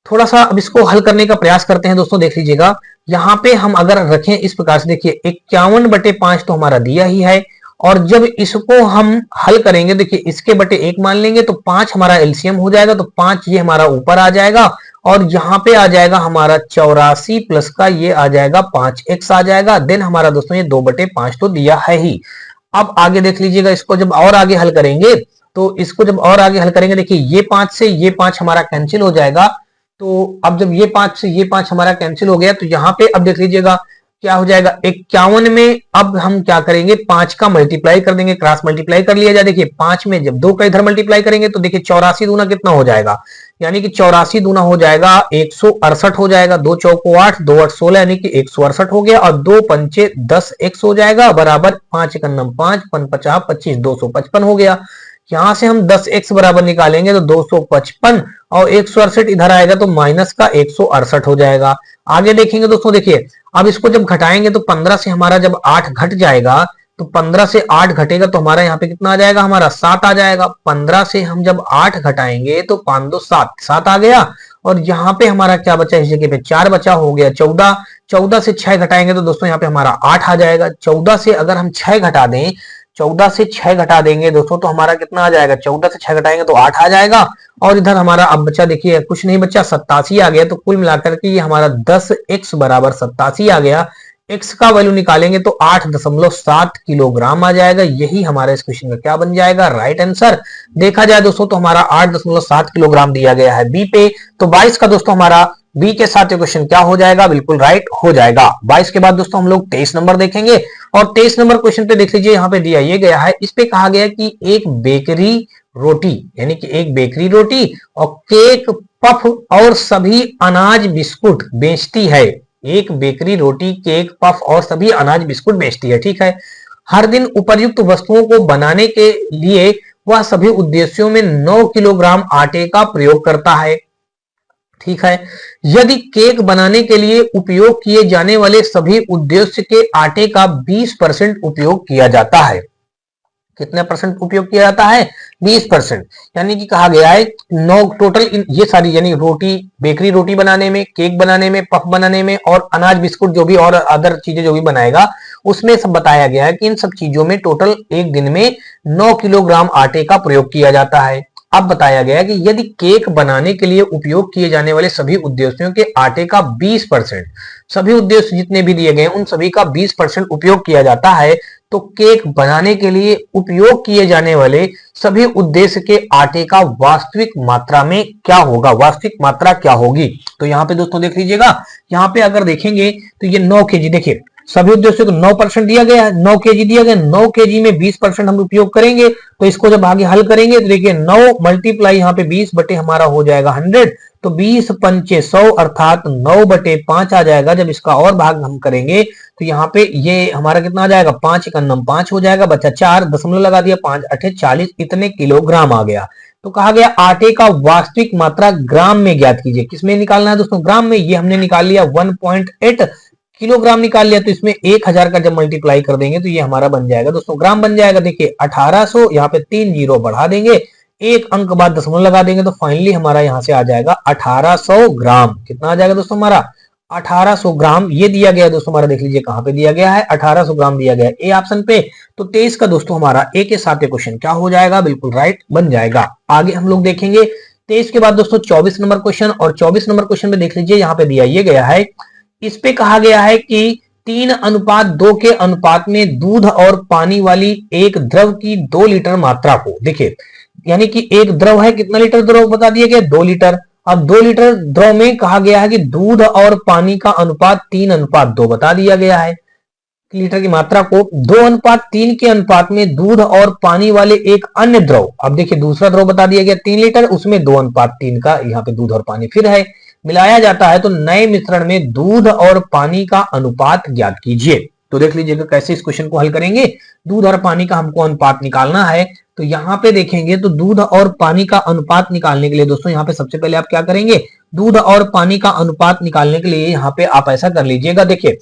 B: थोड़ा सा अब इसको हल करने का प्रयास करते हैं दोस्तों। देख लीजिएगा, यहाँ पे हम अगर रखें इस प्रकार से, देखिए 51/5 तो हमारा दिया ही है, और जब इसको हम हल करेंगे, देखिए इसके बटे 1 मान लेंगे तो 5 हमारा एलसीएम हो जाएगा, तो 5 ये हमारा ऊपर आ जाएगा, और यहाँ पे आ जाएगा हमारा 84 प्लस का ये आ जाएगा 5x आ जाएगा। देन हमारा दोस्तों ये 2/5 तो दिया है ही। अब आगे देख लीजिएगा, इसको जब और आगे हल करेंगे, तो इसको जब और आगे हल करेंगे, देखिए ये 5 से ये 5 हमारा कैंसिल हो जाएगा। तो अब जब ये 5 से ये 5 हमारा कैंसिल हो गया, तो यहाँ पे अब देख लीजिएगा क्या हो जाएगा, 51 में अब हम क्या करेंगे, 5 का मल्टीप्लाई कर देंगे, क्रॉस मल्टीप्लाई कर लिया जाए। देखिए 5 में जब 2 का इधर मल्टीप्लाई करेंगे तो देखिए 84 दूना कितना हो जाएगा, यानी कि 84 दूना हो जाएगा 168 हो जाएगा। 2 चौको 8, 2 8 16, यानी कि 168 हो गया, और 2 पंचे 10 x हो जाएगा, बराबर 5 एकन्नम 5, 5 50 25, 255 हो गया। यहां से हम 10x बराबर निकालेंगे तो 255, और 168 इधर आएगा तो माइनस का 168 हो जाएगा। आगे देखेंगे दोस्तों, देखिए अब इसको जब घटाएंगे तो 15 से हमारा जब 8 घट जाएगा, तो 15 से 8 घटेगा तो हमारा यहाँ पे कितना आ जाएगा, हमारा 7 आ जाएगा। 15 से हम जब 8 घटाएंगे तो 5 2 7, 7 आ गया, और यहाँ पे हमारा क्या बचा, इस जगह पे 4 बचा, हो गया 14। 14 से 6 घटाएंगे तो दोस्तों यहाँ पे हमारा 8 आ जाएगा। 14 से अगर हम 6 घटा दें, 14 से 6 घटा देंगे दोस्तों तो हमारा कितना आ जाएगा, 14 से 6 घटाएंगे तो 8 आ जाएगा। और इधर हमारा अब बचा, देखिए कुछ नहीं बचा, 87 आ गया। तो कुल मिलाकर के ये हमारा 10x बराबर 87 आ गया। x का वैल्यू निकालेंगे तो 8.7 किलोग्राम आ जाएगा। यही हमारा इस क्वेश्चन का क्या बन जाएगा, राइट आंसर। देखा जाए दोस्तों तो हमारा 8.7 किलोग्राम दिया गया है बी पे। तो 22 का दोस्तों हमारा बी के साथ क्वेश्चन क्या हो जाएगा, बिल्कुल राइट हो जाएगा। 22 के बाद दोस्तों हम लोग 23 नंबर देखेंगे, और 23 नंबर क्वेश्चन पे देख लीजिए, यहाँ पे दिया ये गया है, इस पे कहा गया कि एक बेकरी रोटी, यानी कि एक बेकरी रोटी और केक, पफ और सभी अनाज बिस्कुट बेचती है। एक बेकरी रोटी, केक, पफ और सभी अनाज बिस्कुट बेचती है, ठीक है। हर दिन उपर्युक्त वस्तुओं को बनाने के लिए वह सभी उद्देश्यों में 9 किलोग्राम आटे का प्रयोग करता है, ठीक है। यदि केक बनाने के लिए उपयोग किए जाने वाले सभी उद्देश्य के आटे का 20% उपयोग किया जाता है, कितने परसेंट उपयोग किया जाता है, 20%। यानी कि कहा गया है 9 टोटल ये सारी, यानी रोटी, बेकरी रोटी बनाने में, केक बनाने में, पफ बनाने में, और अनाज बिस्कुट जो भी और अदर चीजें जो भी बनाएगा, उसमें सब बताया गया है कि इन सब चीजों में टोटल एक दिन में 9 किलोग्राम आटे का प्रयोग किया जाता है। अब बताया गया कि यदि केक बनाने के लिए उपयोग किए जाने वाले सभी उद्देश्यों के आटे का 20%, सभी उद्देश्य जितने भी दिए गए उन सभी का 20% उपयोग किया जाता है, तो केक बनाने के लिए उपयोग किए जाने वाले सभी उद्देश्य के आटे का वास्तविक मात्रा में क्या होगा, वास्तविक मात्रा क्या होगी। तो यहाँ पे दोस्तों देख लीजिएगा, यहाँ पे अगर देखेंगे तो ये 9 केजी, देखिए सभी उद्देश्यों को 9% दिया गया है, 9 केजी दिया गया, 9 केजी में 20% हम उपयोग करेंगे। तो इसको जब आगे हल करेंगे तो देखिए 9 मल्टीप्लाई यहाँ पे 20 बटे हमारा हो जाएगा 100, तो 20 पंचे 100 अर्थात 9/5 आ जाएगा। जब इसका और भाग हम करेंगे तो यहाँ पे ये हमारा कितना आ जाएगा, 5 एकन्नम 5 हो जाएगा, बचा 4, दशमलव लगा दिया, 5 8 40, इतने किलोग्राम आ गया। तो कहा गया आटे का वास्तविक मात्रा ग्राम में ज्ञात कीजिए। किसमें निकालना है दोस्तों, ग्राम में। ये हमने निकाल लिया 1.8 किलोग्राम निकाल लिया, तो इसमें 1000 का जब मल्टीप्लाई कर देंगे तो ये हमारा बन जाएगा दोस्तों ग्राम बन जाएगा। देखिए 1800, यहाँ पे 3 जीरो बढ़ा देंगे, एक अंक बाद दशमलव लगा देंगे, तो फाइनली हमारा यहाँ से आ जाएगा 1800 ग्राम। कितना आ जाएगा दोस्तों हमारा, 1800 ग्राम। ये दिया गया दोस्तों हमारा, देख लीजिए कहां पे दिया गया है, 1800 ग्राम दिया गया है ए ऑप्शन पे। तो 23 का दोस्तों हमारा ए के साथ क्वेश्चन क्या हो जाएगा, बिल्कुल राइट बन जाएगा। आगे हम लोग देखेंगे 23 के बाद दोस्तों 24 नंबर क्वेश्चन, और 24 नंबर क्वेश्चन में देख लीजिए, यहाँ पे दिया ये गया है, इस पे कहा गया है कि 3:2 के अनुपात में दूध और पानी वाली एक द्रव की 2 लीटर मात्रा को, देखिए यानी कि एक द्रव है, कितना लीटर द्रव बता दिया गया, 2 लीटर। अब 2 लीटर द्रव में कहा गया है कि दूध और पानी का अनुपात 3:2 बता दिया गया है। लीटर की मात्रा को 2:3 के अनुपात में दूध और पानी वाले एक अन्य द्रव, अब देखिए दूसरा द्रव बता दिया गया 3 लीटर, उसमें 2:3 का यहाँ पे दूध और पानी फिर है, मिलाया जाता है, तो नए मिश्रण में दूध और पानी का अनुपात ज्ञात कीजिए। तो देख लीजिएगा कैसे इस क्वेश्चन को हल करेंगे। दूध और पानी का हमको अनुपात निकालना है, तो यहाँ पे देखेंगे तो दूध और पानी का अनुपात निकालने के लिए दोस्तों यहाँ पे सबसे पहले आप क्या करेंगे, दूध और पानी का अनुपात निकालने के लिए यहाँ पे आप ऐसा कर लीजिएगा। देखिए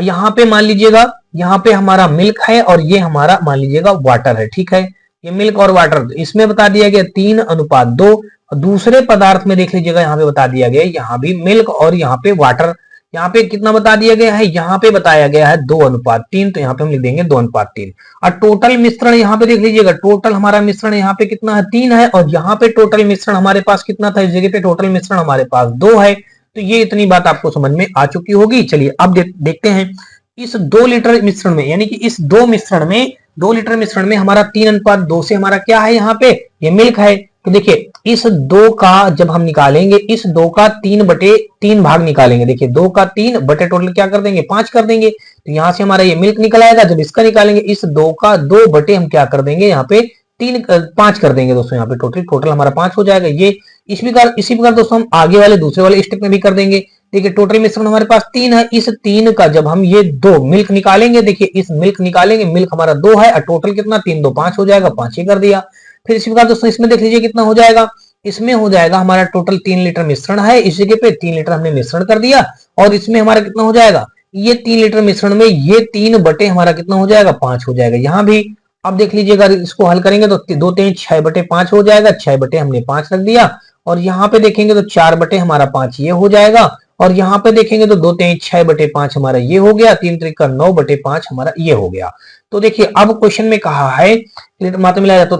B: यहाँ पे मान लीजिएगा, यहाँ पे हमारा मिल्क है और ये हमारा मान लीजिएगा वाटर है, ठीक है। ये मिल्क और वाटर, इसमें बता दिया गया 3:2। दूसरे पदार्थ में देख लीजिएगा, यहाँ पे बता दिया गया यहाँ भी मिल्क और यहाँ पे वाटर। यहाँ पे कितना बता दिया गया है, यहाँ पे बताया गया है 2:3, तो यहाँ पे हम लिख देंगे 2:3। और टोटल मिश्रण यहाँ पे देख लीजिएगा, टोटल हमारा मिश्रण यहाँ पे कितना है, 3 है, और यहाँ पे टोटल मिश्रण हमारे पास कितना था, इस जगह पे टोटल मिश्रण हमारे पास 2 है। तो ये इतनी बात आपको समझ में आ चुकी होगी। चलिए अब देखते हैं इस 2 लीटर मिश्रण में, यानी कि इस 2 लीटर मिश्रण में हमारा 3:2 से हमारा क्या है, यहाँ पे ये मिल्क है। तो देखिए इस 2 का जब हम निकालेंगे, इस 2 का 3/3 भाग निकालेंगे। देखिए 2 का 3 बटे टोटल क्या कर देंगे, 5 कर देंगे। तो यहां से हमारा ये मिल्क निकल आएगा। जब इसका निकालेंगे, इस 2 का 2 बटे हम क्या कर देंगे, यहाँ पे 5 कर देंगे दोस्तों। यहाँ पे टोटल हमारा 5 हो जाएगा। ये इसी प्रकार दोस्तों हम आगे वाले दूसरे वाले स्टेप में भी कर देंगे। देखिए टोटल मिश्रण हमारे पास 3 है, इस 3 का जब हम ये 2 मिल्क निकालेंगे, देखिए इस मिल्क निकालेंगे, मिल्क हमारा 2 है और टोटल कितना 3×2 5 हो जाएगा, 5 ही कर दिया। फिर इसी प्रकार दोस्तों इसमें देख लीजिए कितना हो जाएगा, इसमें हो जाएगा हमारा टोटल 3 लीटर मिश्रण है, इस जगह पे 3 लीटर हमने मिश्रण कर दिया। और इसमें हमारा कितना हो जाएगा, ये 3 लीटर मिश्रण में ये 3 बटे हमारा कितना हो जाएगा, 5 हो जाएगा यहाँ भी। अब देख लीजिएगा इसको हल करेंगे तो 2 3 6/5 हो जाएगा, 6 बटे हमने 5 रख दिया। और यहाँ पे देखेंगे तो 4 बटे हमारा 5 ये हो जाएगा। और यहाँ पे देखेंगे तो 2 3 6/5 हमारा ये हो गया, 3 3 9/5 हमारा ये हो गया। तो देखिए अब क्वेश्चन में कहा है मात्रा मिलाया जाए तो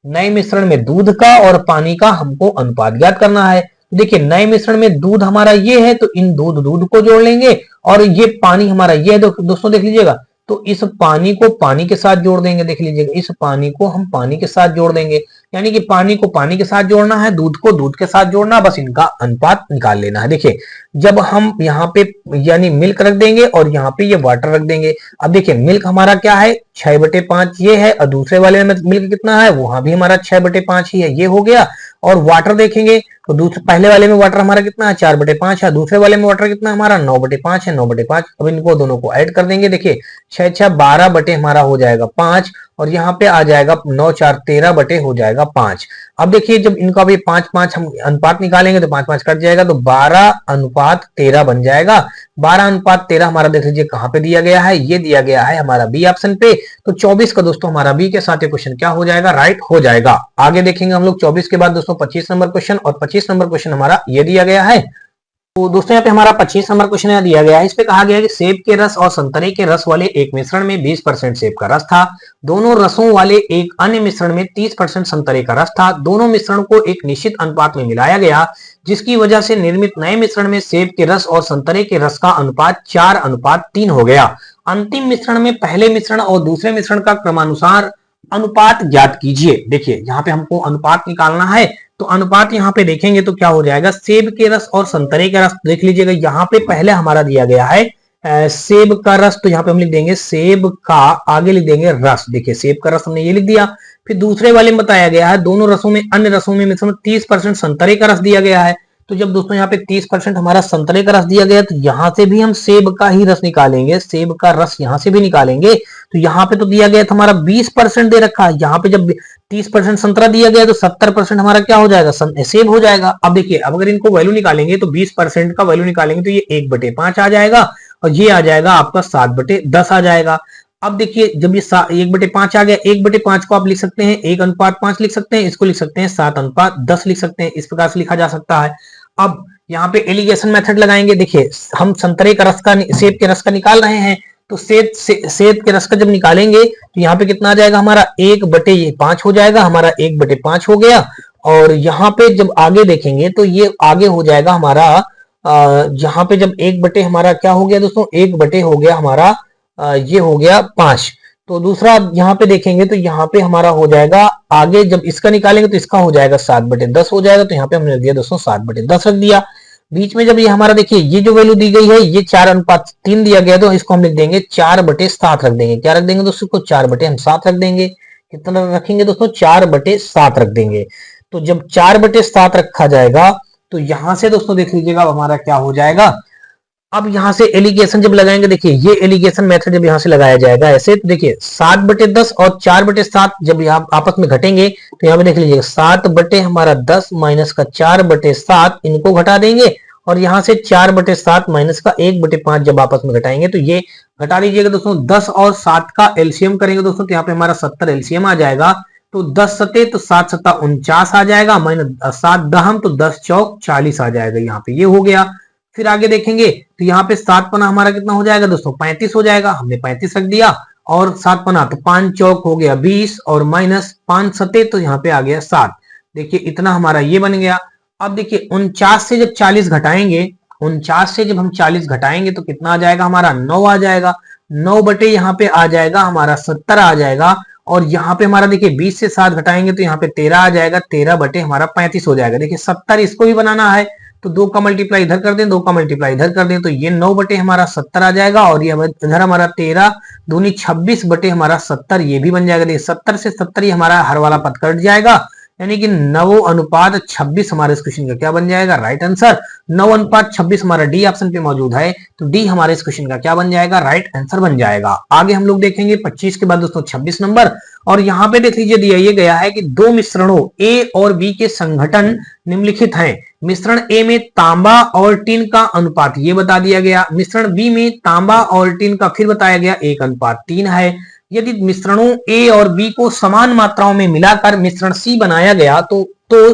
B: नए मिश्रण में दूध का और पानी का हमको अनुपात ज्ञात करना है। देखिए नए मिश्रण में दूध हमारा ये है, तो इन दूध को जोड़ लेंगे, और ये पानी हमारा ये है। दोस्तों देख लीजिएगा, तो इस पानी को पानी के साथ जोड़ देंगे। देख लीजिएगा इस पानी को हम पानी के साथ जोड़ देंगे, यानी कि पानी को पानी के साथ जोड़ना है, दूध को दूध के साथ जोड़ना, बस इनका अनुपात निकाल लेना है। देखिए जब हम यहाँ पे यानी मिल्क रख देंगे और यहाँ पे ये वाटर रख देंगे। अब देखिए मिल्क हमारा क्या है, 6/5 ये है, और दूसरे वाले में मिल्क कितना है, वहां भी हमारा 6/5 ही है, ये हो गया। और वाटर देखेंगे तो दूसरे पहले वाले में वाटर हमारा कितना है, 4/5 है, दूसरे वाले में वाटर कितना है हमारा 9/5 है, 9/5। अब इनको दोनों को ऐड कर देंगे। देखिए 6 6 12 बटे हमारा हो जाएगा 5, और यहाँ पे आ जाएगा 9 4 13 बटे हो जाएगा 5। अब देखिए जब इनका भी 5 हम अनुपात निकालेंगे तो 5 5 कट जाएगा, तो 12:13 बन जाएगा। 12:13 हमारा देख लीजिए कहाँ पे दिया गया है, ये दिया गया है हमारा बी ऑप्शन पे। तो 24 का दोस्तों हमारा बी के साथ ये क्वेश्चन क्या हो जाएगा, राइट हो जाएगा। आगे देखेंगे हम लोग 24 के बाद दोस्तों 25 नंबर क्वेश्चन, और 25 नंबर क्वेश्चन हमारा ये दिया गया है। तो दोस्तों यहाँ पे हमारा 25 नंबर क्वेश्चन यहाँ दिया गया है। इस पे कहा गया है कि सेब के रस और संतरे के रस वाले एक मिश्रण में 20% सेब का रस था। दोनों रसों वाले एक अन्य मिश्रण में 30% संतरे का रस था। दोनों मिश्रण को एक निश्चित अनुपात में मिलाया गया, जिसकी वजह से निर्मित नए मिश्रण में सेब के रस और संतरे के रस का अनुपात 4:3 हो गया। अंतिम मिश्रण में पहले मिश्रण और दूसरे मिश्रण का क्रमानुसार अनुपात ज्ञात कीजिए। देखिए यहाँ पे हमको अनुपात निकालना है, तो अनुपात यहाँ पे देखेंगे तो क्या हो जाएगा, सेब के रस और संतरे के रस। देख लीजिएगा यहाँ पे पहले हमारा दिया गया है सेब का रस, तो यहाँ पे हम लिख देंगे सेब का, आगे लिख देंगे रस। देखिए सेब का रस हमने ये लिख दिया। फिर दूसरे वाले में बताया गया है दोनों रसों में अन्य रसों में मिश्रण 30% संतरे का रस दिया गया है। तो जब दोस्तों यहाँ पे 30% हमारा संतरे का रस दिया गया, तो यहाँ से भी हम सेब का ही रस निकालेंगे, सेब का रस यहाँ से भी निकालेंगे। तो यहाँ पे तो दिया गया था हमारा 20% दे रखा है, यहाँ पे जब 30% संतरा दिया गया तो 70% हमारा क्या हो जाएगा, सेब हो जाएगा। अब देखिए अब अगर इनको वैल्यू निकालेंगे तो 20% का वैल्यू निकालेंगे तो ये 1/5 आ जाएगा, और ये आ जाएगा आपका 7/10 आ जाएगा। अब देखिए जब ये 1/5 आ गया, 1/5 को आप लिख सकते हैं 1:5 लिख सकते हैं, इसको लिख सकते हैं 7:10 लिख सकते हैं, इस प्रकार से लिखा जा सकता है। अब यहाँ पे एलिगेशन मेथड लगाएंगे। देखिए हम संतरे का रस का सेब के रस का निकाल रहे हैं, तो सेब के रस का जब निकालेंगे तो यहाँ पे कितना आ जाएगा हमारा 1/5 हो जाएगा, हमारा 1/5 हो गया। और यहाँ पे जब आगे देखेंगे तो ये आगे हो जाएगा हमारा यहाँ पे जब 1 हमारा क्या हो गया दोस्तों, 1 हो गया हमारा ये हो गया 5। तो दूसरा यहाँ पे देखेंगे तो यहाँ पे हमारा हो जाएगा, आगे जब इसका निकालेंगे तो इसका हो जाएगा 7/10 हो जाएगा। तो यहाँ पे हमने रख दिया दोस्तों 7/10 रख दिया। बीच में जब ये हमारा देखिए ये जो वैल्यू दी गई है ये 4:3 दिया गया, तो इसको हम लिख देंगे 4/7 रख देंगे। क्या रख देंगे दोस्तों को 4/7 रख देंगे। कितना रखेंगे दोस्तों 4/7 रख देंगे। तो जब 4/7 रखा जाएगा तो यहां से दोस्तों देख लीजिएगा हमारा क्या हो जाएगा, अब यहां से एलिगेशन जब लगाएंगे, देखिए ये एलिगेशन मेथड जब यहां से लगाया जाएगा ऐसे, तो देखिए 7/10 और 4/7 जब यहाँ आपस में घटेंगे तो यहाँ पे देख लीजिए 7 बटे हमारा 10 माइनस का 4/7 इनको घटा देंगे, और यहाँ से 4/7 माइनस का 1/5 जब आपस में घटाएंगे तो ये घटा लीजिएगा दोस्तों। 10 और 7 का एलसीएम करेंगे दोस्तों तो यहाँ पे हमारा 70 एलसीएम आ जाएगा। तो 10 सते तो 7 सत्ता 49 आ जाएगा, माइनस 7 दहम तो 10 चौक 40 आ जाएगा। यहाँ पे ये हो गया। फिर आगे देखेंगे तो यहाँ पे 7 पना हमारा कितना हो जाएगा दोस्तों, 35 हो जाएगा। हमने 35 रख दिया, और 7 पना तो 5 चौक हो गया 20, और माइनस 5 सते तो यहाँ पे आ गया 7। देखिए इतना हमारा ये बन गया। अब देखिए 49 से जब 40 घटाएंगे, 49 से जब हम 40 घटाएंगे तो कितना आ जाएगा हमारा, 9 आ जाएगा। 9 बटे यहाँ पे आ जाएगा हमारा 70 आ जाएगा, और यहाँ पे हमारा देखिए 20 से 7 घटाएंगे तो यहाँ पे 13 आ जाएगा। 13 बटे हमारा 35 हो जाएगा। देखिए 70 इसको भी बनाना है तो 2 का मल्टीप्लाई इधर कर दें, 2 का मल्टीप्लाई इधर कर दें, तो ये 9 बटे हमारा 70 आ जाएगा, और ये इधर हमारा 13 दूनी 26 बटे हमारा 70 ये भी बन जाएगा। देखिए 70 से 70 ये हमारा हर वाला पद कट जाएगा, यानी कि 9:26 हमारे इस क्वेश्चन का क्या बन जाएगा, राइट आंसर। 9:26 हमारा डी ऑप्शन पे मौजूद है, तो डी हमारे इस क्वेश्चन का क्या बन जाएगा, राइट आंसर बन जाएगा। आगे हम लोग देखेंगे 25 के बाद दोस्तों 26 नंबर, और यहाँ पे देख लीजिए दिया ये गया है कि दो मिश्रणों ए और बी के संघटन निम्नलिखित हैं। मिश्रण ए में तांबा और टिन का अनुपात ये बता दिया गया। मिश्रण बी में तांबा और टिन का फिर बताया गया 1:3 है। यदि मिश्रणों ए और बी को समान मात्राओं में मिलाकर मिश्रण सी बनाया गया तो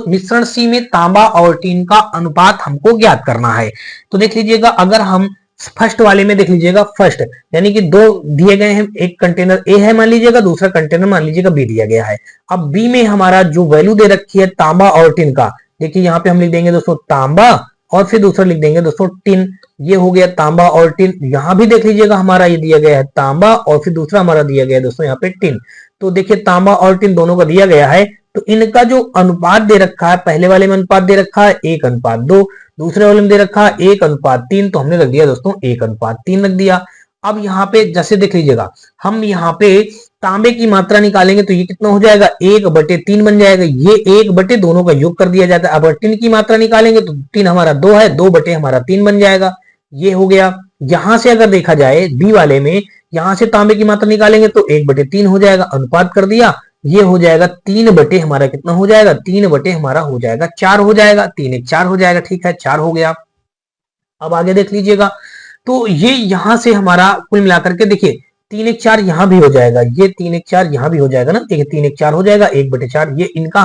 B: मिश्रण सी में तांबा और टिन का अनुपात हमको ज्ञात करना है। तो देख लीजिएगा, अगर हम फर्स्ट वाले में देख लीजिएगा, फर्स्ट यानी कि दो दिए गए हैं, एक कंटेनर ए है मान लीजिएगा, दूसरा कंटेनर मान लीजिएगा बी दिया गया है। अब बी में हमारा जो वैल्यू दे रखी है तांबा और टिन का, देखिए यहाँ पे हम लिख देंगे दोस्तों तांबा, और फिर दूसरा लिख देंगे दोस्तों टिन। ये हो गया तांबा और टिन। यहां भी देख लीजिएगा हमारा ये दिया गया है तांबा, और फिर दूसरा हमारा दिया गया है दोस्तों यहाँ पे टिन। तो देखिए तांबा और टिन दोनों का दिया गया है, तो इनका जो अनुपात दे रखा है, पहले वाले में अनुपात दे रखा है 1:2, दूसरे वाले में दे रखा है 1:3, तो हमने रख दिया दोस्तों 1:3 रख दिया। अब यहाँ पे जैसे देख लीजिएगा, हम यहाँ पे तांबे की मात्रा निकालेंगे तो ये कितना हो जाएगा, 1/3 बन जाएगा। ये 1 बटे दोनों का योग कर दिया जाता है। अब टिन की मात्रा निकालेंगे तो टिन हमारा 2 है, 2 बटे हमारा 3 बन जाएगा। ये हो गया। यहां से अगर देखा जाए बी वाले में, यहां से तांबे की मात्रा निकालेंगे तो 1/3 हो जाएगा, अनुपात कर दिया, ये हो जाएगा 3 बटे हमारा कितना हो जाएगा, 3 बटे हमारा हो जाएगा 4 हो जाएगा। 3 1 4 हो जाएगा, ठीक है 4 हो गया। अब आगे देख लीजिएगा, तो ये यहां से हमारा कुल मिलाकर के देखिए 3 1 4 यहां भी हो जाएगा, ये 3 1 4 यहां भी हो जाएगा ना, देखिए 3 1 4 हो जाएगा, 1/4 ये इनका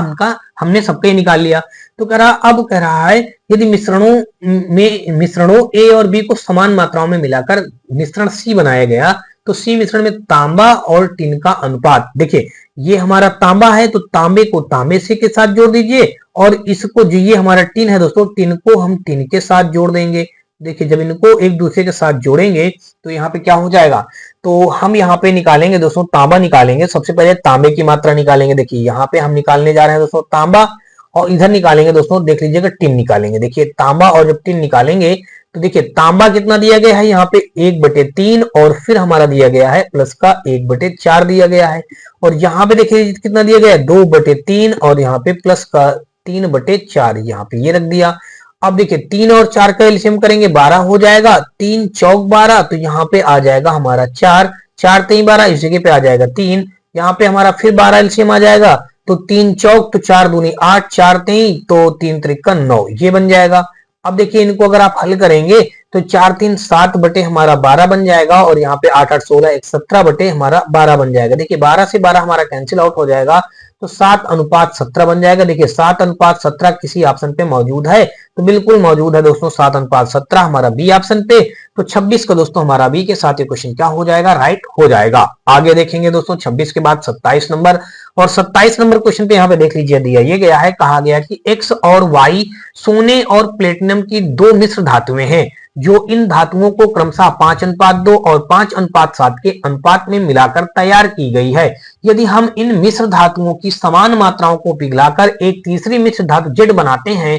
B: हमने सबका ही निकाल लिया। तो अब कह रहा है यदि मिश्रणों ए और बी को समान मात्राओं में मिलाकर मिश्रण सी बनाया गया तो सी मिश्रण में तांबा और टिन का अनुपात, देखिए ये हमारा तांबा है तो तांबे को तांबे से के साथ जोड़ दीजिए, और इसको जो ये हमारा टिन है दोस्तों, टिन को हम टिन के साथ जोड़ देंगे। देखिए जब इनको एक दूसरे के साथ जोड़ेंगे तो यहाँ पे क्या हो जाएगा, तो हम यहाँ पे निकालेंगे दोस्तों तांबा निकालेंगे। सबसे पहले तांबे की मात्रा निकालेंगे। देखिए यहाँ पे हम निकालने जा रहे हैं दोस्तों तांबा, और इधर निकालेंगे दोस्तों, देख लीजिएगा टिन निकालेंगे। देखिए तांबा और जब टिन निकालेंगे तो देखिए तांबा कितना दिया गया है यहाँ पे 1/3, और फिर हमारा दिया गया है प्लस का 1/4 दिया गया है, और यहाँ पे देखिए कितना दिया गया है 2/3, और यहाँ पे प्लस का 3/4 यहाँ पे ये रख दिया। अब देखिए 3 और 4 का एलसीएम करेंगे 12 हो जाएगा, 3 चौक 12, तो यहाँ पे आ जाएगा हमारा 4, 4 3 12, इस जगह पे आ जाएगा 3, यहाँ पे हमारा फिर 12 एलसीएम आ जाएगा, तो 3 चौक तो 4 दूनी 8, 4 3 तो 3 त्रिका 9 ये बन जाएगा। अब देखिए इनको अगर आप हल करेंगे तो 4 3 7 बटे हमारा 12 बन जाएगा, और यहाँ पे 8 8 16 1 17 बटे हमारा 12 बन जाएगा। देखिए 12 से 12 हमारा कैंसिल आउट हो जाएगा, तो 7:17 बन जाएगा। देखिए 7:17 किसी ऑप्शन पे मौजूद है, तो बिल्कुल मौजूद है दोस्तों 7:17 हमारा बी ऑप्शन पे। तो 26 का दोस्तों हमारा बी के साथ ये क्वेश्चन क्या हो जाएगा, राइट हो जाएगा। आगे देखेंगे दोस्तों 26 के बाद 27 नंबर, और 27 नंबर क्वेश्चन पे यहाँ पे देख लीजिए दिया ये गया है, कहा गया कि एक्स और वाई सोने और प्लेटिनम की दो मिश्र धातुएं हैं, जो इन धातुओं को क्रमशः 5:2 और 5:7 के अनुपात में मिलाकर तैयार की गई है। यदि हम इन मिश्र धातुओं की समान मात्राओं को पिघलाकर एक तीसरी मिश्र धातु जेड बनाते हैं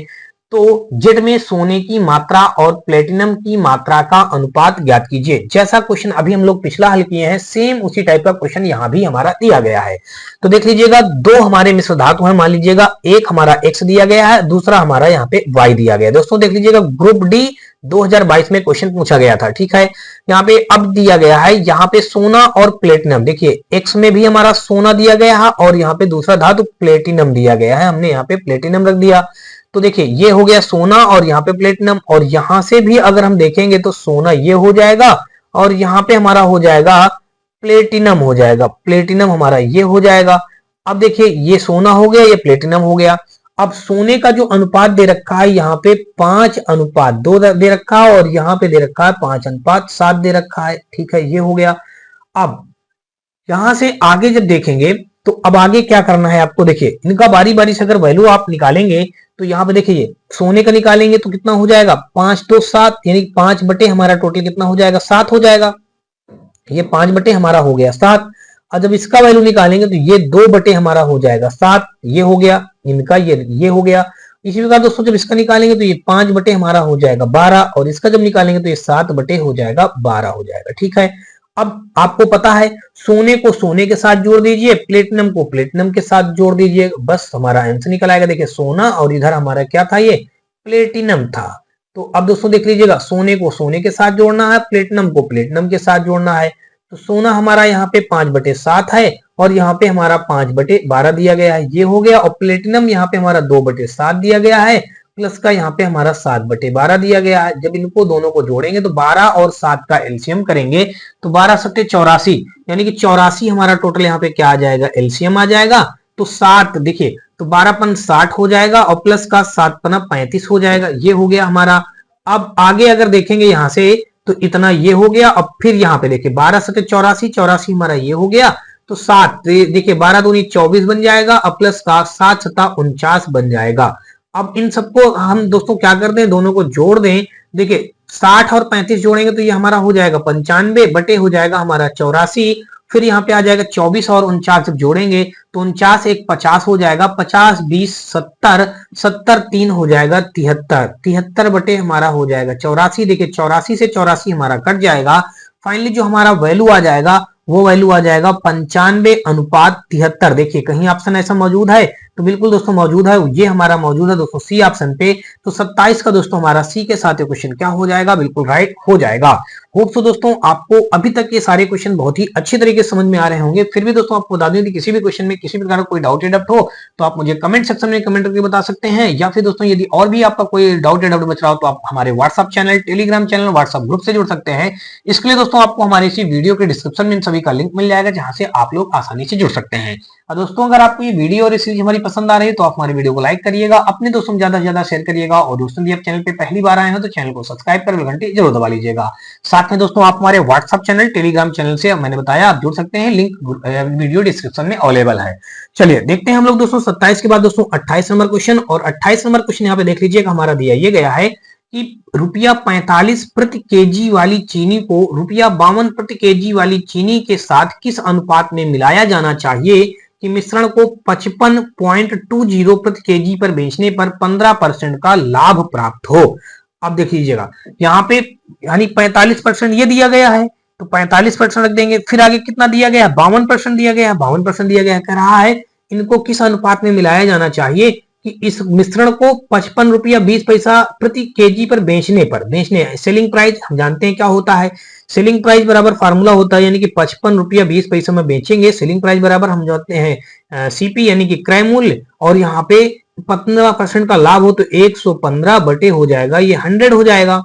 B: तो जेड में सोने की मात्रा और प्लेटिनम की मात्रा का अनुपात ज्ञात कीजिए। जैसा क्वेश्चन अभी हम लोग पिछला हल किए हैं, सेम उसी टाइप का क्वेश्चन यहाँ भी हमारा दिया गया है। तो देख लीजिएगा दो हमारे मिश्र धातु हैं, मान लीजिएगा एक हमारा एक्स दिया गया है, दूसरा हमारा यहाँ पे वाई दिया गया है। दोस्तों देख लीजिएगा ग्रुप डी 2022 में क्वेश्चन पूछा गया था। ठीक है, यहाँ पे अब दिया गया है यहाँ पे सोना और प्लेटिनम। देखिए एक्स में भी हमारा सोना दिया गया है और यहाँ पे दूसरा धातु प्लेटिनम दिया गया है, हमने यहाँ पे प्लेटिनम रख दिया। तो देखिए ये हो गया सोना और यहाँ पे प्लेटिनम, और यहाँ से भी अगर हम देखेंगे तो सोना ये हो जाएगा और यहाँ पे हमारा हो जाएगा प्लेटिनम हो जाएगा, प्लेटिनम हमारा ये हो जाएगा। अब देखिए ये सोना हो गया, ये प्लेटिनम हो गया। अब सोने का जो अनुपात दे रखा है यहाँ पे 5:2 दे रखा है और यहाँ पे दे रखा है 5:7 दे रखा है। ठीक है, ये हो गया। अब यहां से आगे जब देखेंगे तो अब आगे क्या करना है आपको, देखिए इनका बारी बारी से अगर वैल्यू आप निकालेंगे तो यहाँ पे देखिए सोने का निकालेंगे तो कितना हो जाएगा 5:7, यानी 5 बटे हमारा टोटल कितना हो जाएगा 7 हो जाएगा। ये 5 बटे हमारा हो गया 7। और जब इसका वैल्यू निकालेंगे तो ये 2 बटे हमारा हो जाएगा 7, ये हो गया इनका, ये हो गया। इसी प्रकार दोस्तों जब इसका निकालेंगे तो ये 5 बटे हमारा हो जाएगा 12 और इसका जब निकालेंगे तो ये 7 बटे हो जाएगा 12 हो जाएगा। ठीक है, अब आपको पता है सोने को सोने के साथ जोड़ दीजिए, प्लेटिनम को प्लेटिनम के साथ जोड़ दीजिए, बस हमारा आंसर निकल आएगा। देखिए सोना और इधर हमारा क्या था, ये प्लेटिनम था। तो अब दोस्तों देख लीजिएगा, सोने को सोने के साथ जोड़ना है, प्लेटिनम को प्लेटिनम के साथ जोड़ना है। तो सोना हमारा यहाँ पे 5/7 है और यहाँ पे हमारा 5/12 दिया गया है, ये हो गया। और प्लेटिनम यहाँ पे हमारा 2/7 दिया गया है, प्लस का यहाँ पे हमारा 7/12 दिया गया है। जब इनको दोनों को जोड़ेंगे तो 12 और 7 का एलसीएम करेंगे तो 12 सत्ते 84, यानी कि 84 हमारा टोटल यहाँ पे क्या आ जाएगा, एलसीएम आ जाएगा। तो 7 देखिए, तो 12 60 हो जाएगा और प्लस का 7 35 हो जाएगा, ये हो गया हमारा। अब आगे अगर देखेंगे यहाँ से तो इतना ये हो गया। अब फिर यहाँ पे देखिए 12 सत्ते 84, 84 हमारा ये हो गया। तो 7 देखिए 12 दूनी 24 बन जाएगा और प्लस का 7 सत्ता 49 बन जाएगा। अब इन सबको हम दोस्तों क्या कर दें, दोनों को जोड़ दें। देखिए 60 और 35 जोड़ेंगे तो ये हमारा हो जाएगा 95 बटे हो जाएगा हमारा 84। फिर यहाँ पे आ जाएगा 24 और 49 जब जोड़ेंगे तो 49 एक 50 हो जाएगा, 50 20 70, 70 3 हो जाएगा 73, 73 बटे हमारा हो जाएगा 84। देखिए 84 से 84 हमारा कट जाएगा। फाइनली जो हमारा वैल्यू आ जाएगा वो वैल्यू आ जाएगा 95:73। देखिए कहीं ऑप्शन ऐसा मौजूद है तो बिल्कुल दोस्तों मौजूद है, ये हमारा मौजूद है दोस्तों सी ऑप्शन पे। तो 27 का दोस्तों हमारा सी के साथ क्वेश्चन क्या हो जाएगा, बिल्कुल राइट हो जाएगा। होप सो दोस्तों आपको अभी तक ये सारे क्वेश्चन बहुत ही अच्छी तरीके से समझ में आ रहे होंगे। फिर भी दोस्तों आपको बता दूं कि किसी भी क्वेश्चन में किसी प्रकार का कोई डाउट या डाउट हो तो आप मुझे कमेंट सेक्शन में कमेंट करके बता सकते हैं, या फिर दोस्तों यदि और भी आपका कोई डाउट या डाउट बच रहा हो तो आप हमारे WhatsApp channel, Telegram channel, WhatsApp group से जुड़ सकते हैं। इसके लिए दोस्तों आपको हमारे इसी वीडियो के डिस्क्रिप्शन में इन सभी का लिंक मिल जाएगा जहां से आप लोग आसानी से जुड़ सकते हैं। और दोस्तों अगर आपको ये वीडियो और सीरीज हमारी पसंद आ रही है तो आप हमारे वीडियो को लाइक करिएगा, अपने दोस्तों में ज्यादा से ज्यादा शेयर करिएगा, और दोस्तों यदि आप चैनल पे पहली बार आए हो तो चैनल को सब्सक्राइब कर घंटी जरूर दबा लीजिएगा। साथ में दोस्तों आप हमारे व्हाट्सएप चैनल, टेलीग्राम चैनल से मैंने बताया आप जुड़ सकते हैं, लिंक वीडियो डिस्क्रिप्शन में अवेलेबल है। चलिए देखते हैं हम लोग दोस्तों 27 के बाद दोस्तों 28 नंबर क्वेश्चन। और 28 नंबर क्वेश्चन यहाँ पे देख लीजिएगा, हमारा दिया ये गया है कि ₹45 प्रति केजी वाली चीनी को ₹52 प्रति केजी वाली चीनी के साथ किस अनुपात में मिलाया जाना चाहिए कि मिश्रण को 55.20 प्रति केजी पर बेचने पर 15% का लाभ प्राप्त हो। अब देख लीजिएगा यहाँ पे यानी 45% ये दिया गया है तो 45% रख देंगे। फिर आगे कितना दिया गया है, 52% दिया गया है, 52% दिया गया है। कह रहा है इनको किस अनुपात में मिलाया जाना चाहिए कि इस मिश्रण को ₹55.20 प्रति केजी पर बेचने सेलिंग प्राइस हम जानते हैं क्या होता है, सेलिंग प्राइस बराबर फार्मूला होता है, यानी कि ₹55.20 में बेचेंगे। सेलिंग प्राइस बराबर हम जानते हैं सीपी यानी कि क्रय मूल्य, और यहाँ पे 15% का लाभ हो तो 115 बटे हो जाएगा, ये 100 हो जाएगा।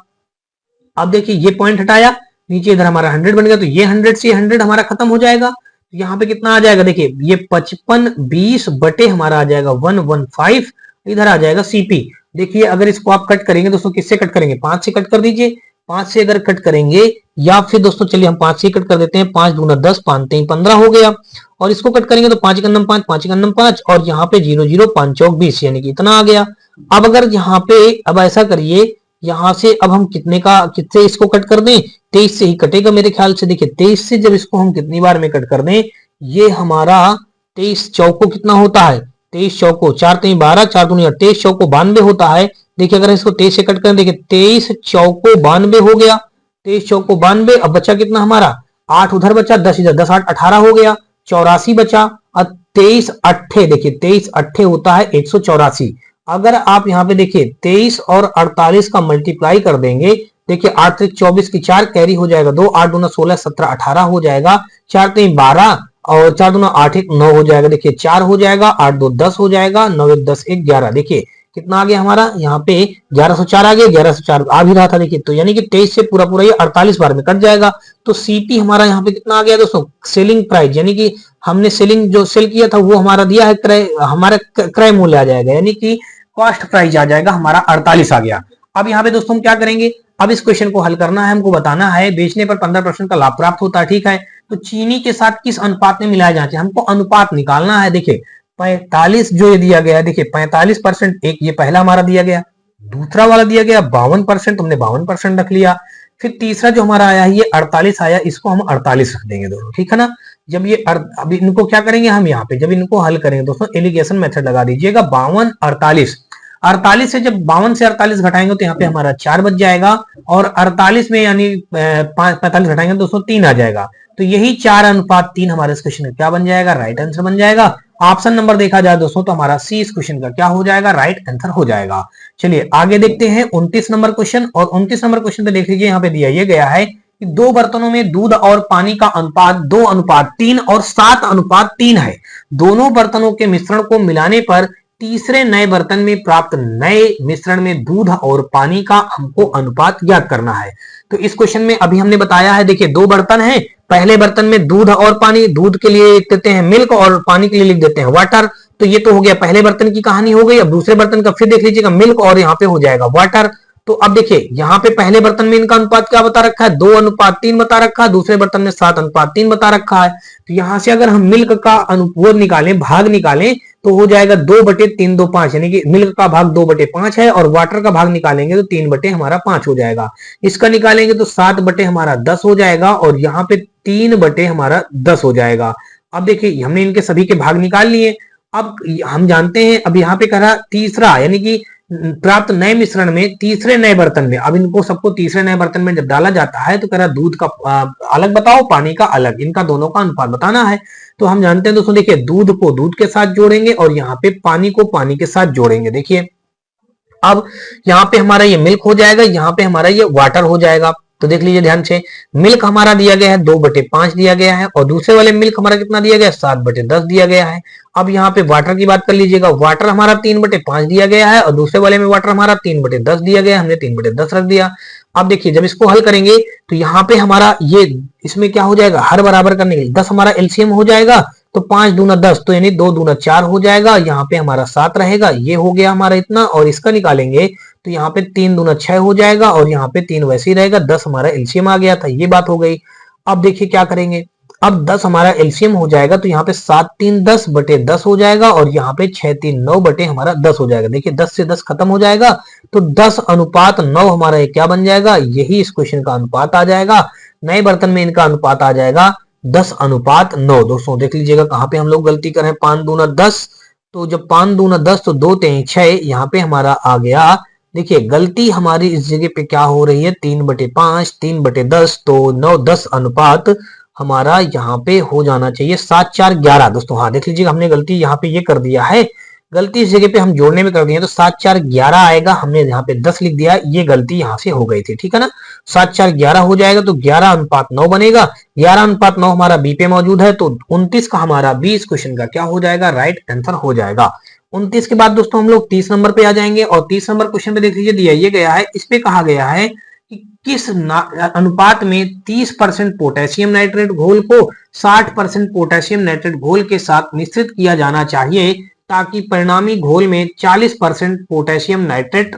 B: अब देखिए ये पॉइंट हटाया, नीचे इधर हमारा 100 बन गया तो ये 100 से 100 हमारा खत्म हो जाएगा। यहाँ पे कितना आ जाएगा, देखिए ये 55/20 बटे हमारा आ जाएगा 115, इधर आ जाएगा सीपी। देखिए अगर इसको आप कट करेंगे दोस्तों, किससे कट करेंगे, 5 से कट कर दीजिए। 5 से अगर कट करेंगे, या फिर दोस्तों चलिए हम 5 से कट कर देते हैं, 5 दूना 10, 5 3 15 हो गया। और इसको कट करेंगे तो 5 1 5, 5 1 5, और यहाँ पे 0 0 5 चौक 20, यानी कि इतना आ गया। अब अगर यहाँ पे अब ऐसा करिए, यहाँ से अब हम कितने इसको कट कर दें, 23 से ही कटेगा मेरे ख्याल से। देखिए 23 से जब इसको हम कितनी बार में कट कर दें, ये हमारा 23 चौको कितना होता है, 23 चौको 4 3 12, 4 दूनी 23 चौको 92 होता है। देखिए अगर इसको 23 से कट करें, देखिए 23 चौको 92 हो गया, 23 चौको 92। अब बचा कितना हमारा, 8 उधर बचा, 10 इधर, 10 8 18 हो गया, 84 बचा। और 23 अट्ठे, देखिए 23 अट्ठे होता है 184। अगर आप यहाँ पे देखिए 23 और 48 का मल्टीप्लाई कर देंगे, देखिए 8 3 24 की 4 कैरी हो जाएगा 2, 8 दूना 16 17 18 हो जाएगा, 4 3 12 और 4 दूना 8 1 9 हो जाएगा, देखिए 4 हो जाएगा, 8 2 10 हो जाएगा, 9 1 10 1 11, देखिए कितना आ गया हमारा यहाँ पे 1104 आ गया, 1104 आ भी रहा था देखिए, तो यानी कि 23 से पूरा पूरा ये 48 बार में कट जाएगा। तो सीपी हमारा यहाँ पे कितना आ गया दोस्तों, सेलिंग प्राइस, यानी कि हमने सेलिंग जो सेल किया था वो हमारा दिया है, क्रय हमारा क्रय मूल्य आ जाएगा, यानी कि कॉस्ट प्राइस आ जाएगा हमारा 48 आ गया। अब यहाँ पे दोस्तों हम क्या करेंगे, अब इस क्वेश्चन को हल करना है, हमको बताना है बेचने पर 15% का लाभ प्राप्त होता है, ठीक है। तो चीनी के साथ किस अनुपात में मिलाया जाना चाहिए, हमको अनुपात निकालना है। देखिए 45 जो ये दिया गया है, देखिए 45%, एक ये पहला हमारा दिया गया, दूसरा वाला दिया गया 52%, तुमने 52% रख लिया, फिर तीसरा जो हमारा आया है ये 48 आया, इसको हम 48 रख देंगे दोनों, ठीक है ना। जब ये अब इनको क्या करेंगे हम, यहाँ पे जब इनको हल करेंगे दोस्तों एलिगेशन मेथड लगा दीजिएगा, 52 48, 48 से जब 52 से 48 घटाएंगे तो यहाँ पे हमारा 4 बच जाएगा, और 48 में यानी 45 घटाएंगे दोस्तों 3 आ जाएगा। तो यही 4:3 हमारे इस क्वेश्चन का क्या बन जाएगा, राइट आंसर बन जाएगा। ऑप्शन नंबर देखा जाए दोस्तों तो हमारा सी इस क्वेश्चन का क्या हो जाएगा, राइट आंसर हो जाएगा। चलिए आगे देखते हैं 29 नंबर क्वेश्चन, और 29 नंबर क्वेश्चन पे देख लीजिए, यहाँ पे दिया ये गया है कि दो बर्तनों में दूध और पानी का अनुपात 2:3 और 7:3 है। दोनों बर्तनों के मिश्रण को मिलाने पर तीसरे नए बर्तन में प्राप्त नए मिश्रण में दूध और पानी का हमको अनुपात ज्ञात करना है। तो इस क्वेश्चन में अभी हमने बताया है, देखिए दो बर्तन हैं, पहले बर्तन में दूध और पानी, दूध के लिए लिख देते हैं मिल्क और पानी के लिए लिख देते हैं वाटर। तो ये तो हो गया पहले बर्तन की कहानी हो गई। अब दूसरे बर्तन का फिर देख लीजिएगा, मिल्क और यहाँ पे हो जाएगा वाटर। तो अब देखिए यहाँ पे पहले बर्तन में इनका अनुपात क्या बता रखा है, 2:3 बता रखा है, दूसरे बर्तन में 7:3 बता रखा है। तो यहां से अगर हम मिल्क का वो निकालें, भाग निकालें, तो हो जाएगा 2/3 2 5, यानी कि मिल्क का भाग 2/5 है, और वाटर का भाग निकालेंगे तो 3/5 हो जाएगा। इसका निकालेंगे तो 7 हमारा 10 हो जाएगा, और यहाँ पे 3 हमारा 10 हो जाएगा। अब देखिए हमने इनके सभी के भाग निकाल लिए। अब हम जानते हैं, अब यहाँ पे करा तीसरा, यानी कि प्राप्त नए मिश्रण में तीसरे नए बर्तन में, अब इनको सबको तीसरे नए बर्तन में जब डाला जाता है तो करा दूध का अलग बताओ, पानी का अलग, इनका दोनों का अनुपात बताना है। तो हम जानते हैं दोस्तों, देखिए दूध को दूध के साथ जोड़ेंगे और यहाँ पे पानी को पानी के साथ जोड़ेंगे। देखिए अब यहाँ पे हमारा ये मिल्क हो जाएगा, यहाँ पे हमारा ये वाटर हो जाएगा। तो देख लीजिए ध्यान से, मिल्क हमारा दिया गया है 2/5 दिया गया है, और दूसरे वाले मिल्क हमारा कितना दिया गया है, 7/10 दिया गया है। अब यहाँ पे वाटर की बात कर लीजिएगा, वाटर हमारा 3/5 दिया गया है, और दूसरे वाले में वाटर हमारा 3/10 दिया गया है, हमने 3/10 रख दिया। अब देखिए जब इसको हल करेंगे तो यहाँ पे हमारा ये इसमें क्या हो जाएगा, हर बराबर करने के लिए 10 हमारा एलसीएम हो जाएगा, तो 5 दूना 10, तो यानी 2 दूना 4 हो जाएगा, यहाँ पे हमारा 7 रहेगा, ये हो गया हमारा इतना, और इसका निकालेंगे तो यहाँ पे 3 दूना 6 हो जाएगा, और यहाँ पे 3 वैसे ही रहेगा, 10 हमारा एलसीएम आ गया था, ये बात हो गई। अब देखिए क्या करेंगे, अब 10 हमारा एलसीएम हो जाएगा, तो यहाँ पे 7 3 10/10 हो जाएगा, और यहाँ पे 6 3 9 हमारा 10 हो जाएगा। देखिए 10 से 10 खत्म हो जाएगा, तो 10:9 हमारा ये क्या बन जाएगा, यही इस क्वेश्चन का अनुपात आ जाएगा। नए बर्तन में इनका अनुपात आ जाएगा 10:9। दोस्तों देख लीजिएगा कहाँ पे हम लोग गलती कर रहे हैं, 5 दूना 10, तो जब 5 दूना 10 तो 2 3 6, यहाँ पे हमारा आ गया। देखिए गलती हमारी इस जगह पे क्या हो रही है, 3/5 3/10, तो 9 10 अनुपात हमारा यहाँ पे हो जाना चाहिए 7 4 11। दोस्तों हाँ देख लीजिएगा, हमने गलती यहाँ पे ये कर दिया है, गलती इस जगह पे हम जोड़ने में कर दिए, तो 7 4 11 आएगा, हमने यहाँ पे 10 लिख दिया, ये गलती यहाँ से हो गई थी, ठीक है ना। 7 4 11 हो जाएगा, तो 11:9 बनेगा, 11:9 हमारा बी पे मौजूद है, तो 29 का हमारा बी इस क्वेश्चन का क्या हो जाएगा, राइट आंसर हो जाएगा। 29 के बाद दोस्तों हम लोग 30 नंबर पे आ जाएंगे, और 30 नंबर क्वेश्चन पे देख लीजिए दिया ये गया है, इस पे कहा गया है कि किस अनुपात में 30% पोटेशियम नाइट्रेट घोल को 60% पोटेशियम नाइट्रेट घोल के साथ मिश्रित किया जाना चाहिए, ताकि परिणामी घोल में 40% पोटेशियम नाइट्रेट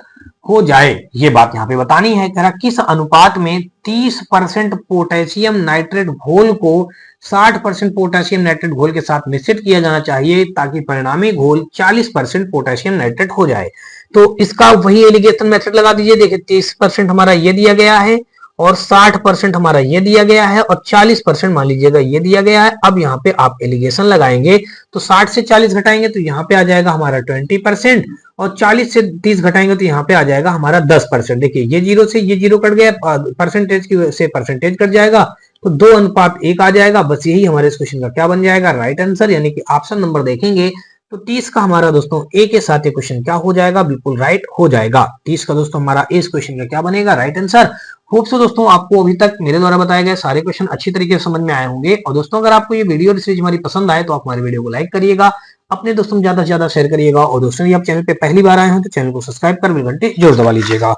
B: हो जाए। ये बात यहाँ पे बतानी है, कह रहा किस अनुपात में 30% पोटेशियम नाइट्रेट घोल को 60% पोटेशियम नाइट्रेट घोल के साथ मिश्रित किया जाना चाहिए, ताकि परिणामी घोल 40% पोटेशियम नाइट्रेट हो जाए। तो इसका वही एलिगेशन मेथड लगा दीजिए। देखिए 30% हमारा ये दिया गया है, और 60% हमारा ये दिया गया है, और 40% मान लीजिएगा ये दिया गया है। अब यहाँ पे आप एलिगेशन लगाएंगे, तो 60 से 40 घटाएंगे तो यहाँ पे आ जाएगा हमारा 20%, और 40 से 30 घटाएंगे तो यहाँ पे आ जाएगा हमारा 10%। देखिए ये जीरो से ये जीरो कट गया, परसेंटेज की से परसेंटेज कट जाएगा, तो 2:1 आ जाएगा। बस यही हमारे इस क्वेश्चन का क्या बन जाएगा, राइट आंसर, यानी कि ऑप्शन नंबर देखेंगे तो 30 का हमारा दोस्तों ए के साथ ये क्वेश्चन क्या हो जाएगा, बिल्कुल राइट हो जाएगा। 30 का दोस्तों हमारा इस क्वेश्चन का क्या बनेगा, राइट आंसर। होप सो दोस्तों आपको अभी तक मेरे द्वारा बताए गए सारे क्वेश्चन अच्छी तरीके से समझ में आए होंगे। और दोस्तों अगर आपको ये वीडियो और सीरीज हमारी पसंद आए तो आप हमारे वीडियो को लाइक करिएगा, अपने दोस्तों में ज्यादा से ज्यादा शेयर करिएगा। और दोस्तों यदि आप चैनल पे पहली बार आए हो तो चैनल को सब्सक्राइब कर बेल घंटे जरूर दबा लीजिएगा।